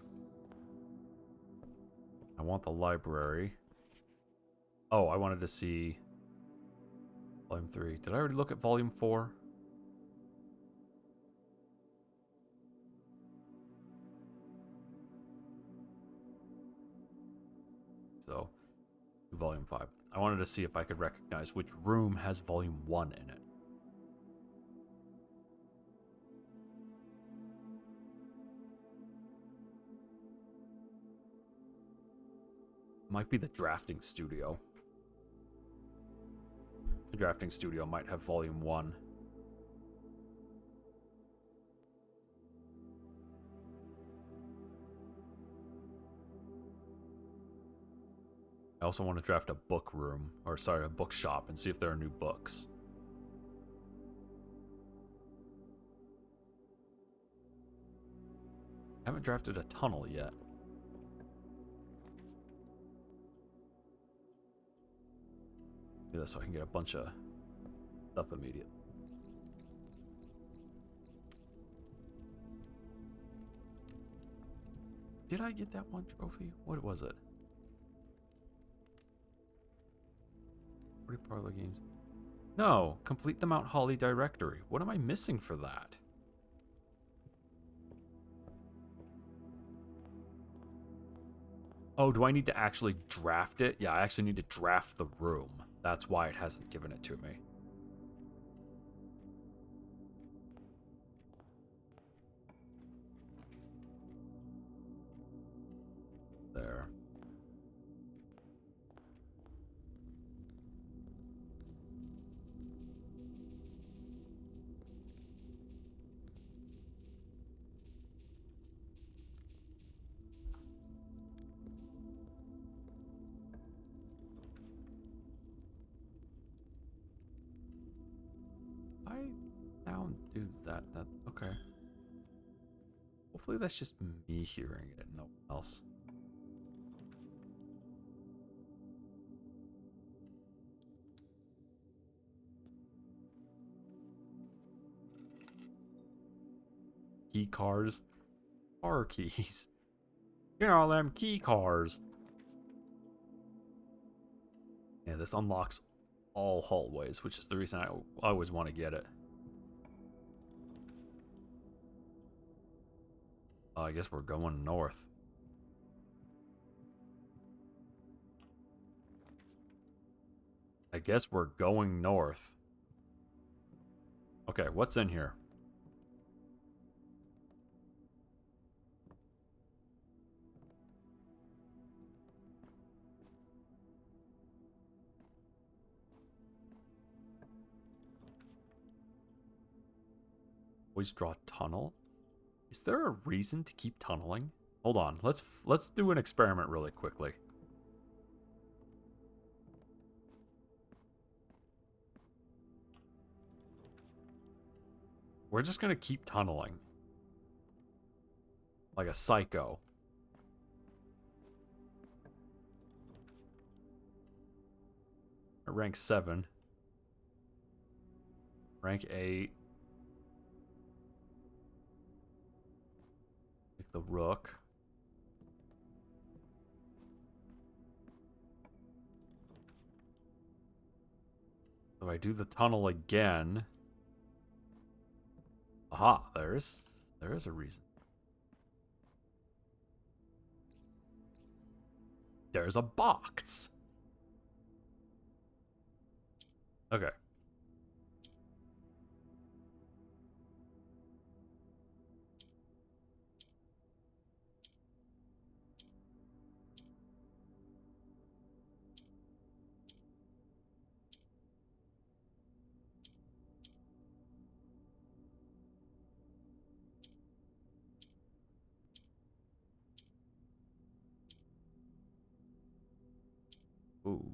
I want the library. Oh, I wanted to see Volume 3. Did I already look at Volume 4? So, Volume 5. I wanted to see if I could recognize which room has Volume 1 in it. Might be the drafting studio. The drafting studio might have Volume 1. I also want to draft a book room, or sorry, a bookshop, and see if there are new books. I haven't drafted a tunnel yet. Do this so I can get a bunch of stuff immediately. Did I get that one trophy? What was it? 40 parlor games. No, complete the Mount Holly directory. What am I missing for that? Oh, do I need to actually draft it? Yeah, I actually need to draft the room. That's why it hasn't given it to me. There. I now do that. Okay. Hopefully that's just me hearing it, no one else. Key cars. Car keys. You know, them key cars. Yeah, this unlocks all hallways, which is the reason I always want to get it. I guess we're going north. I guess we're going north. Okay, what's in here? Always draw a tunnel? Is there a reason to keep tunneling? Hold on, let's do an experiment really quickly. We're just gonna keep tunneling. Like a psycho. Rank 7. Rank 8. Like the rook. So I do the tunnel again. Aha, there is a reason. There's a box. Okay. Ooh.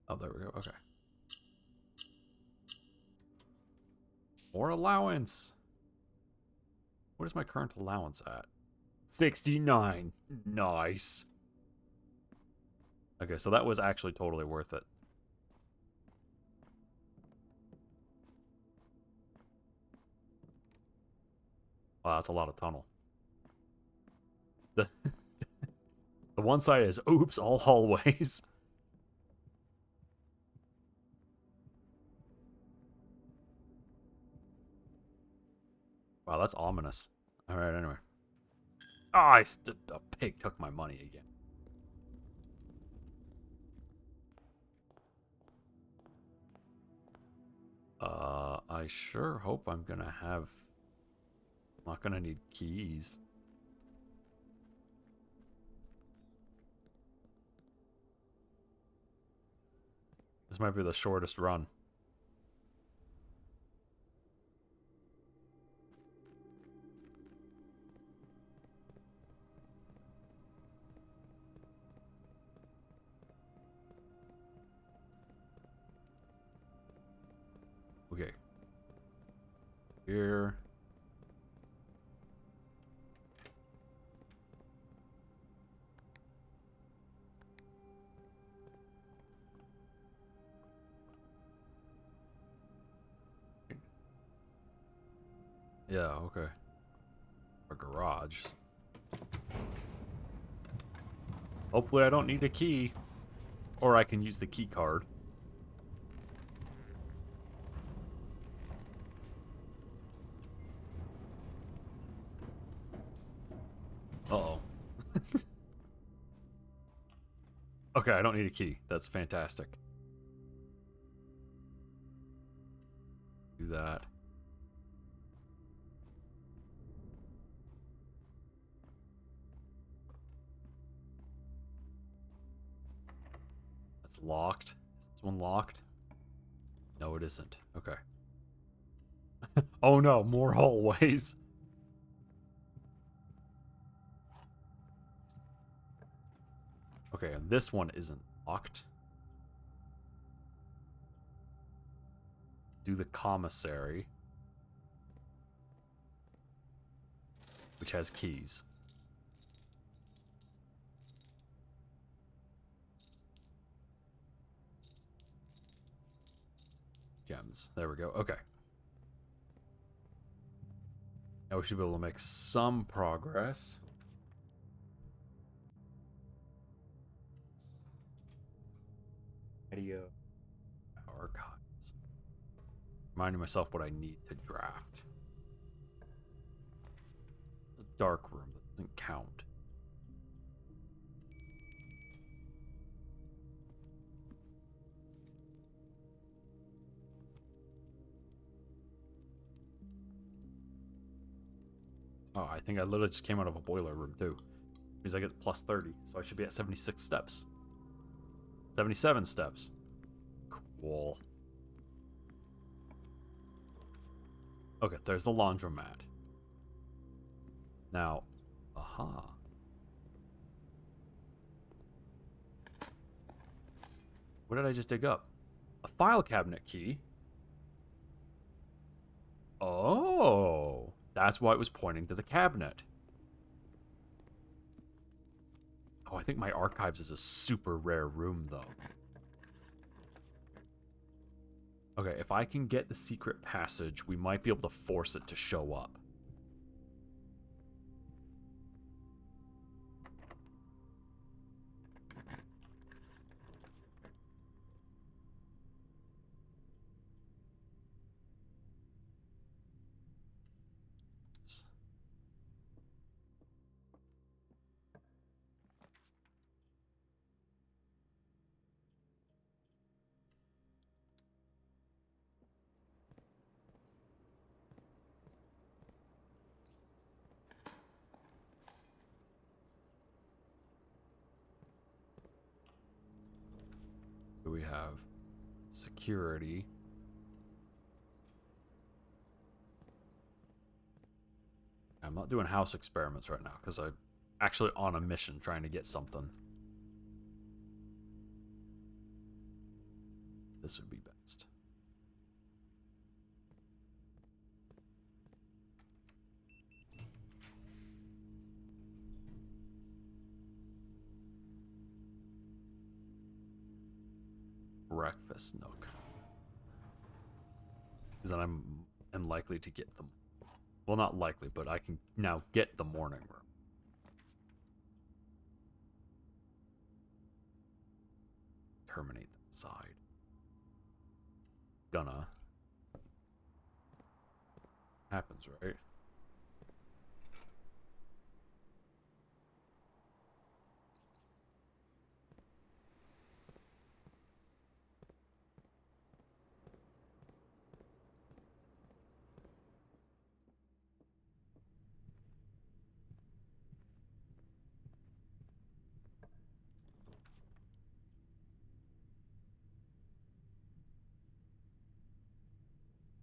Oh, there we go. Okay. More allowance. What is my current allowance at? 69. Nice. Okay, so that was actually totally worth it. Wow, that's a lot of tunnel. The the one side is oops, all hallways. Wow, that's ominous. All right, anyway. Ah, a pig took my money again. I sure hope I'm gonna have... I'm not gonna need keys. This might be the shortest run. Okay. Here. Yeah, okay. A garage. Hopefully I don't need a key. Or I can use the key card. Uh-oh. Okay, I don't need a key. That's fantastic. Do that. That's locked. Is this one locked? No, it isn't. Okay. Oh no, more hallways. Okay, and this one isn't locked. Do the commissary, which has keys. gems. There we go. Okay. Now we should be able to make some progress. Video archives. Reminding myself what I need to draft. The dark room that doesn't count. Oh, I think I literally just came out of a boiler room too. Because I get plus 30, so I should be at 76 steps. 77 steps. Cool. Okay, there's the laundromat. Now, aha. What did I just dig up? A file cabinet key. Oh, that's why it was pointing to the cabinet. Oh, I think my archives is a super rare room, though. Okay, if I can get the secret passage, we might be able to force it to show up. We have security. I'm not doing house experiments right now because I'm actually on a mission trying to get something. This would be best. Breakfast nook. Because then I'm likely to get them. Well, not likely, but I can now get the morning room. Terminate that side. Gonna. Happens, right?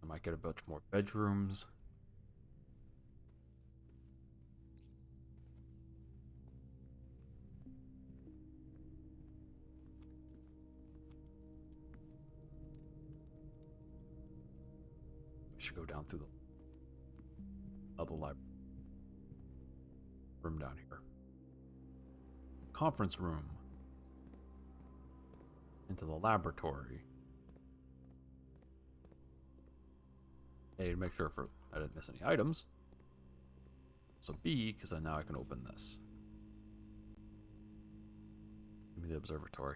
I might get a bunch more bedrooms. I should go down through the other library room down here. Conference room. Into the laboratory. A, to make sure I didn't miss any items. So B, because now I can open this. Give me the observatory.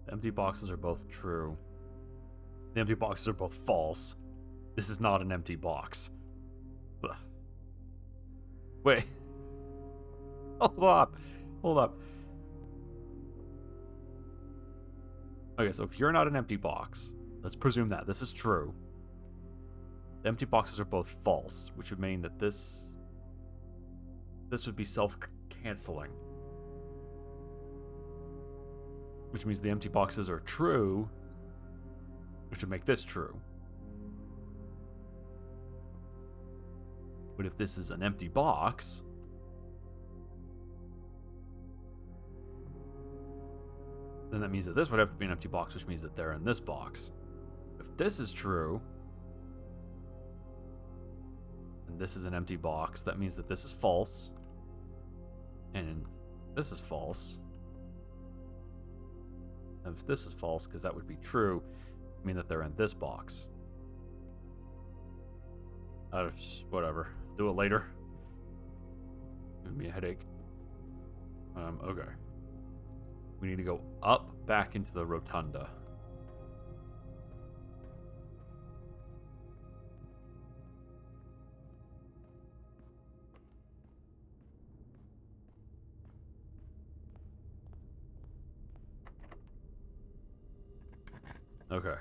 The empty boxes are both true. The empty boxes are both false. This is not an empty box. Ugh. Wait. Hold up. Hold up. Okay, so if you're not an empty box, let's presume that this is true. The empty boxes are both false, which would mean that this would be self-canceling. Which means the empty boxes are true, which would make this true. But if this is an empty box, then that means that this would have to be an empty box, which means that they're in this box. If this is true, and this is an empty box, that means that this is false. And this is false. If this is false, because that would be true, I mean that they're in this box. Whatever. Do it later. Give me a headache. Okay. We need to go up back into the rotunda. Okay.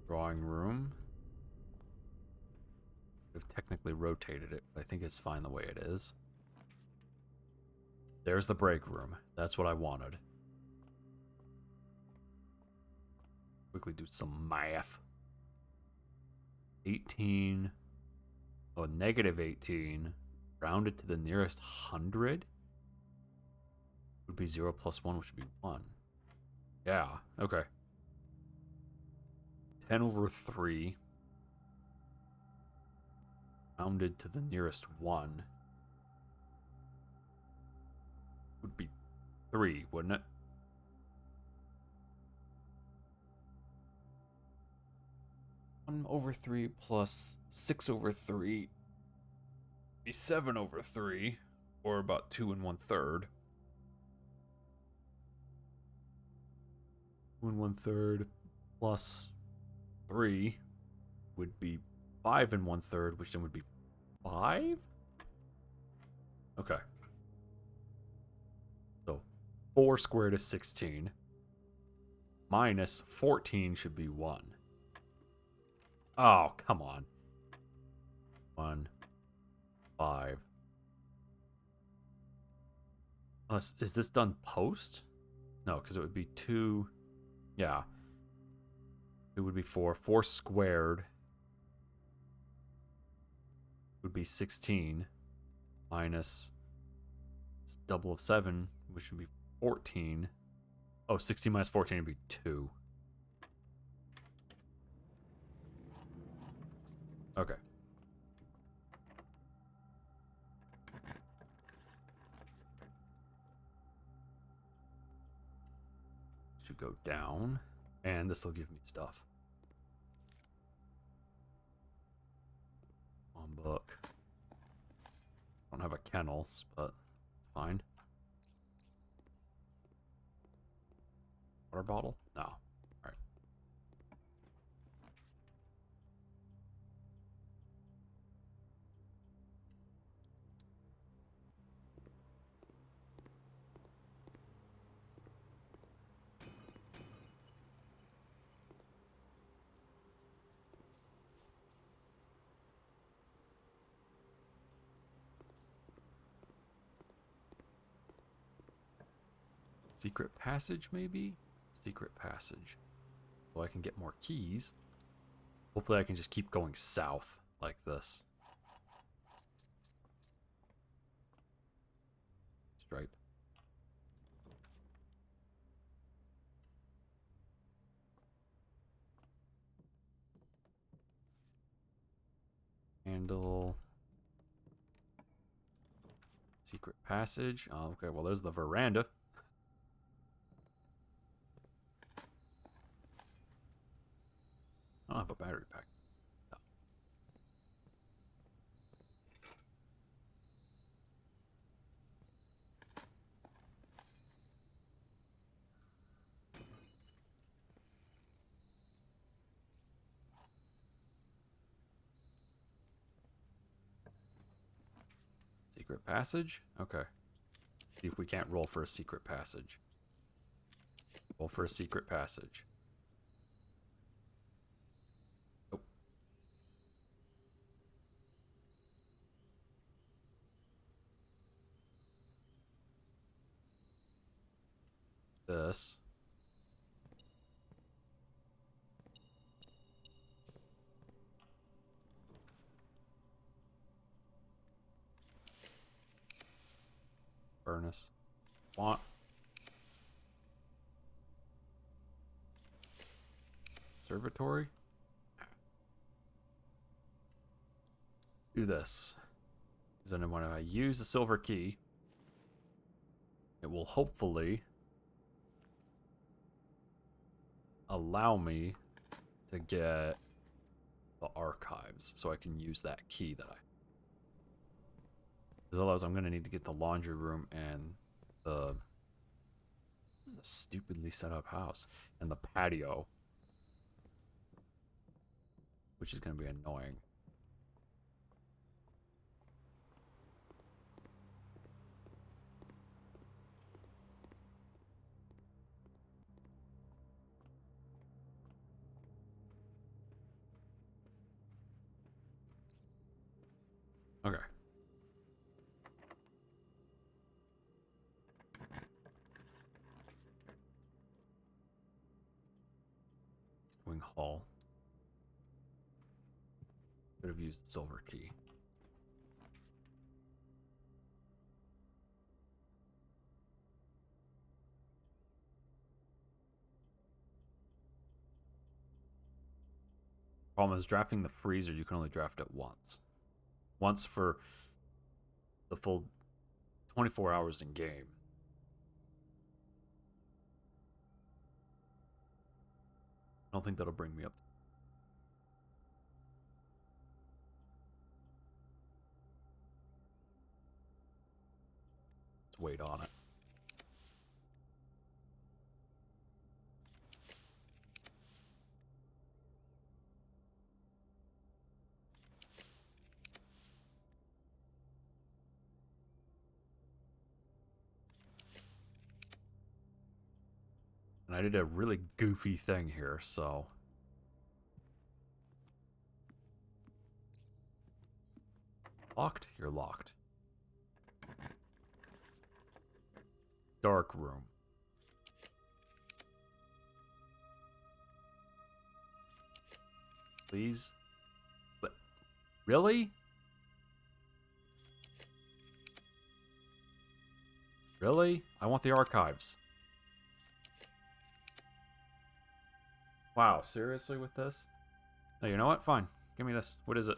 Drawing room. I've technically rotated it, but I think it's fine the way it is. There's the break room. That's what I wanted. Quickly do some math. 18. Oh, negative 18. Rounded to the nearest 100. Would be 0 plus 1, which would be 1. Yeah, okay. 10 over 3. Rounded to the nearest 1. Would be 3, wouldn't it? One over 3 plus 6 over 3 be 7 over 3, or about 2 1/3. 2 1/3 plus 3 would be 5 1/3, which then would be 5? Okay. So 4 squared is 16. Minus 14 should be 1. Oh, come on. 1, 5. Is this done post? No, because it would be 2. Yeah. It would be 4. 4 squared would be 16 minus double of 7, which would be 14. Oh, 16 minus 14 would be 2. Okay. Should go down, and this will give me stuff. One book. Don't have a kennels, but it's fine. Water bottle? No. All right. Secret passage, maybe? Secret passage. So I can get more keys. Hopefully I can just keep going south like this. Stripe. Handle. Secret passage. Oh, okay, well, there's the veranda. I don't have a battery pack. No. Secret passage? Okay. See if we can't roll for a secret passage. Roll for a secret passage. Nope. This. Furnace. want. Observatory. Do this. Because then when I use the silver key, it will hopefully allow me to get the archives, so I can use that key that I... Because otherwise I'm going to need to get the laundry room and the... This is a stupidly set up house. And the patio. Which is going to be annoying. Okay. Wing hall. Could have used the silver key. Problem is, drafting the freezer, you can only draft it once. Once for the full 24 hours in game. I don't think that'll bring me up. Let's wait on it. And I did a really goofy thing here, so... Locked? You're locked. Dark room. Please? But... Really? Really? I want the archives. Wow, seriously with this? No, you know what? Fine. Give me this. What is it?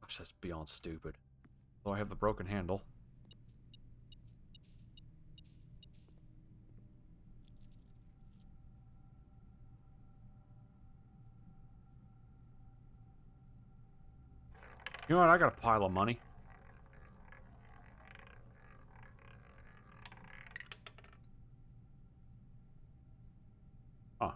Gosh, that's beyond stupid. Though I have the broken handle. You know what? I got a pile of money. Huh.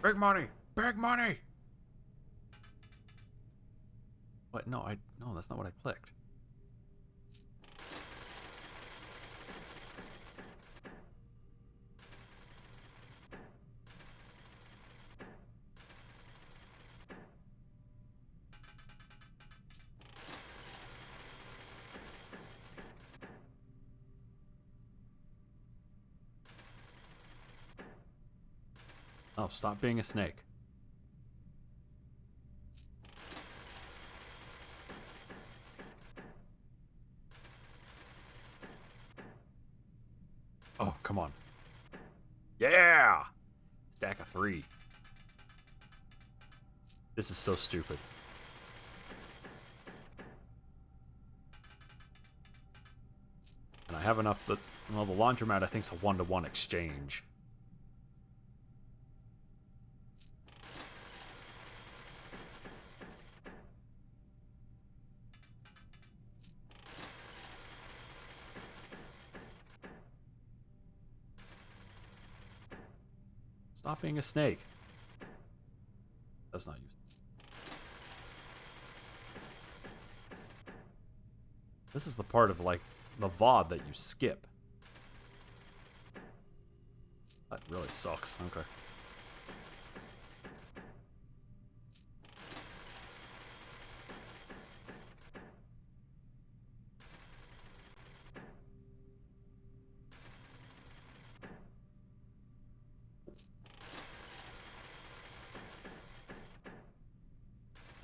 Big money! Big money! What? No, no, that's not what I clicked. Oh, stop being a snake. Oh, come on. Yeah! Stack of 3. This is so stupid. And I have enough, but, well, the laundromat I think is a 1-to-1 exchange. Stop being a snake. That's not useful. This is the part of, like, the VOD that you skip. That really sucks. Okay.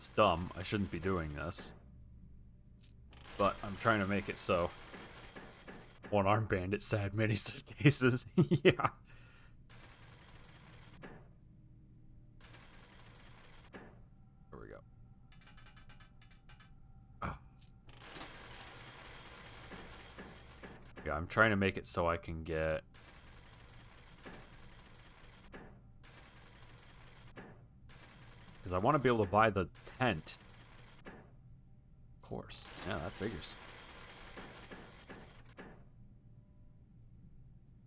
It's dumb. I shouldn't be doing this. But I'm trying to make it so one-arm bandit sad many cases. Yeah. There we go. Oh. Yeah, I'm trying to make it so I can get... Because I want to be able to buy the tent. Of course. Yeah, that figures.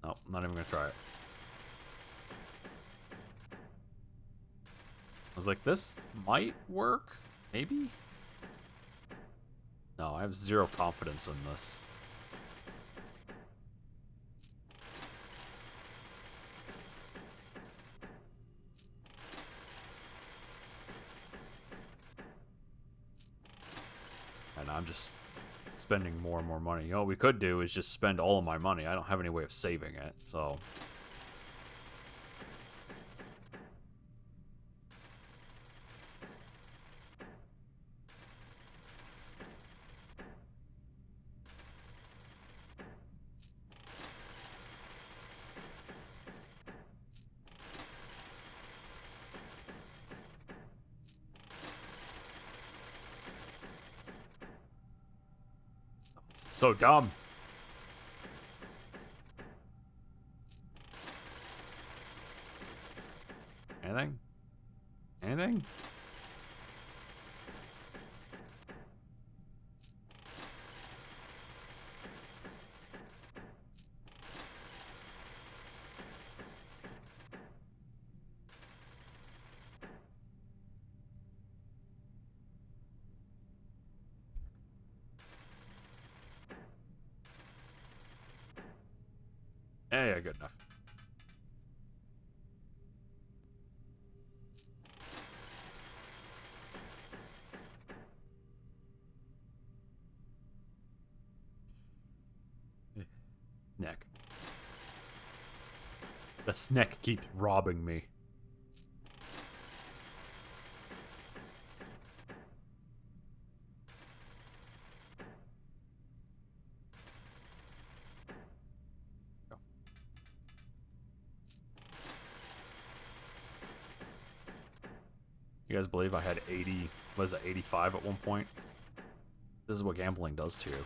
No, I'm not even going to try it. I was like, this might work? Maybe? No, I have zero confidence in this. And I'm just spending more and more money. You know, what we could do is just spend all of my money. I don't have any way of saving it, so... So dumb. Anything? Anything? Yeah, good enough. Neck. The snack keeps robbing me. You guys believe I had 80, was it 85 at one point? This is what gambling does to you.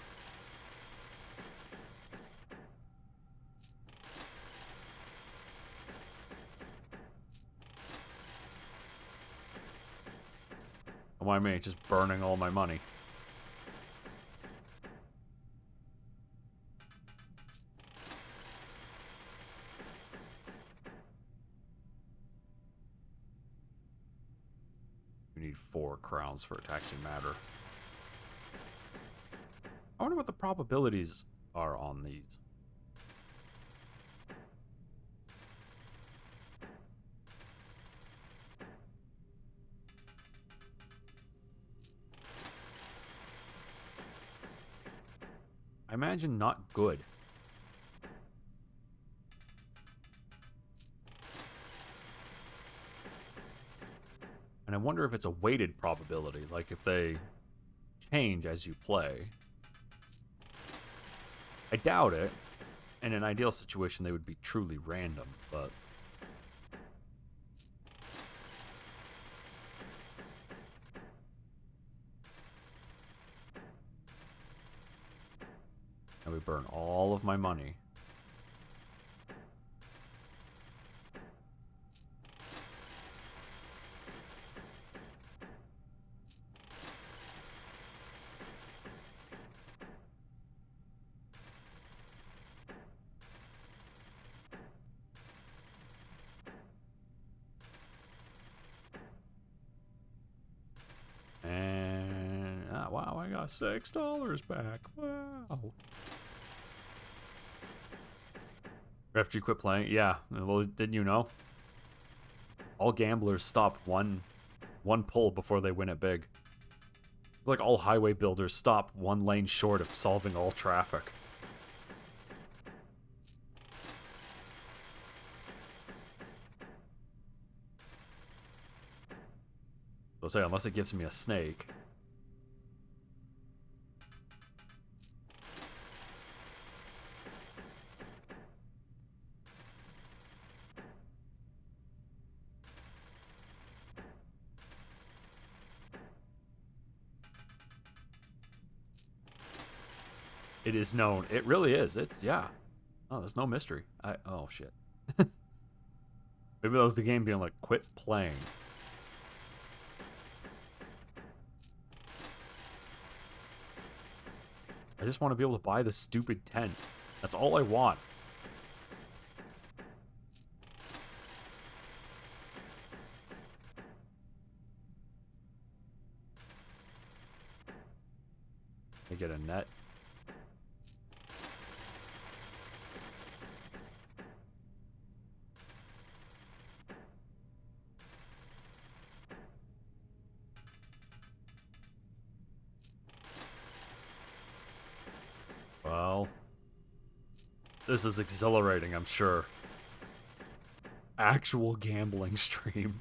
Why me? Just burning all my money. You need 4 crowns for it to actually matter. I wonder what the probabilities are on these. I imagine not good. And I wonder if it's a weighted probability, like if they change as you play. I doubt it. In an ideal situation, they would be truly random, but... I would burn all of my money. And... wow, I got $6 back. Wow. After you quit playing? Yeah. Well, didn't you know? All gamblers stop one pull before they win it big. It's like all highway builders stop one lane short of solving all traffic. I'll say, unless it gives me a snake. It is known. It really is. It's, yeah. Oh, there's no mystery. Oh, shit. Maybe that was the game being like, quit playing. I just want to be able to buy the stupid tent. That's all I want. I get a net. Well, this is exhilarating, I'm sure. Actual gambling stream.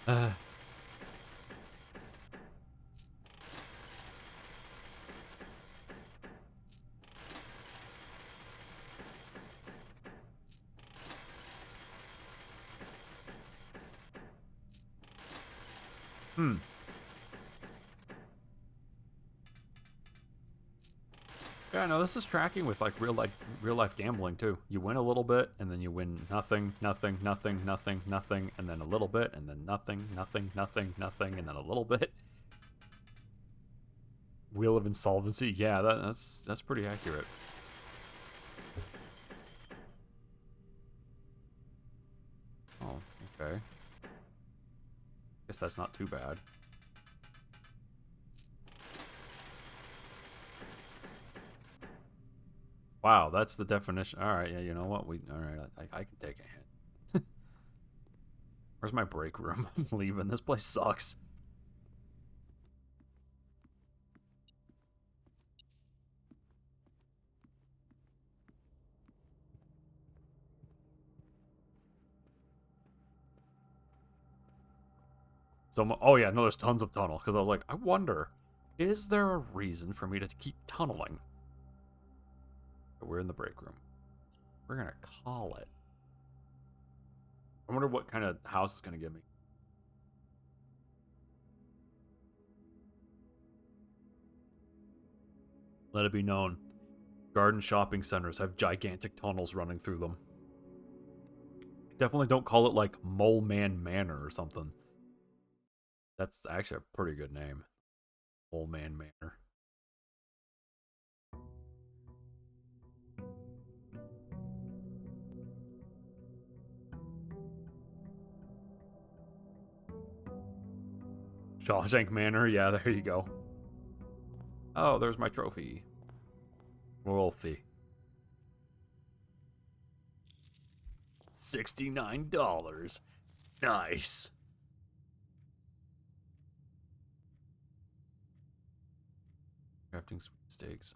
Uh, hmm. Yeah, no, this is tracking with like real life gambling too. You win a little bit, and then you win nothing, nothing, nothing, nothing, nothing, and then a little bit, and then nothing, nothing, nothing, nothing, and then a little bit. Wheel of Insolvency. Yeah, that's pretty accurate. Oh, okay. Guess that's not too bad. Wow, that's the definition. All right, yeah, you know what? All right, I can take a hint. Where's my break room? I'm leaving. This place sucks. So, oh yeah, no, there's tons of tunnel. Because I was like, I wonder, is there a reason for me to keep tunneling? We're in the break room. We're gonna call it. I wonder what kind of house it's gonna give me. Let it be known, garden shopping centers have gigantic tunnels running through them. Definitely don't call it like Mole Man Manor or something. That's actually a pretty good name. Mole Man Manor. Shawshank Manor, yeah, there you go. Oh, there's my trophy. Wolfie. $69. Nice. Crafting sweepstakes.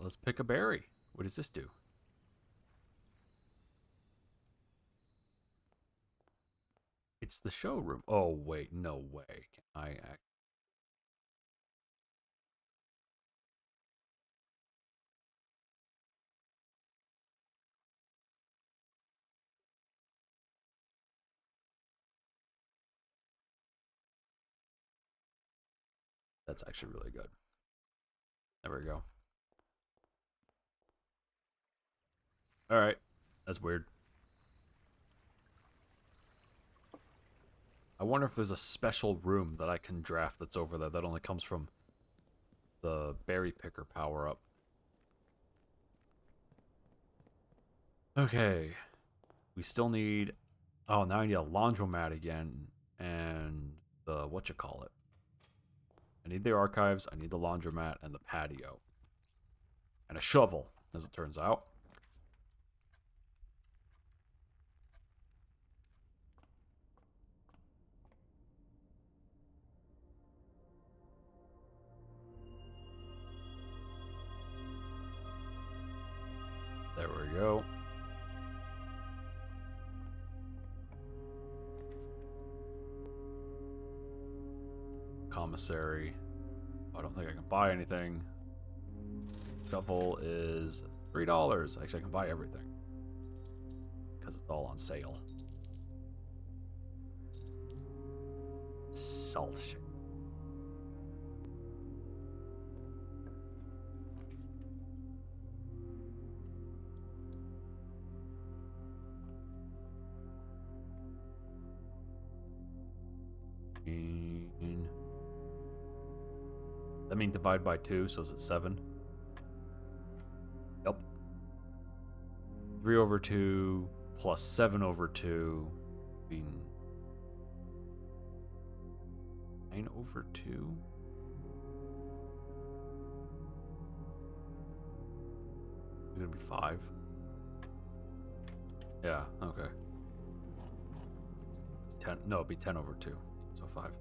Let's pick a berry. What does this do? It's the showroom. Oh, wait, no way. Can I act? That's actually really good. There we go. Alright. That's weird. I wonder if there's a special room that I can draft that's over there that only comes from the berry picker power-up. Okay. We still need... Oh, now I need a laundromat again. And the... whatchamacallit. I need the archives, I need the laundromat, and the patio. And a shovel, as it turns out. There we go. Commissary. I don't think I can buy anything. Shovel is $3. Actually, I can buy everything. Because it's all on sale. Salt shake. That means divide by 2, so is it 7? Yep. 3 over 2 plus 7 over 2 being 9 over 2? It's gonna be 5. Yeah, okay. 10, no, it'd be 10 over 2, so 5.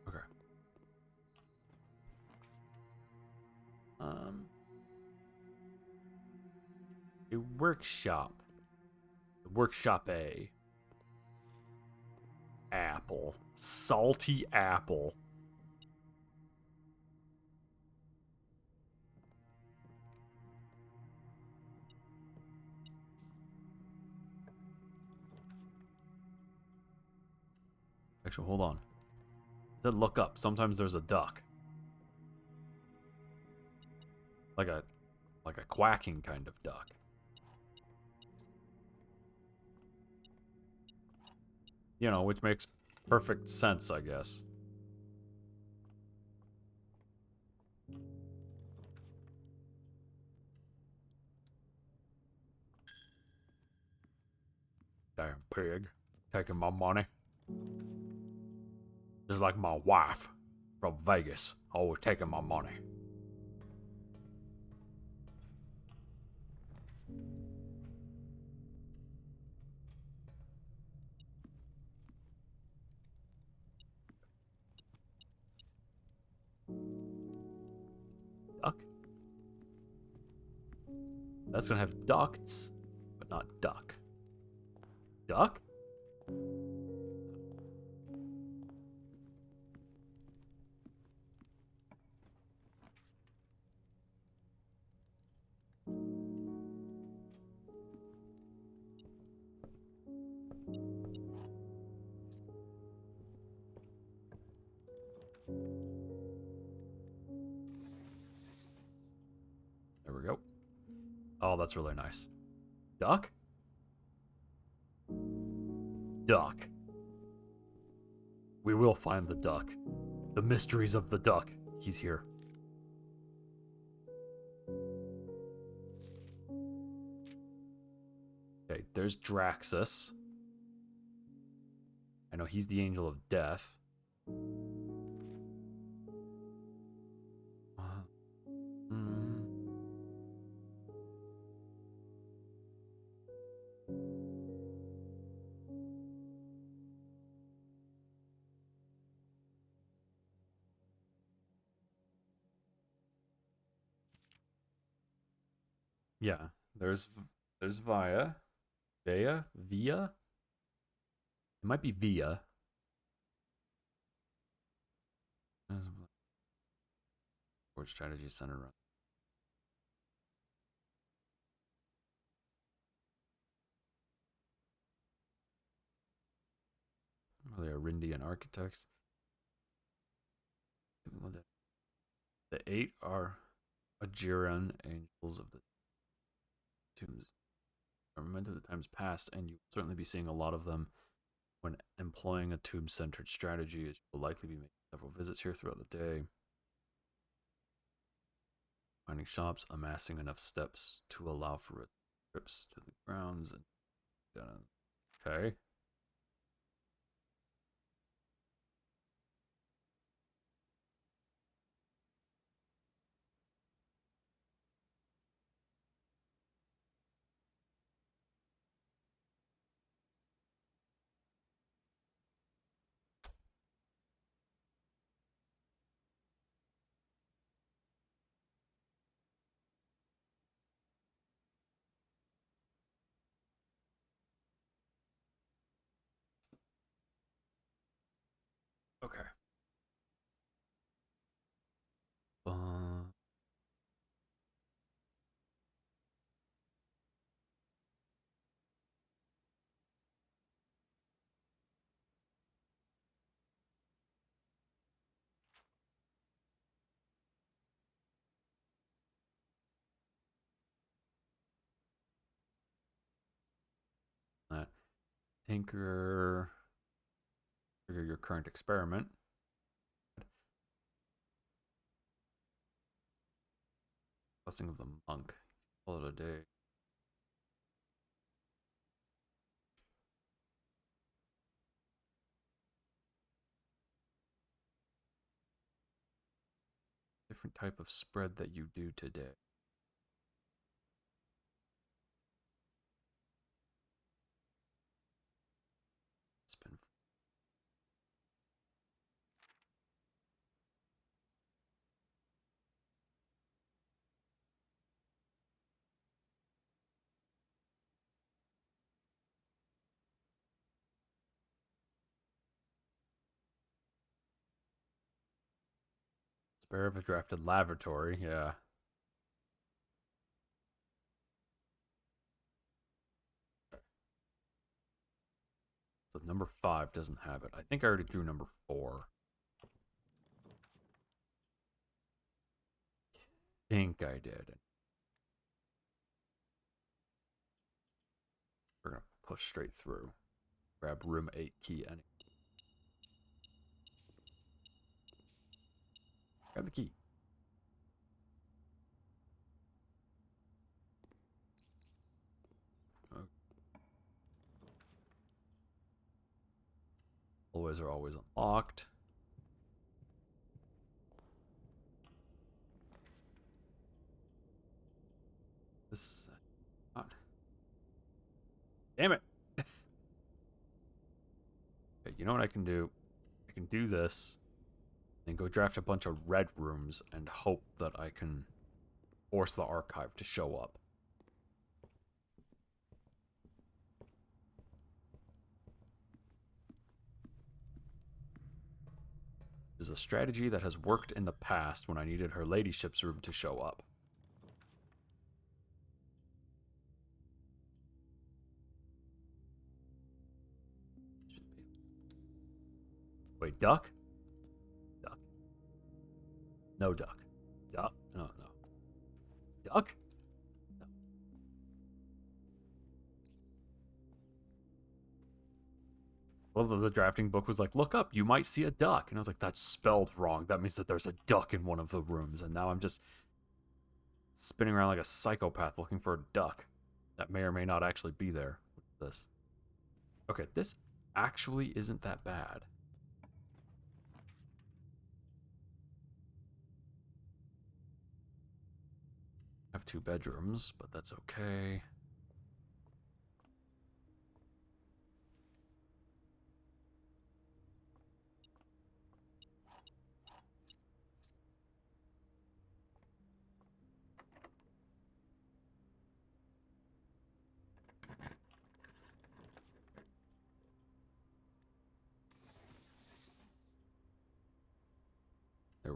Okay. A workshop. Workshop A. Apple. Salty apple. Actually, hold on. It said look up. Sometimes there's a duck. Like a quacking kind of duck. You know, which makes perfect sense, I guess. Damn pig. Taking my money. Just like my wife from Vegas. Always taking my money. Duck? That's gonna have ducts, but not duck. Duck? There we go. Oh, that's really nice. Duck? Duck. We will find the duck. The mysteries of the duck. He's here. Okay, there's Draxus. I know he's the angel of death. Yeah, there's Via, Via. It might be Via. Board strategy center run. Well, they are Rindian architects. The 8 are Ajiran angels of the tombs. Remember the times past, and you'll certainly be seeing a lot of them when employing a tomb-centered strategy, as you'll likely be making several visits here throughout the day. Finding shops, amassing enough steps to allow for trips to the grounds. And okay. Okay. That Tinker. Trigger your current experiment. Blessing of the monk. Call it a day. Different type of spread that you do today. Spin. Spare of a drafted lavatory, yeah. So number 5 doesn't have it. I think I already drew number 4. I think I did. We're gonna push straight through. Grab room 8 key. Grab the key. Okay. Hallways are always unlocked. This is not. Damn it! Okay, you know what I can do? I can do this, and go draft a bunch of red rooms and hope that I can force the archive to show up. It is a strategy that has worked in the past when I needed her ladyship's room to show up. Wait, duck? Duck. No duck. Duck? No, no. Duck? No. Well, the drafting book was like, look up, you might see a duck. And I was like, that's spelled wrong. That means that there's a duck in one of the rooms. And now I'm just spinning around like a psychopath looking for a duck that may or may not actually be there. What's this? Okay, this actually isn't that bad. I have 2 bedrooms, but that's okay.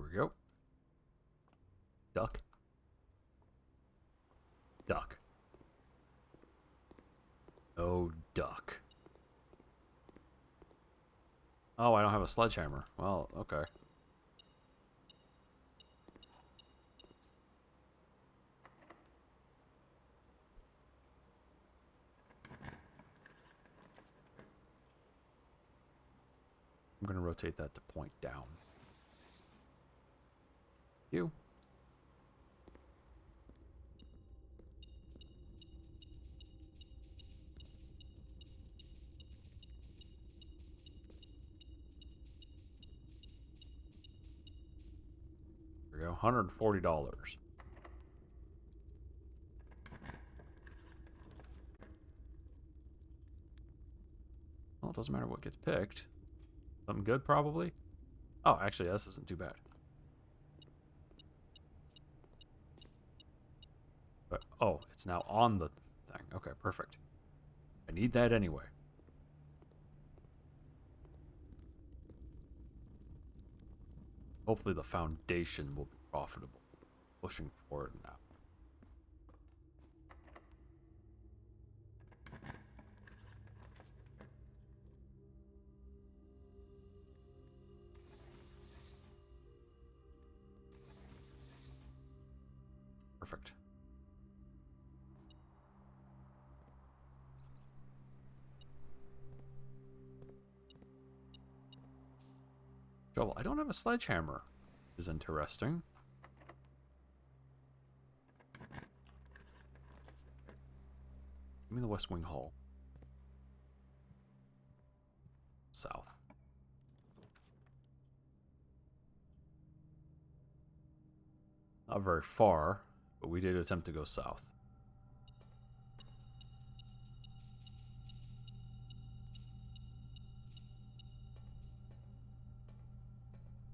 we go. Duck. Duck. Oh, duck. Oh, I don't have a sledgehammer. Well, okay. I'm going to rotate that to point down. You. There we go. $140. Well, it doesn't matter what gets picked. Something good, probably. Oh, actually, this isn't too bad. But, oh, it's now on the thing. Okay, perfect. I need that anyway. Hopefully the foundation will be profitable. Pushing for it now. Perfect. Shovel. I don't have a sledgehammer. Is interesting. Give me the West Wing Hall. South. Not very far, but we did attempt to go south.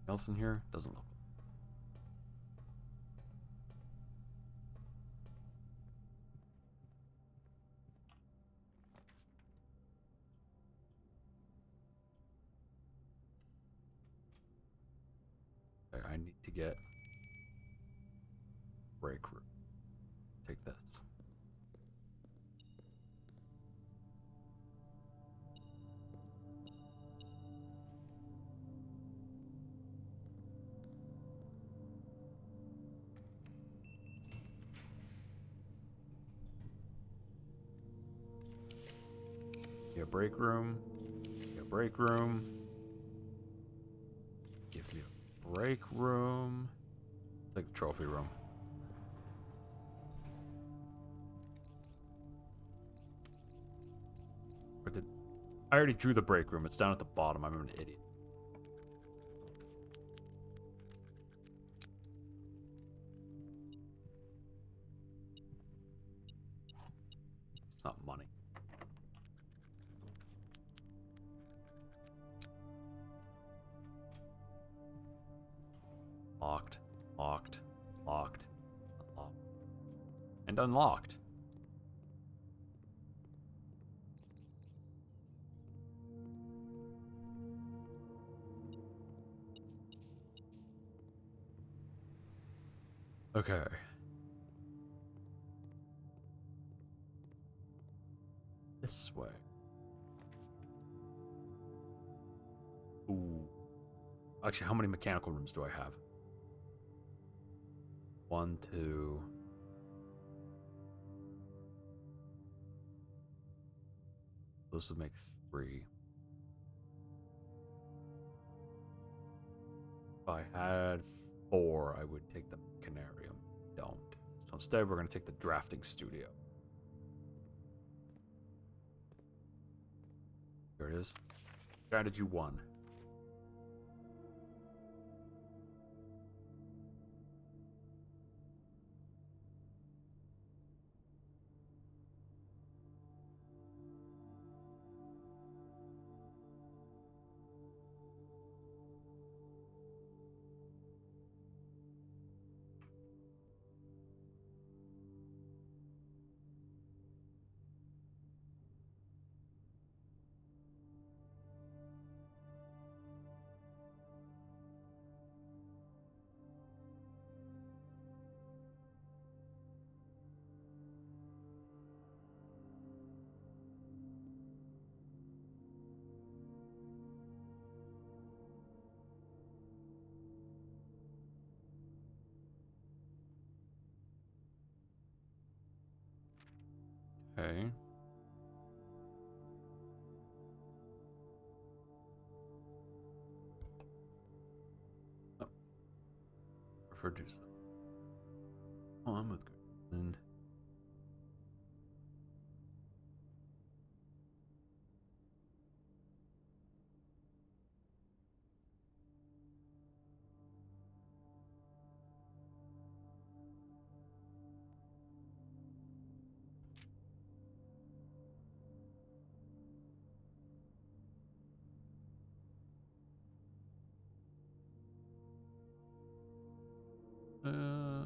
Else in here? Doesn't look. Okay, I need to get break room. Take this. Yeah, break room. Yeah, break room. Give me a break room. Take the trophy room. Or did I already drew the break room? It's down at the bottom. I'm an idiot. It's not money. Locked, locked, locked, unlocked, and unlocked. Okay. This way. Ooh. Actually, how many mechanical rooms do I have? 1, 2. This would make 3. If I had 4, I would take the Canarium. Don't. So instead, we're going to take the drafting studio. Here it is. Strategy 1. Okay. Oh, prefer to do so. Oh, I'm with Greenland. Uh,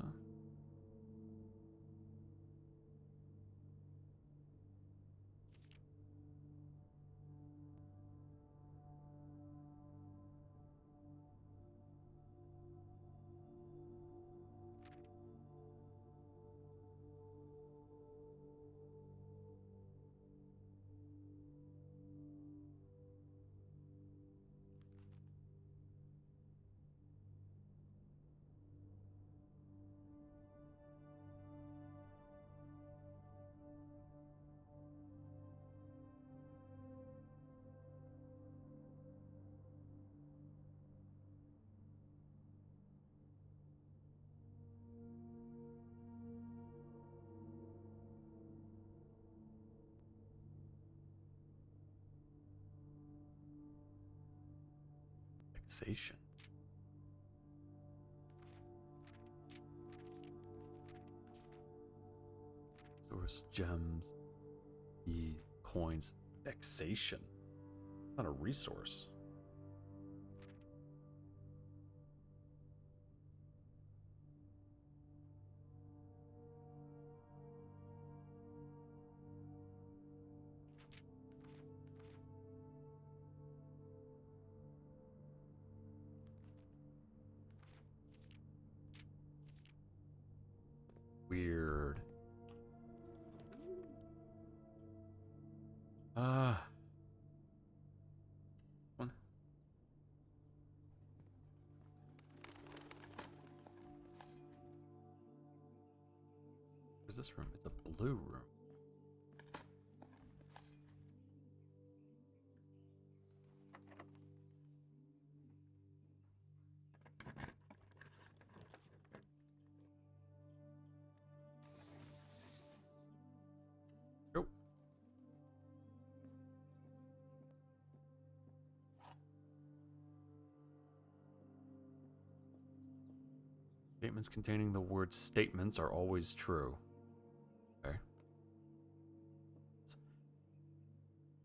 Taxation. Source gems. E coins. Vexation. Not a resource. Weird. One. Where's this room? It's a blue room. Nope. Statements containing the word statements are always true. Okay.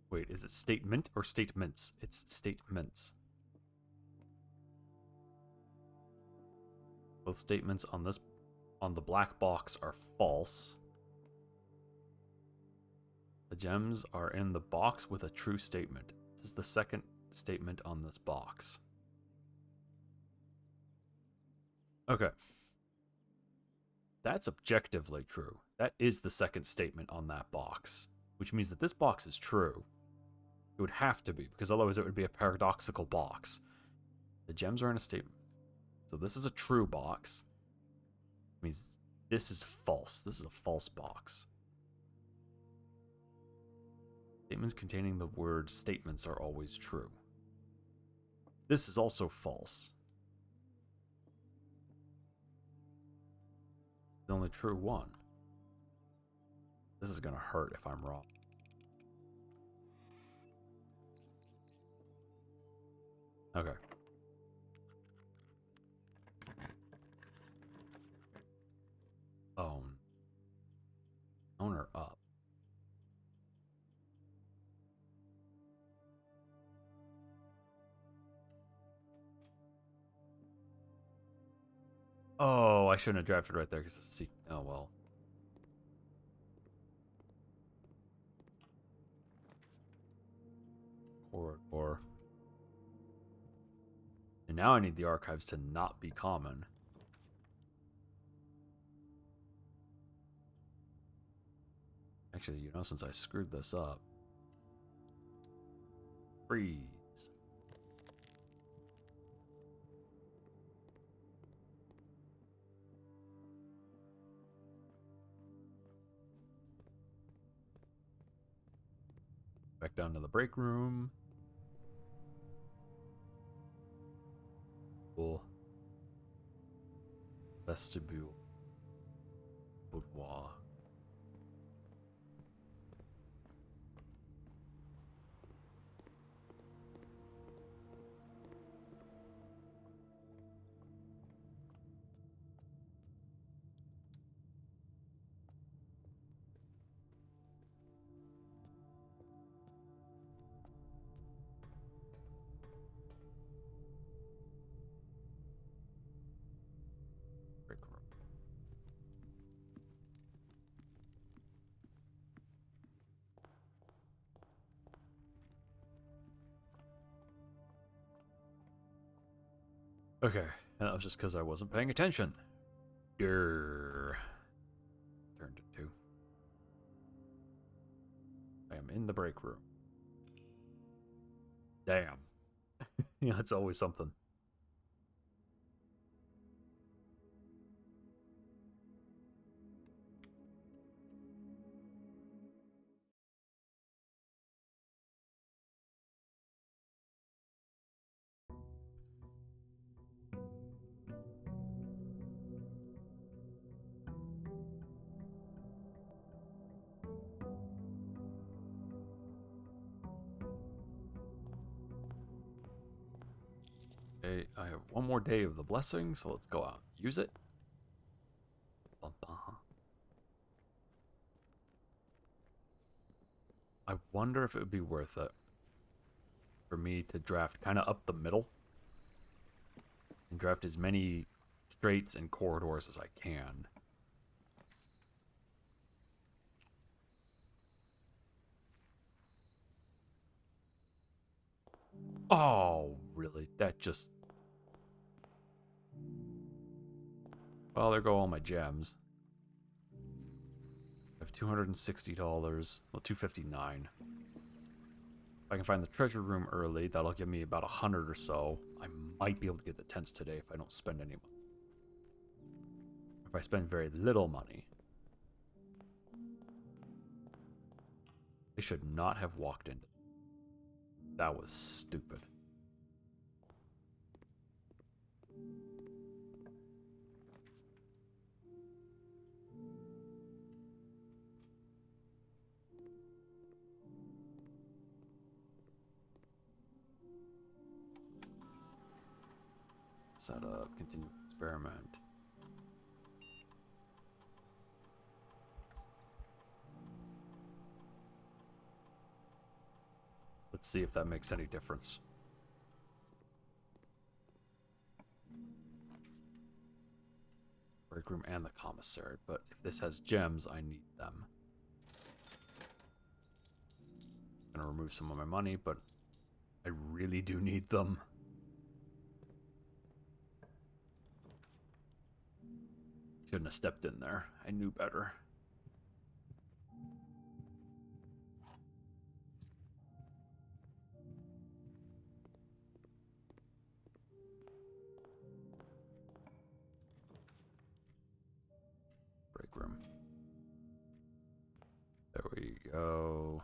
Wait, is it statement or statements? It's statements. Both statements on the black box are false. The gems are in the box with a true statement. This is the second statement on this box. Okay. That's objectively true. That is the second statement on that box, which means that this box is true. It would have to be, because otherwise it would be a paradoxical box. The gems are in a statement. So this is a true box. It means this is false. This is a false box. Statements containing the word statements are always true. This is also false. The only true one. This is gonna hurt if I'm wrong. Okay. Owner up. Oh, I shouldn't have drafted right there because it's oh well. Or. And now I need the archives to not be common. Actually, you know, since I screwed this up. Freeze. Back down to the break room. Cool. Vestibule. Boudoir. Break room. Okay, and that was just because I wasn't paying attention. Grrr. Turned to 2. I am in the break room. Damn. Yeah, it's always something. Okay, I have one more day of the blessing, so let's go out and use it. I wonder if it would be worth it for me to draft kind of up the middle and draft as many straights and corridors as I can. Oh, really? That just... Well, there go all my gems. I have $260. Well, $259. If I can find the treasure room early, that'll give me about 100 or so. I might be able to get the tents today if I don't spend any money. If I spend very little money. I should not have walked into. That was stupid. Set up, continue experiment. Let's see if that makes any difference. Break room and the commissary, but if this has gems, I need them. I'm gonna remove some of my money, but I really do need them. Shouldn't have stepped in there. I knew better. Break room. There we go.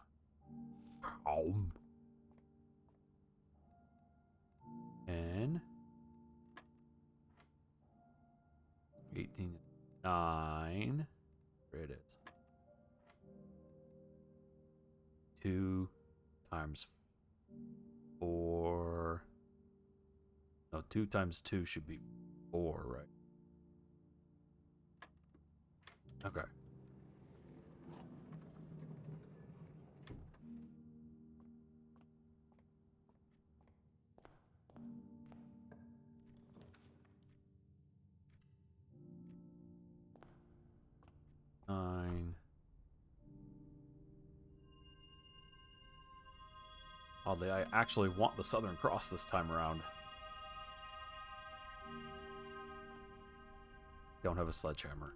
And 18.9. There it is. 2 times 4. No, 2 times 2 should be 4, right? Okay. Nine. Oddly, I actually want the Southern Cross this time around. Don't have a sledgehammer.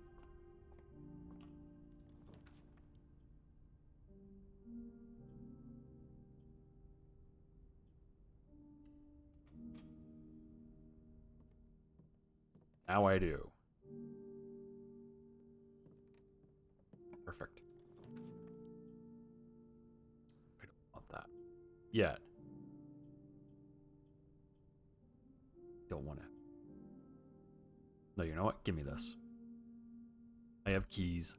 Now I do. Perfect. I don't want yet. Don't want to. No, you know what? Give me this. I have keys.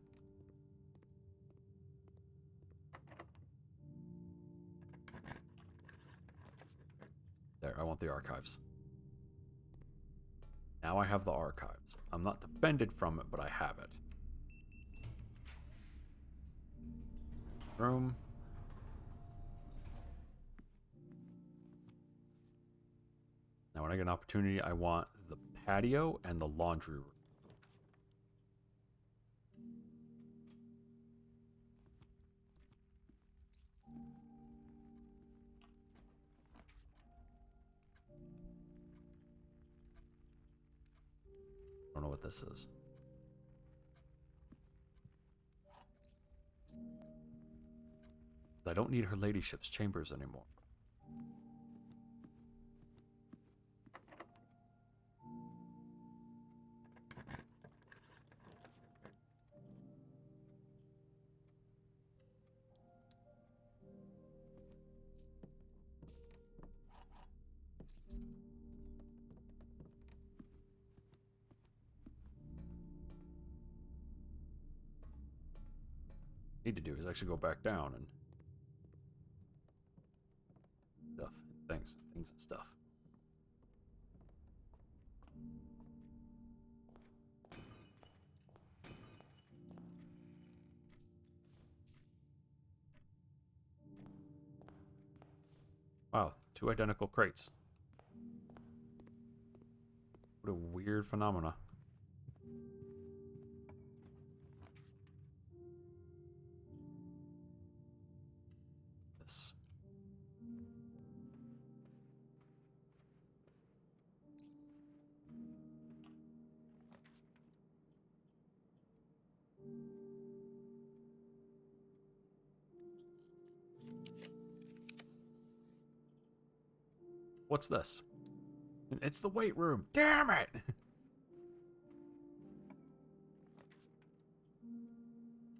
There, I want the archives. Now I have the archives. I'm not defended from it, but I have it. Room. Now when I get an opportunity, I want the patio and the laundry room. I don't know what this is. I don't need her ladyship's chambers anymore. Need to do is actually go back down and stuff, things and stuff. Wow, 2 identical crates. What a weird phenomena. This. What's this? It's the weight room. Damn it!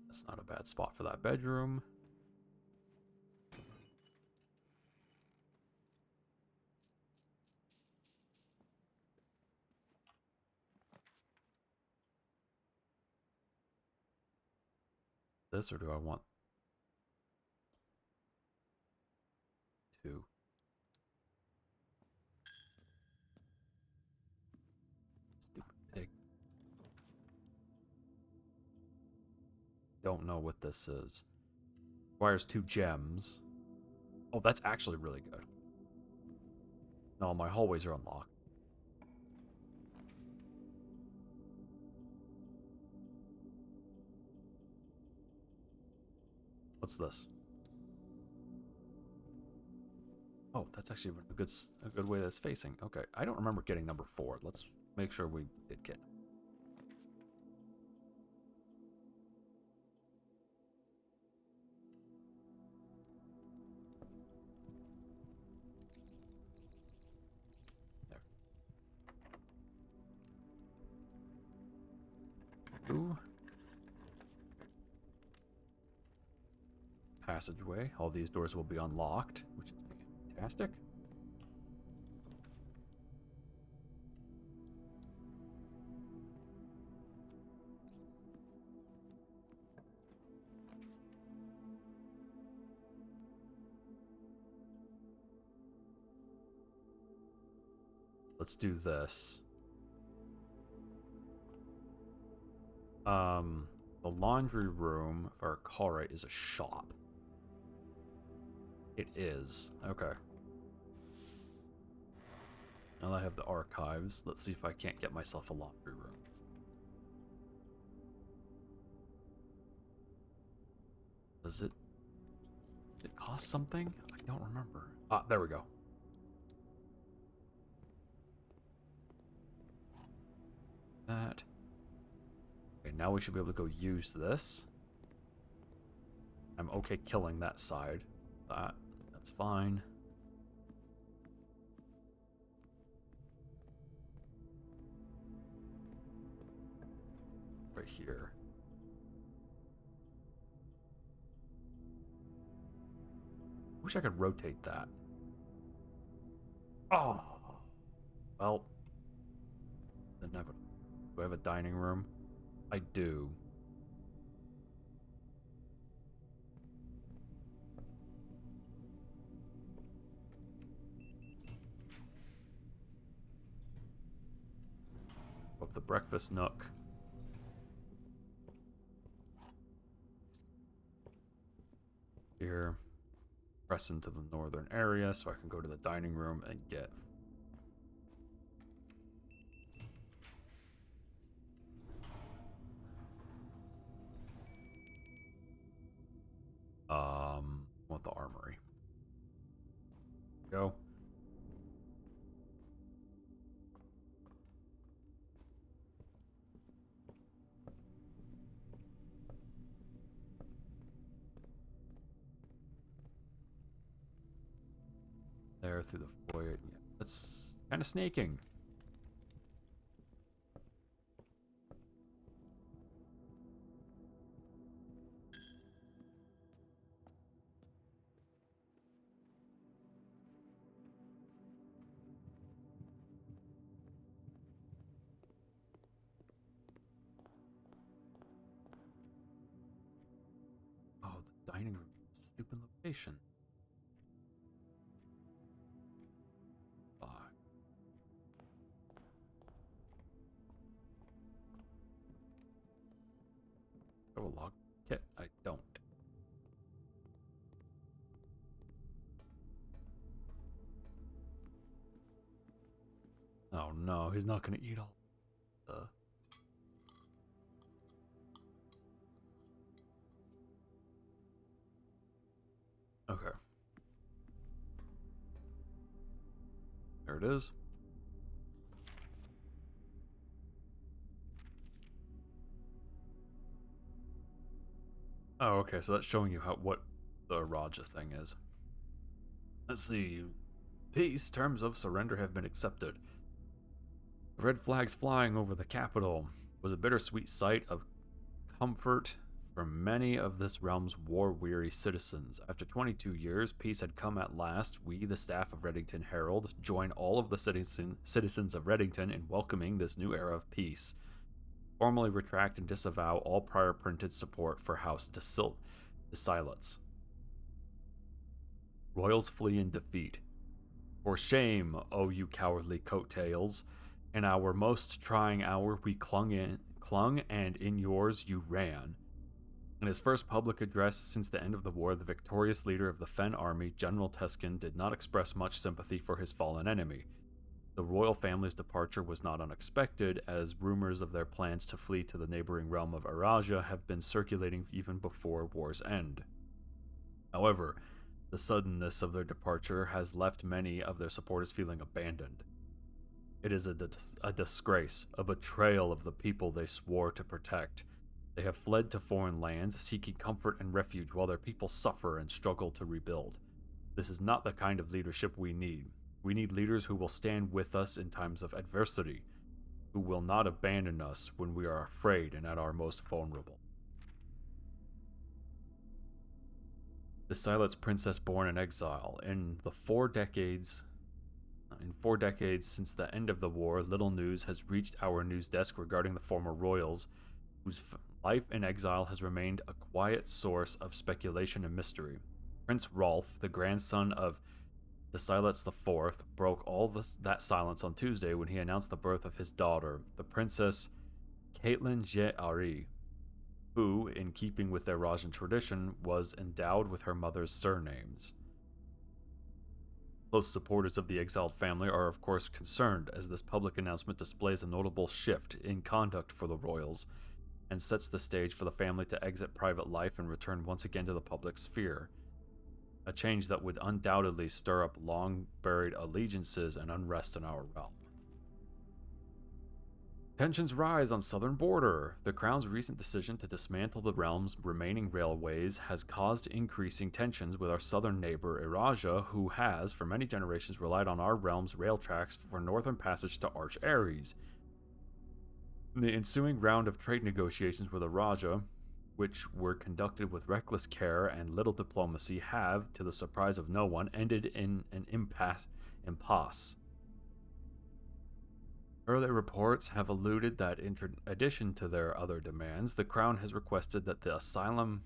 That's not a bad spot for that bedroom. This, or do I want 2? Stupid pig. Don't know what this is. Requires 2 gems. Oh, that's actually really good. No, my hallways are unlocked. What's this? Oh, that's actually a good way that's facing. Okay, I don't remember getting number 4. Let's make sure we did get. There. Ooh. Passageway. All these doors will be unlocked, which is fantastic. Let's do this. The laundry room for Kara is a shop. It is. Okay. Now that I have the archives, let's see if I can't get myself a laundry room. Does it cost something? I don't remember. Ah, there we go. That. Okay, now we should be able to go use this. I'm okay killing that side. That's fine. Right here. Wish I could rotate that. Oh. Well. Inevitable. Do I have a dining room? I do. Up the breakfast nook. Here. Press into the northern area so I can go to the dining room and get want the armory. Go. There through the foyer. Yeah, that's kind of snaking. Oh, the dining room. Stupid location. A log kit? I don't. Oh no, he's not gonna eat all the... Okay. There it is. Oh, okay, so that's showing you what the Raja thing is. Let's see. Peace, terms of surrender have been accepted. The red flags flying over the capital was a bittersweet sight of comfort for many of this realm's war-weary citizens. After 22 years, peace had come at last. We, the staff of Reddington Herald, join all of the citizens of Reddington in welcoming this new era of peace. Formally retract and disavow all prior printed support for House Desilots. Royals flee in defeat. For shame, O you cowardly coattails. In our most trying hour we clung, and in yours you ran. In his first public address since the end of the war, the victorious leader of the Fen army, General Teskin, did not express much sympathy for his fallen enemy. The royal family's departure was not unexpected, as rumors of their plans to flee to the neighboring realm of Araja have been circulating even before war's end. However, the suddenness of their departure has left many of their supporters feeling abandoned. It is a disgrace, a betrayal of the people they swore to protect. They have fled to foreign lands, seeking comfort and refuge while their people suffer and struggle to rebuild. This is not the kind of leadership we need. We need leaders who will stand with us in times of adversity, who will not abandon us when we are afraid and at our most vulnerable. The Silence princess born in exile. In 4 decades since the end of the war, little news has reached our news desk regarding the former royals, whose life in exile has remained a quiet source of speculation and mystery. Prince Rolf, the grandson of Desilots IV, broke all that silence on Tuesday when he announced the birth of his daughter, the Princess Caitlin Je-Ari, who, in keeping with their Rajan tradition, was endowed with her mother's surnames. Close supporters of the exiled family are of course concerned, as this public announcement displays a notable shift in conduct for the royals, and sets the stage for the family to exit private life and return once again to the public sphere. A change that would undoubtedly stir up long-buried allegiances and unrest in our realm. Tensions rise on southern border. The Crown's recent decision to dismantle the realm's remaining railways has caused increasing tensions with our southern neighbor, Iraja, who has, for many generations, relied on our realm's rail tracks for northern passage to Arch Ares. In the ensuing round of trade negotiations with Iraja, which were conducted with reckless care and little diplomacy, have, to the surprise of no one, ended in an impasse. Early reports have alluded that, in addition to their other demands, the Crown has requested that the asylum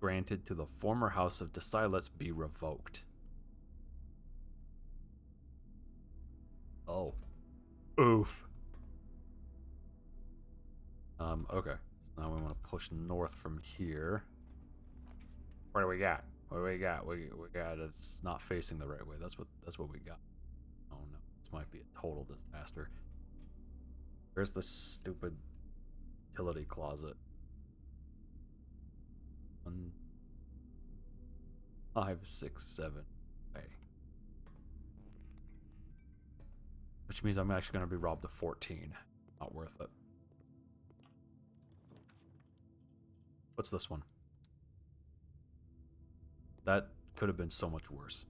granted to the former House of Decilates be revoked. Oh. Oof. Okay. So now we want to push north from here. What do we got? What do we got? We got it's not facing the right way. That's what we got. Oh no. This might be a total disaster. Where's the stupid utility closet? 1, 5, 6, 7. Okay. Which means I'm actually going to be robbed of 14. Not worth it. What's this one? That could have been so much worse.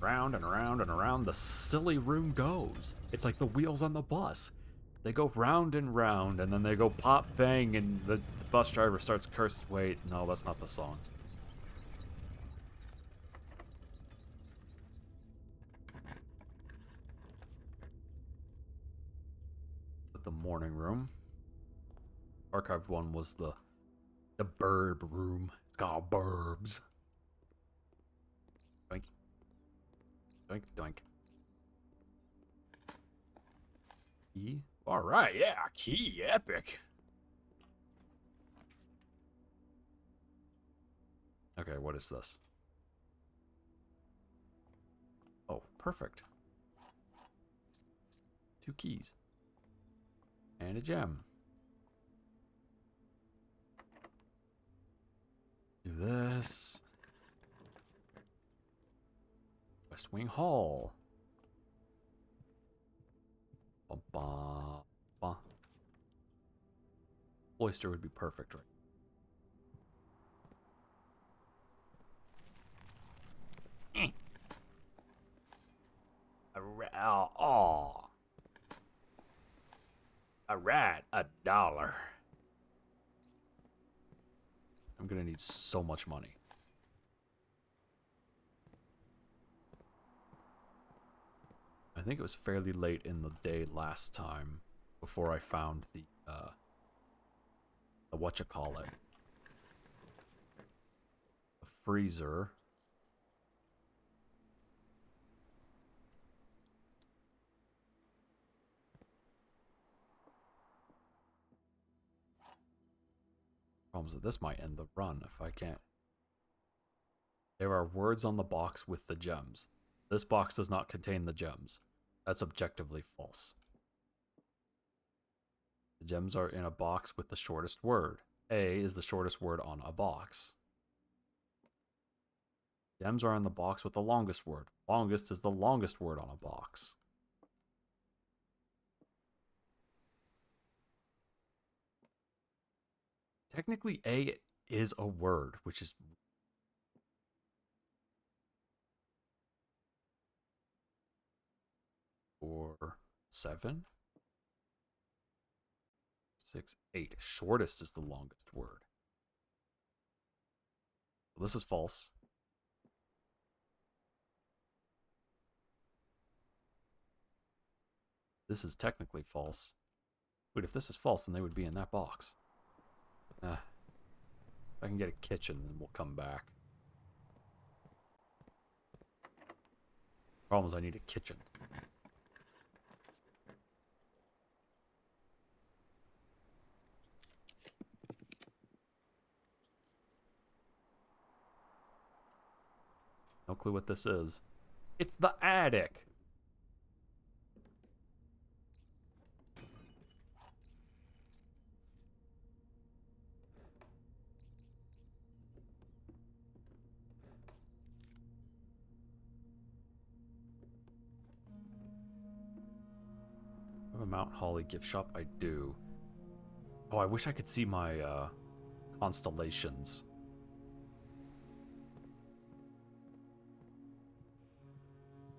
Round and around and around the silly room goes. It's like the wheels on the bus. They go round and round, and then they go pop bang, and the bus driver starts cursing. Wait, no, that's not the song. But the morning room. Archived one was the burb room. It's called burbs. Doink. Doink, doink. Key? Alright, yeah, key, epic. Okay, what is this? Oh, perfect. 2 keys. And a gem. Do this. West Wing Hall. Ba ba ba. Oyster would be perfect, right? Oh. Alright, $1. I'm gonna need so much money. I think it was fairly late in the day last time before I found the whatchamacallit. The freezer. Problem is that this might end the run if I can't. There are words on the box with the gems. This box does not contain the gems. That's objectively false. The gems are in a box with the shortest word. A is the shortest word on a box. Gems are in the box with the longest word. Longest is the longest word on a box. Technically, A is a word, which is... Or 7? 6, 8. Shortest is the longest word. Well, this is false. This is technically false. Wait, if this is false, then they would be in that box. If I can get a kitchen, then we'll come back. Problem is, I need a kitchen. No clue what this is. It's the attic! I have a Mount Holly gift shop. I do. Oh, I wish I could see my constellations.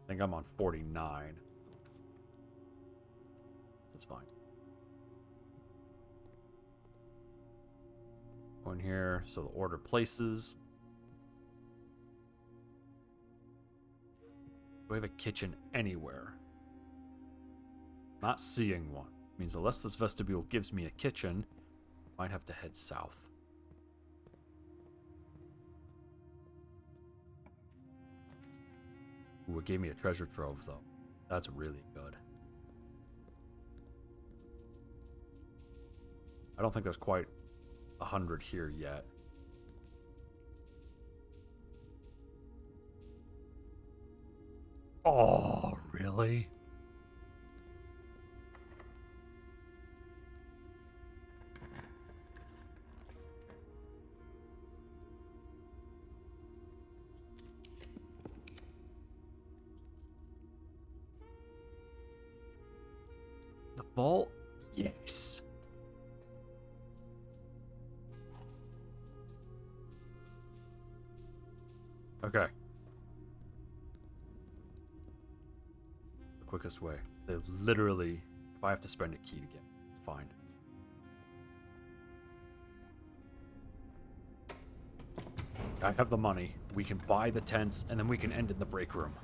I think I'm on 49. is fine. Go in here, so the order places. Do we have a kitchen anywhere? Not seeing one. Means unless this vestibule gives me a kitchen, I might have to head south. Ooh, it gave me a treasure trove, though. That's really good. I don't think there's quite 100 here yet. Oh, really? The vault? Yes. Okay. The quickest way. They literally, if I have to spend a key to get it, it's fine. I have the money. We can buy the tents, and then we can end in the break room.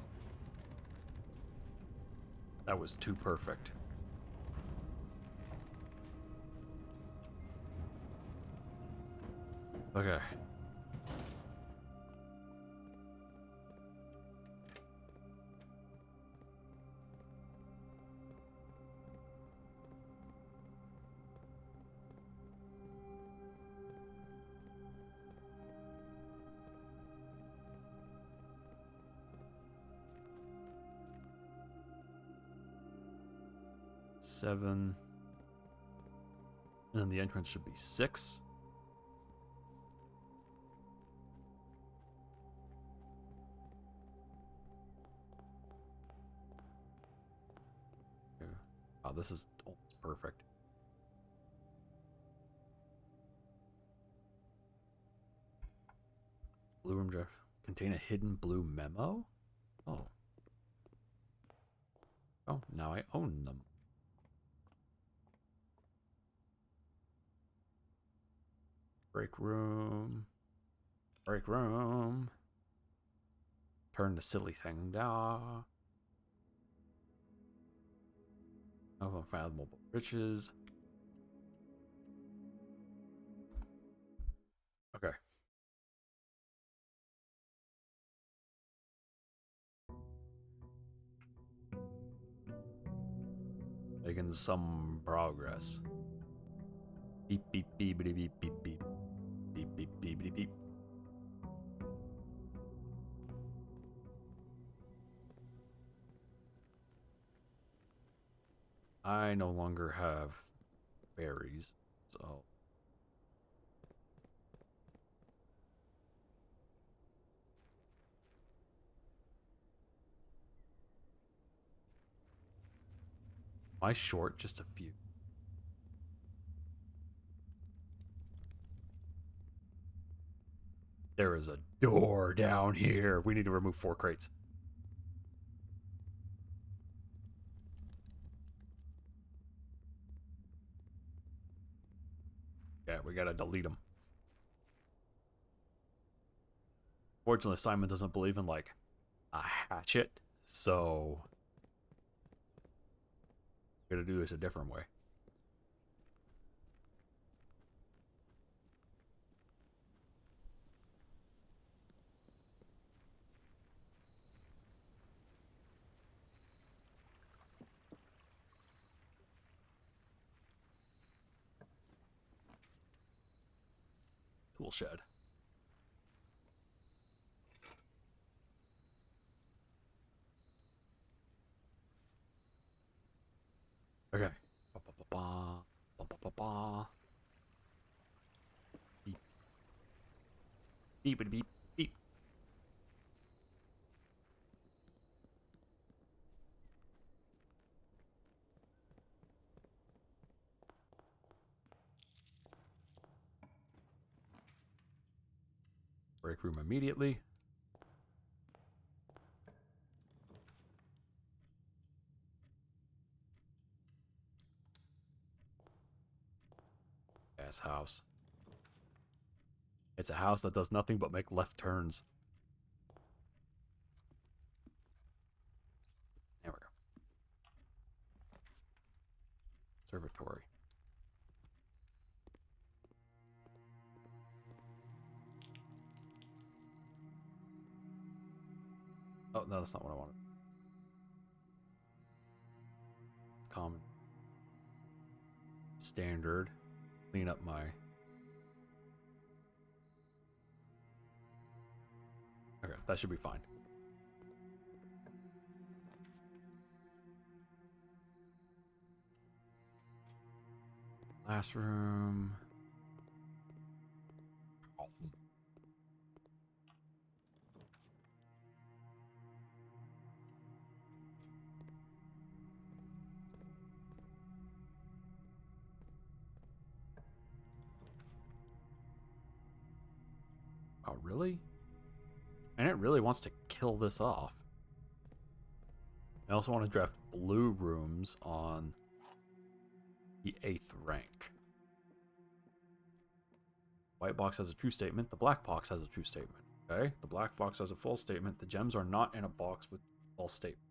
That was too perfect. Okay. Seven. And then the entrance should be 6. Oh, this is almost perfect. Blue room draft. Contain a hidden blue memo? Oh. Oh, now I own them. Break room. Break room. Turn the silly thing down. Of unfathomable riches. Okay. Making some progress. Beep beep beep beep beep beep beep beep beep beep beep beep. I no longer have berries, so am I short just a few? There is a door down here. We need to remove 4 crates. Yeah, we gotta delete them. Fortunately, Simon doesn't believe in, like, a hatchet, so we're gonna do this a different way. Tool shed. Okay. Ba, ba, ba, ba. Ba, ba, ba, ba. Beep. Beep, beep, beep, beep. Break room immediately. ass house. It's a house that does nothing but make left turns. There we go. Observatory. Oh, no, that's not what I wanted. It's common. Standard. Clean up my... Okay, that should be fine. Last room. Oh. Oh, really? And it really wants to kill this off. I also want to draft blue rooms on the 8th rank. White box has a true statement. The black box has a true statement. Okay? The black box has a false statement. The gems are not in a box with false statement.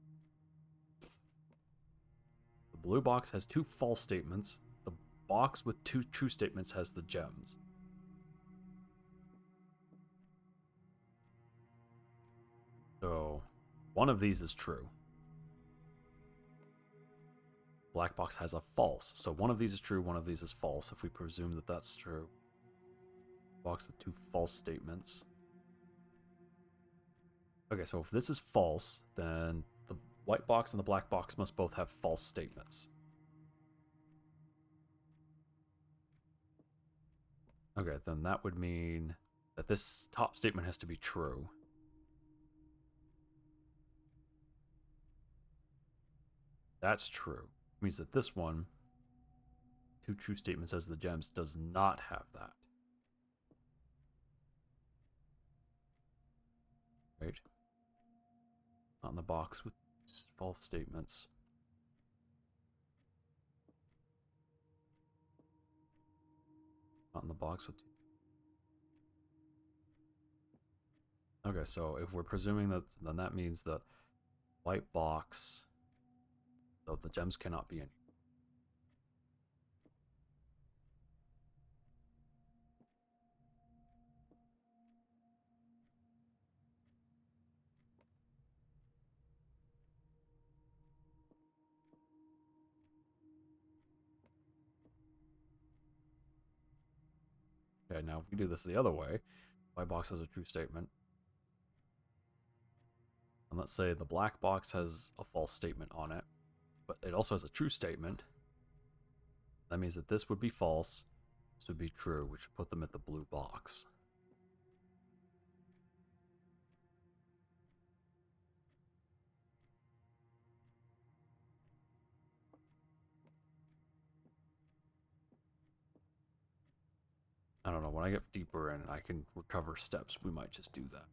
The blue box has 2 false statements. The box with 2 true statements has the gems. So, one of these is true. Black box has a false. So one of these is true, one of these is false, if we presume that that's true. Box with 2 false statements. Okay, so if this is false, then the white box and the black box must both have false statements. Okay, then that would mean that this top statement has to be true. That's true. It means that this one, 2 true statements as the gems, does not have that. Right? Not in the box with false statements. Not in the box with... Okay, so if we're presuming that, then that means that white box... So the gems cannot be in. Okay, now if we do this the other way, white box has a true statement. And let's say the black box has a false statement on it, but it also has a true statement. That means that this would be false, this would be true, which would put them at the blue box. I don't know, when I get deeper in and I can recover steps, we might just do that.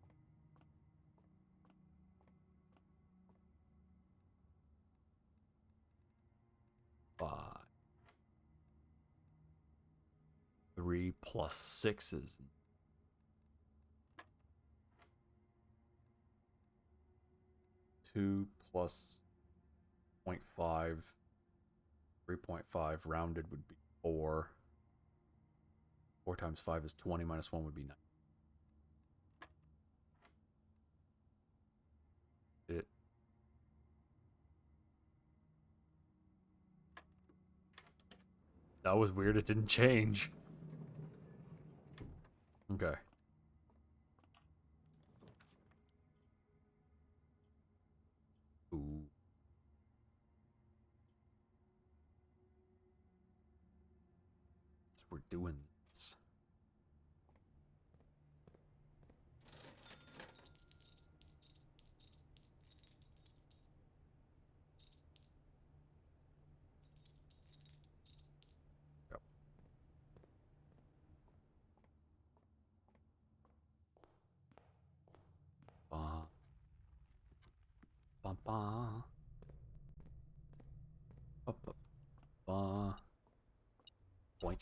Five. 3 plus 6 is 2 plus 0.5. 3.5 rounded would be 4. 4 times 5 is 20, minus 1 would be 9. That was weird, it didn't change. Okay. Ooh. So we're doing this. Yep. Ba. Ba ba. Ba ba ba. Boink.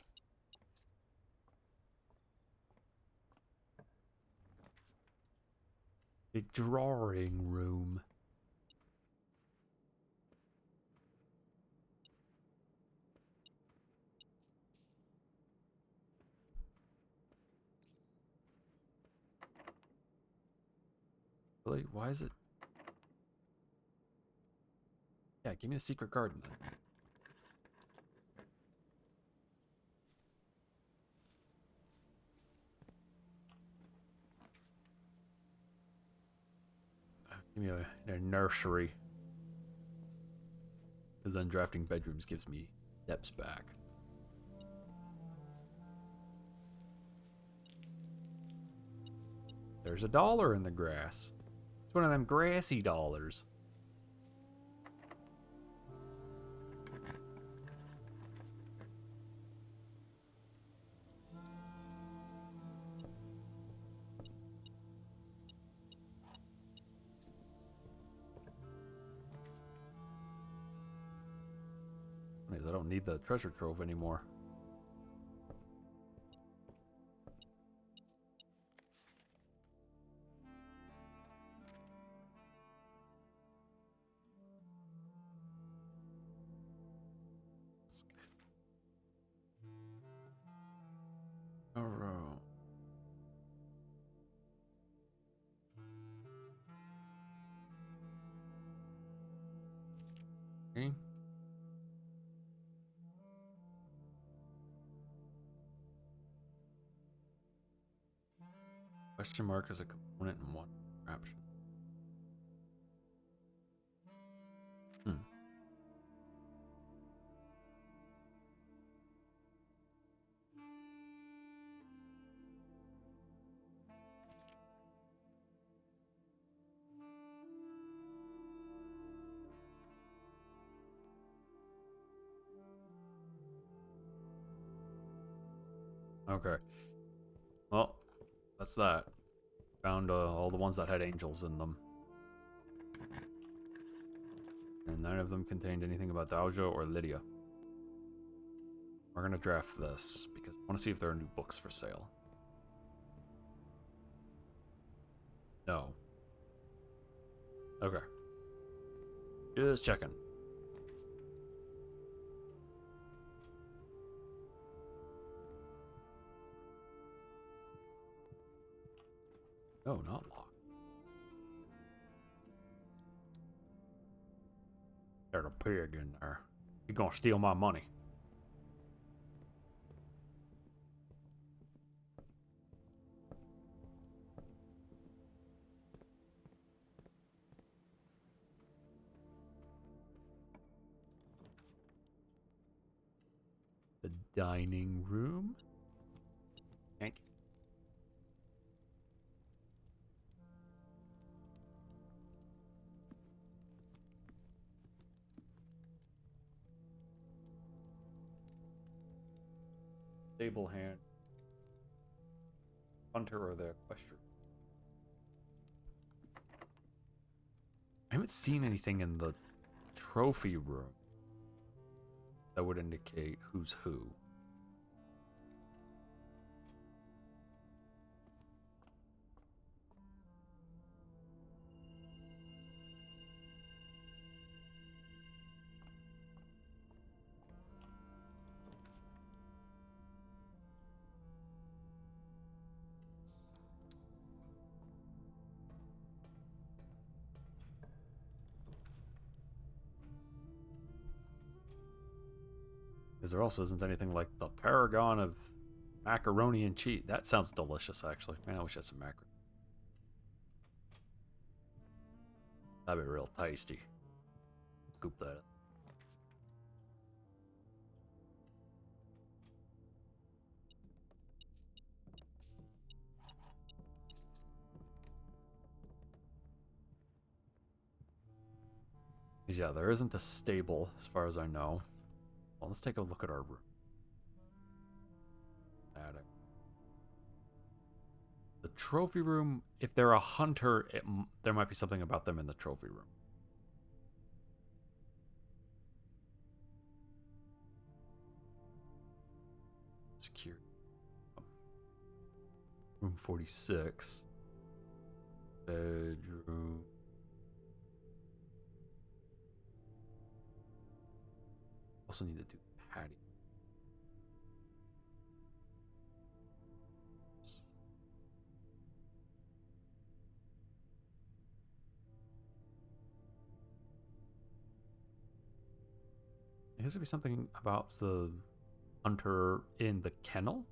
Big drawing room. Really? Why is it? Yeah, give me the secret garden then. Give me a nursery. Because then drafting bedrooms gives me steps back. There's $1 in the grass. It's one of them grassy dollars. I don't need the treasure trove anymore. Alright. Okay. Question mark is a component in one option. Okay. Well, that's that. Found all the ones that had angels in them. And none of them contained anything about Dojo or Lydia. We're gonna draft this because I want to see if there are new books for sale. No. Okay. Just checking. No, not locked. There's a pig in there. You're gonna steal my money. The dining room. Thank you. Stable hand. Hunter or the equestrian. I haven't seen anything in the trophy room that would indicate who's who. Because there also isn't anything like the Paragon of Macaroni and Cheese. That sounds delicious, actually. Man, I wish I had some macaroni. That'd be real tasty. Scoop that up. Yeah, there isn't a stable, as far as I know. Well, let's take a look at our room. Attic. The trophy room, if they're a hunter, there might be something about them in the trophy room. Secure. Room 46. Bedroom. Also need to do patio. It has to be something about the hunter in the kennel.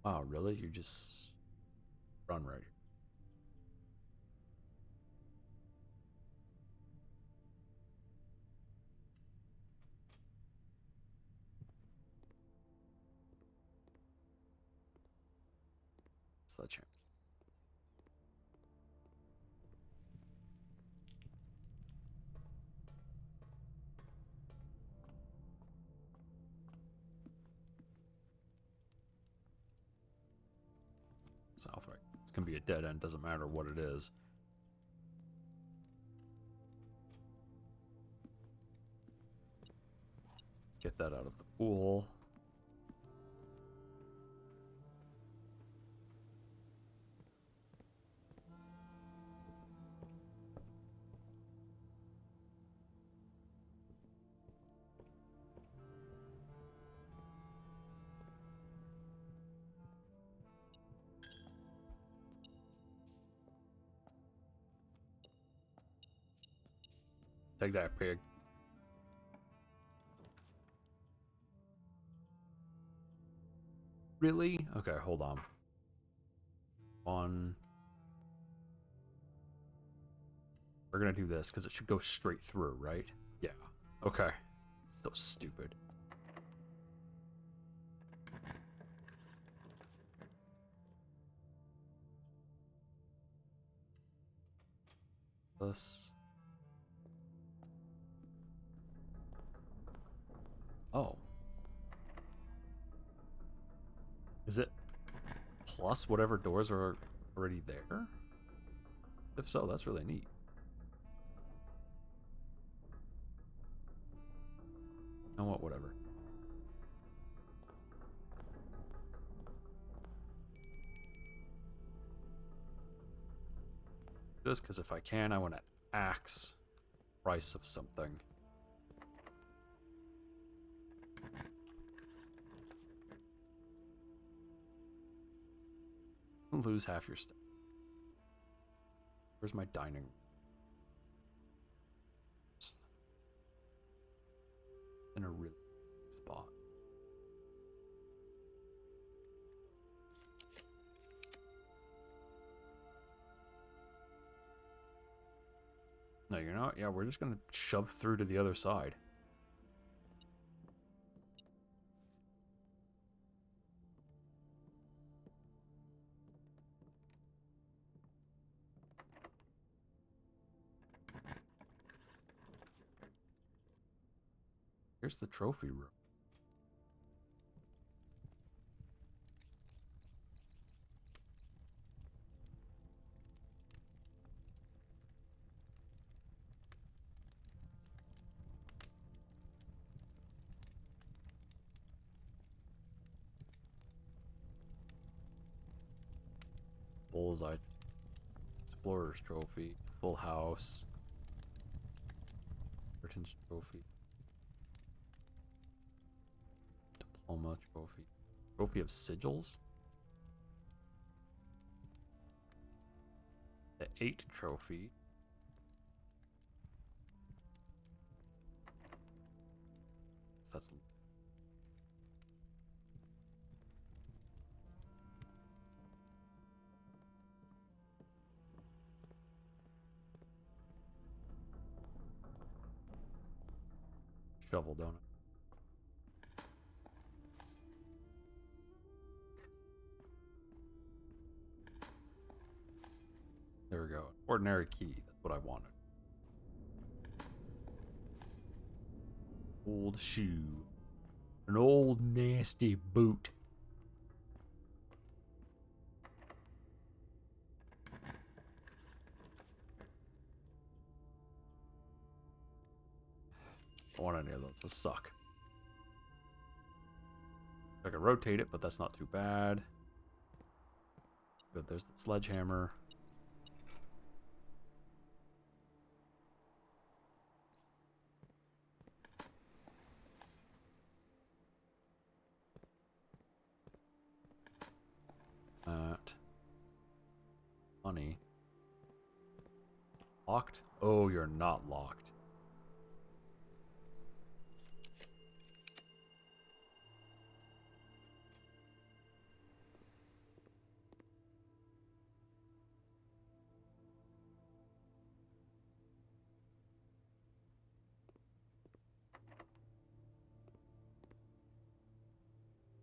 Wow, really? You just run right here. Sledgehammer. South right. It's gonna be a dead end, doesn't matter what it is. Get that out of the pool. Take that, pig. Really? Okay, hold on. We're gonna do this because it should go straight through, right? Yeah. Okay. So stupid. This. Oh. Is it plus whatever doors are already there? If so, that's really neat. You know what? Whatever. This because if I can, I want an axe price of something. Lose half your stuff. Where's my dining room? In a really spot. No, you're not. Yeah, we're just gonna shove through to the other side. Here's the trophy room. Bullseye. Explorer's trophy. Full house. Britain's trophy. Diploma trophy. Trophy of sigils. The 8 trophy. So that's shovel, don't it? There we go. Ordinary key. That's what I wanted. Old shoe. An old nasty boot. Don't want any of those. Those suck. I can rotate it, but that's not too bad. Good, there's the sledgehammer. Money. Locked? Oh, you're not locked.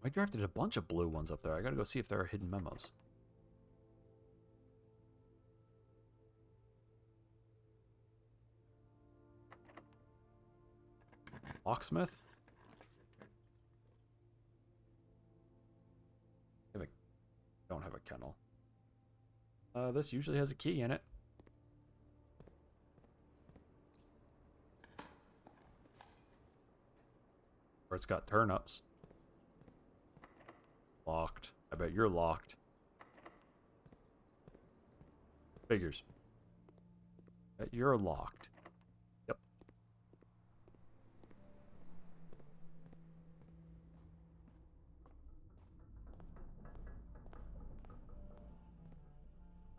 I drafted a bunch of blue ones up there. I gotta go see if there are hidden memos. Locksmith? Don't have a kennel. This usually has a key in it. Or it's got turnips. Locked. I bet you're locked. Figures. Bet you're locked. Yep.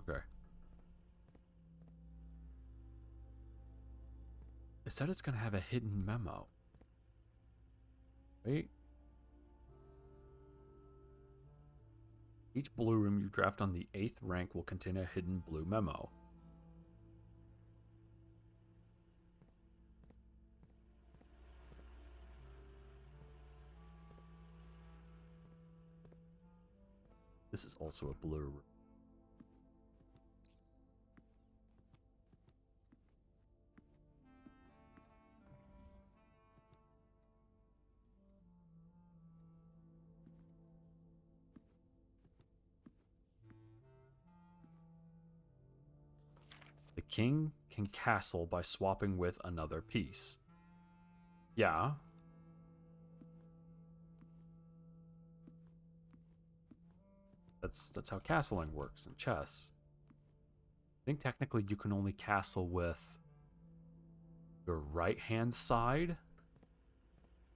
Okay. It said it's gonna have a hidden memo. Wait. Each blue room you draft on the 8th rank will contain a hidden blue memo. This is also a blue room. The king can castle by swapping with another piece. Yeah. That's how castling works in chess. I think technically you can only castle with your right-hand side.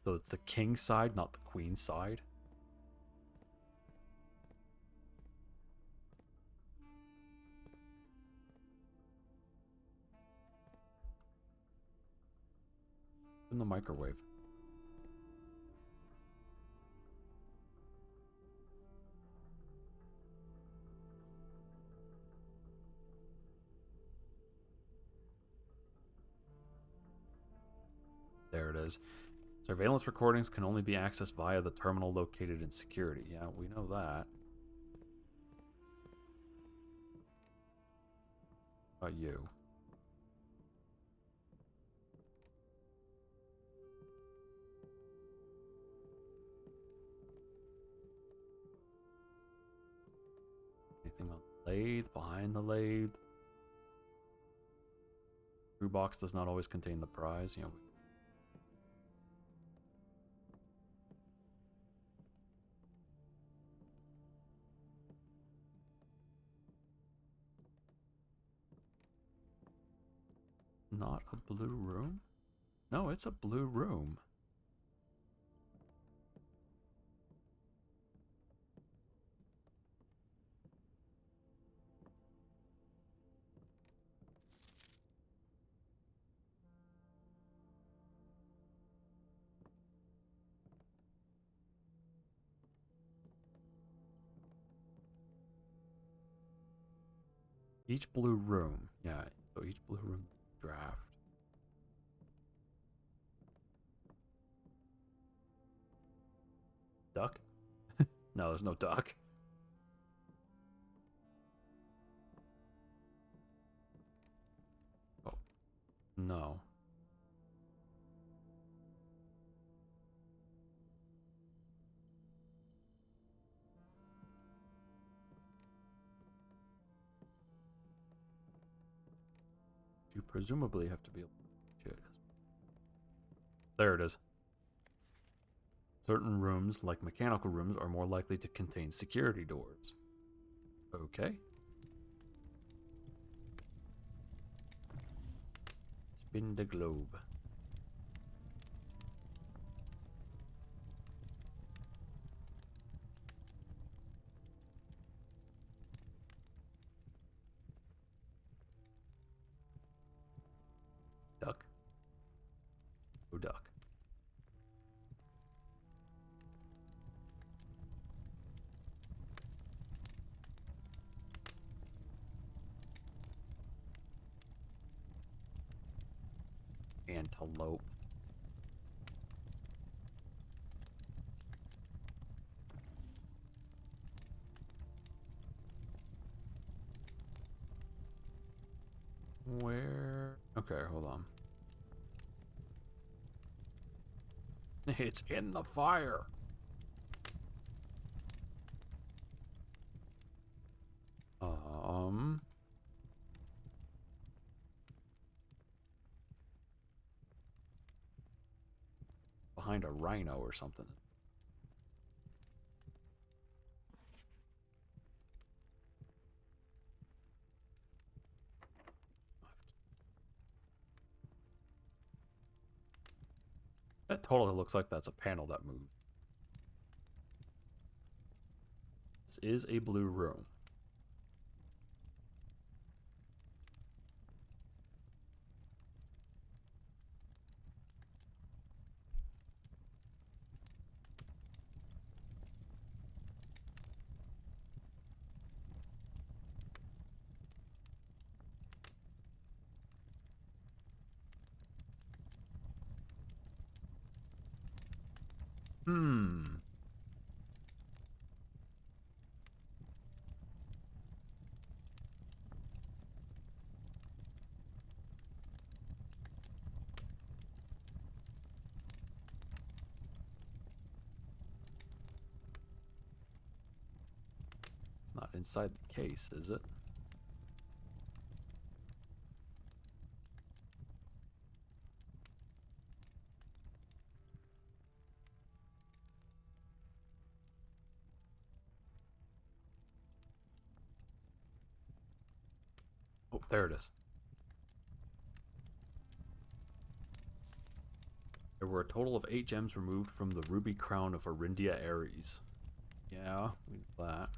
So it's the king side, not the queen side. In the microwave. There it is. Surveillance recordings can only be accessed via the terminal located in security. Yeah, we know that. How about you? Anything on the lathe? Behind the lathe? Crew box does not always contain the prize. You know. Not a blue room? No, it's a blue room. Each blue room. Yeah, so each blue room draft. Duck? No, there's no duck. Oh, no. You presumably have to be able to shit. There it is. Certain rooms, like mechanical rooms, are more likely to contain security doors. Okay. Spin the globe. Duck. Oh, duck. Antelope. Where? Okay, hold on. It's in the fire. Behind a rhino or something. That totally looks like that's a panel that moved. This is a blue room. It's not inside the case, is it? Oh, there it is. There were a total of 8 gems removed from the ruby crown of Arindia Ares. Yeah, we did that.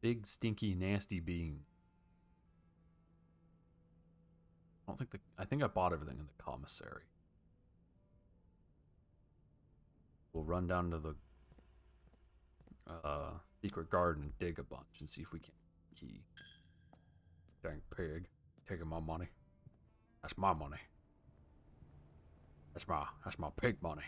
Big, stinky, nasty bean. I think I bought everything in the commissary. We'll run down to the secret garden and dig a bunch and see if we can key. Dang pig, taking my money. That's my money. That's my pig money.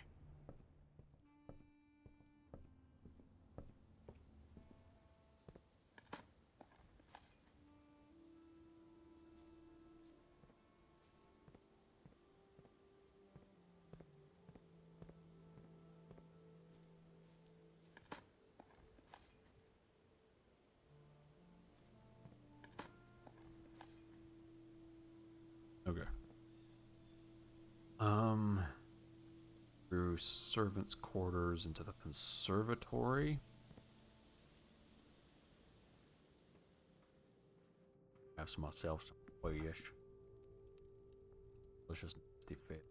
Okay. Through servants' quarters into the conservatory. Have some myself some fish. Delicious nasty fit.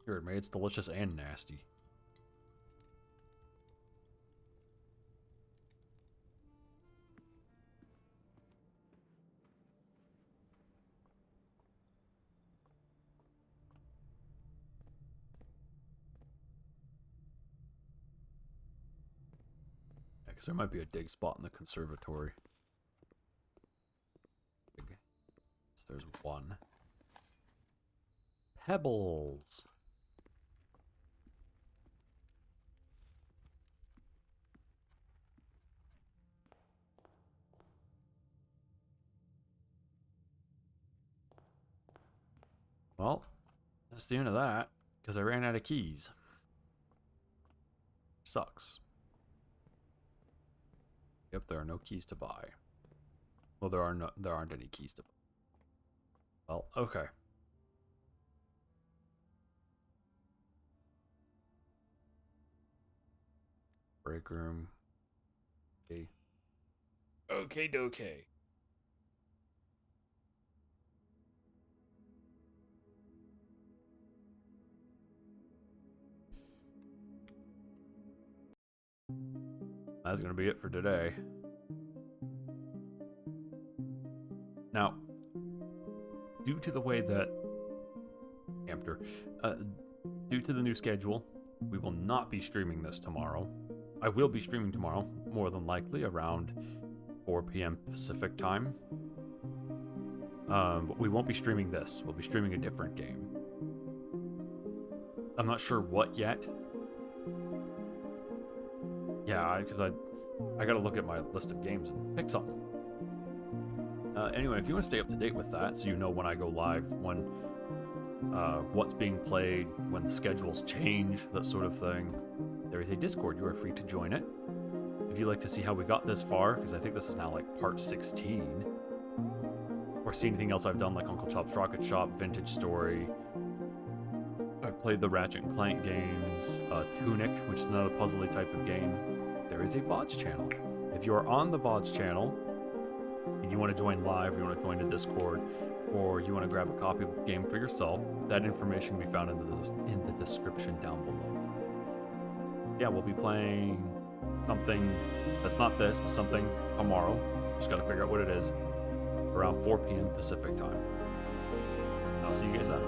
Here, mate, it's delicious and nasty. Yeah, because there might be a dig spot in the conservatory. So there's one. Pebbles. Well, that's the end of that, because I ran out of keys. Sucks. Yep, there are no keys to buy. Well, there aren't any keys to. Well, okay. Break room. Okay. Okay, dokay. That's gonna be it for today. Now, due to the way that due to the new schedule, we will not be streaming this tomorrow. I will be streaming tomorrow, more than likely around 4 p.m. Pacific time. But we won't be streaming this. We'll be streaming a different game. I'm not sure what yet. Yeah, because I gotta look at my list of games and pick something. Anyway, if you want to stay up to date with that, so you know when I go live, when what's being played, when the schedules change, that sort of thing, there is a Discord. You are free to join it. If you'd like to see how we got this far, because I think this is now like part 16, or see anything else I've done, like Uncle Chop's Rocket Shop, Vintage Story. I've played the Ratchet and Clank games, Tunic, which is another puzzly type of game. There is a VODs channel. If you are on the VODs channel, and you want to join live, you want to join the Discord, or you want to grab a copy of the game for yourself, that information can be found in the description down below. Yeah, we'll be playing something that's not this, but something tomorrow. Just gotta figure out what it is. Around 4 p.m. Pacific time. I'll see you guys then.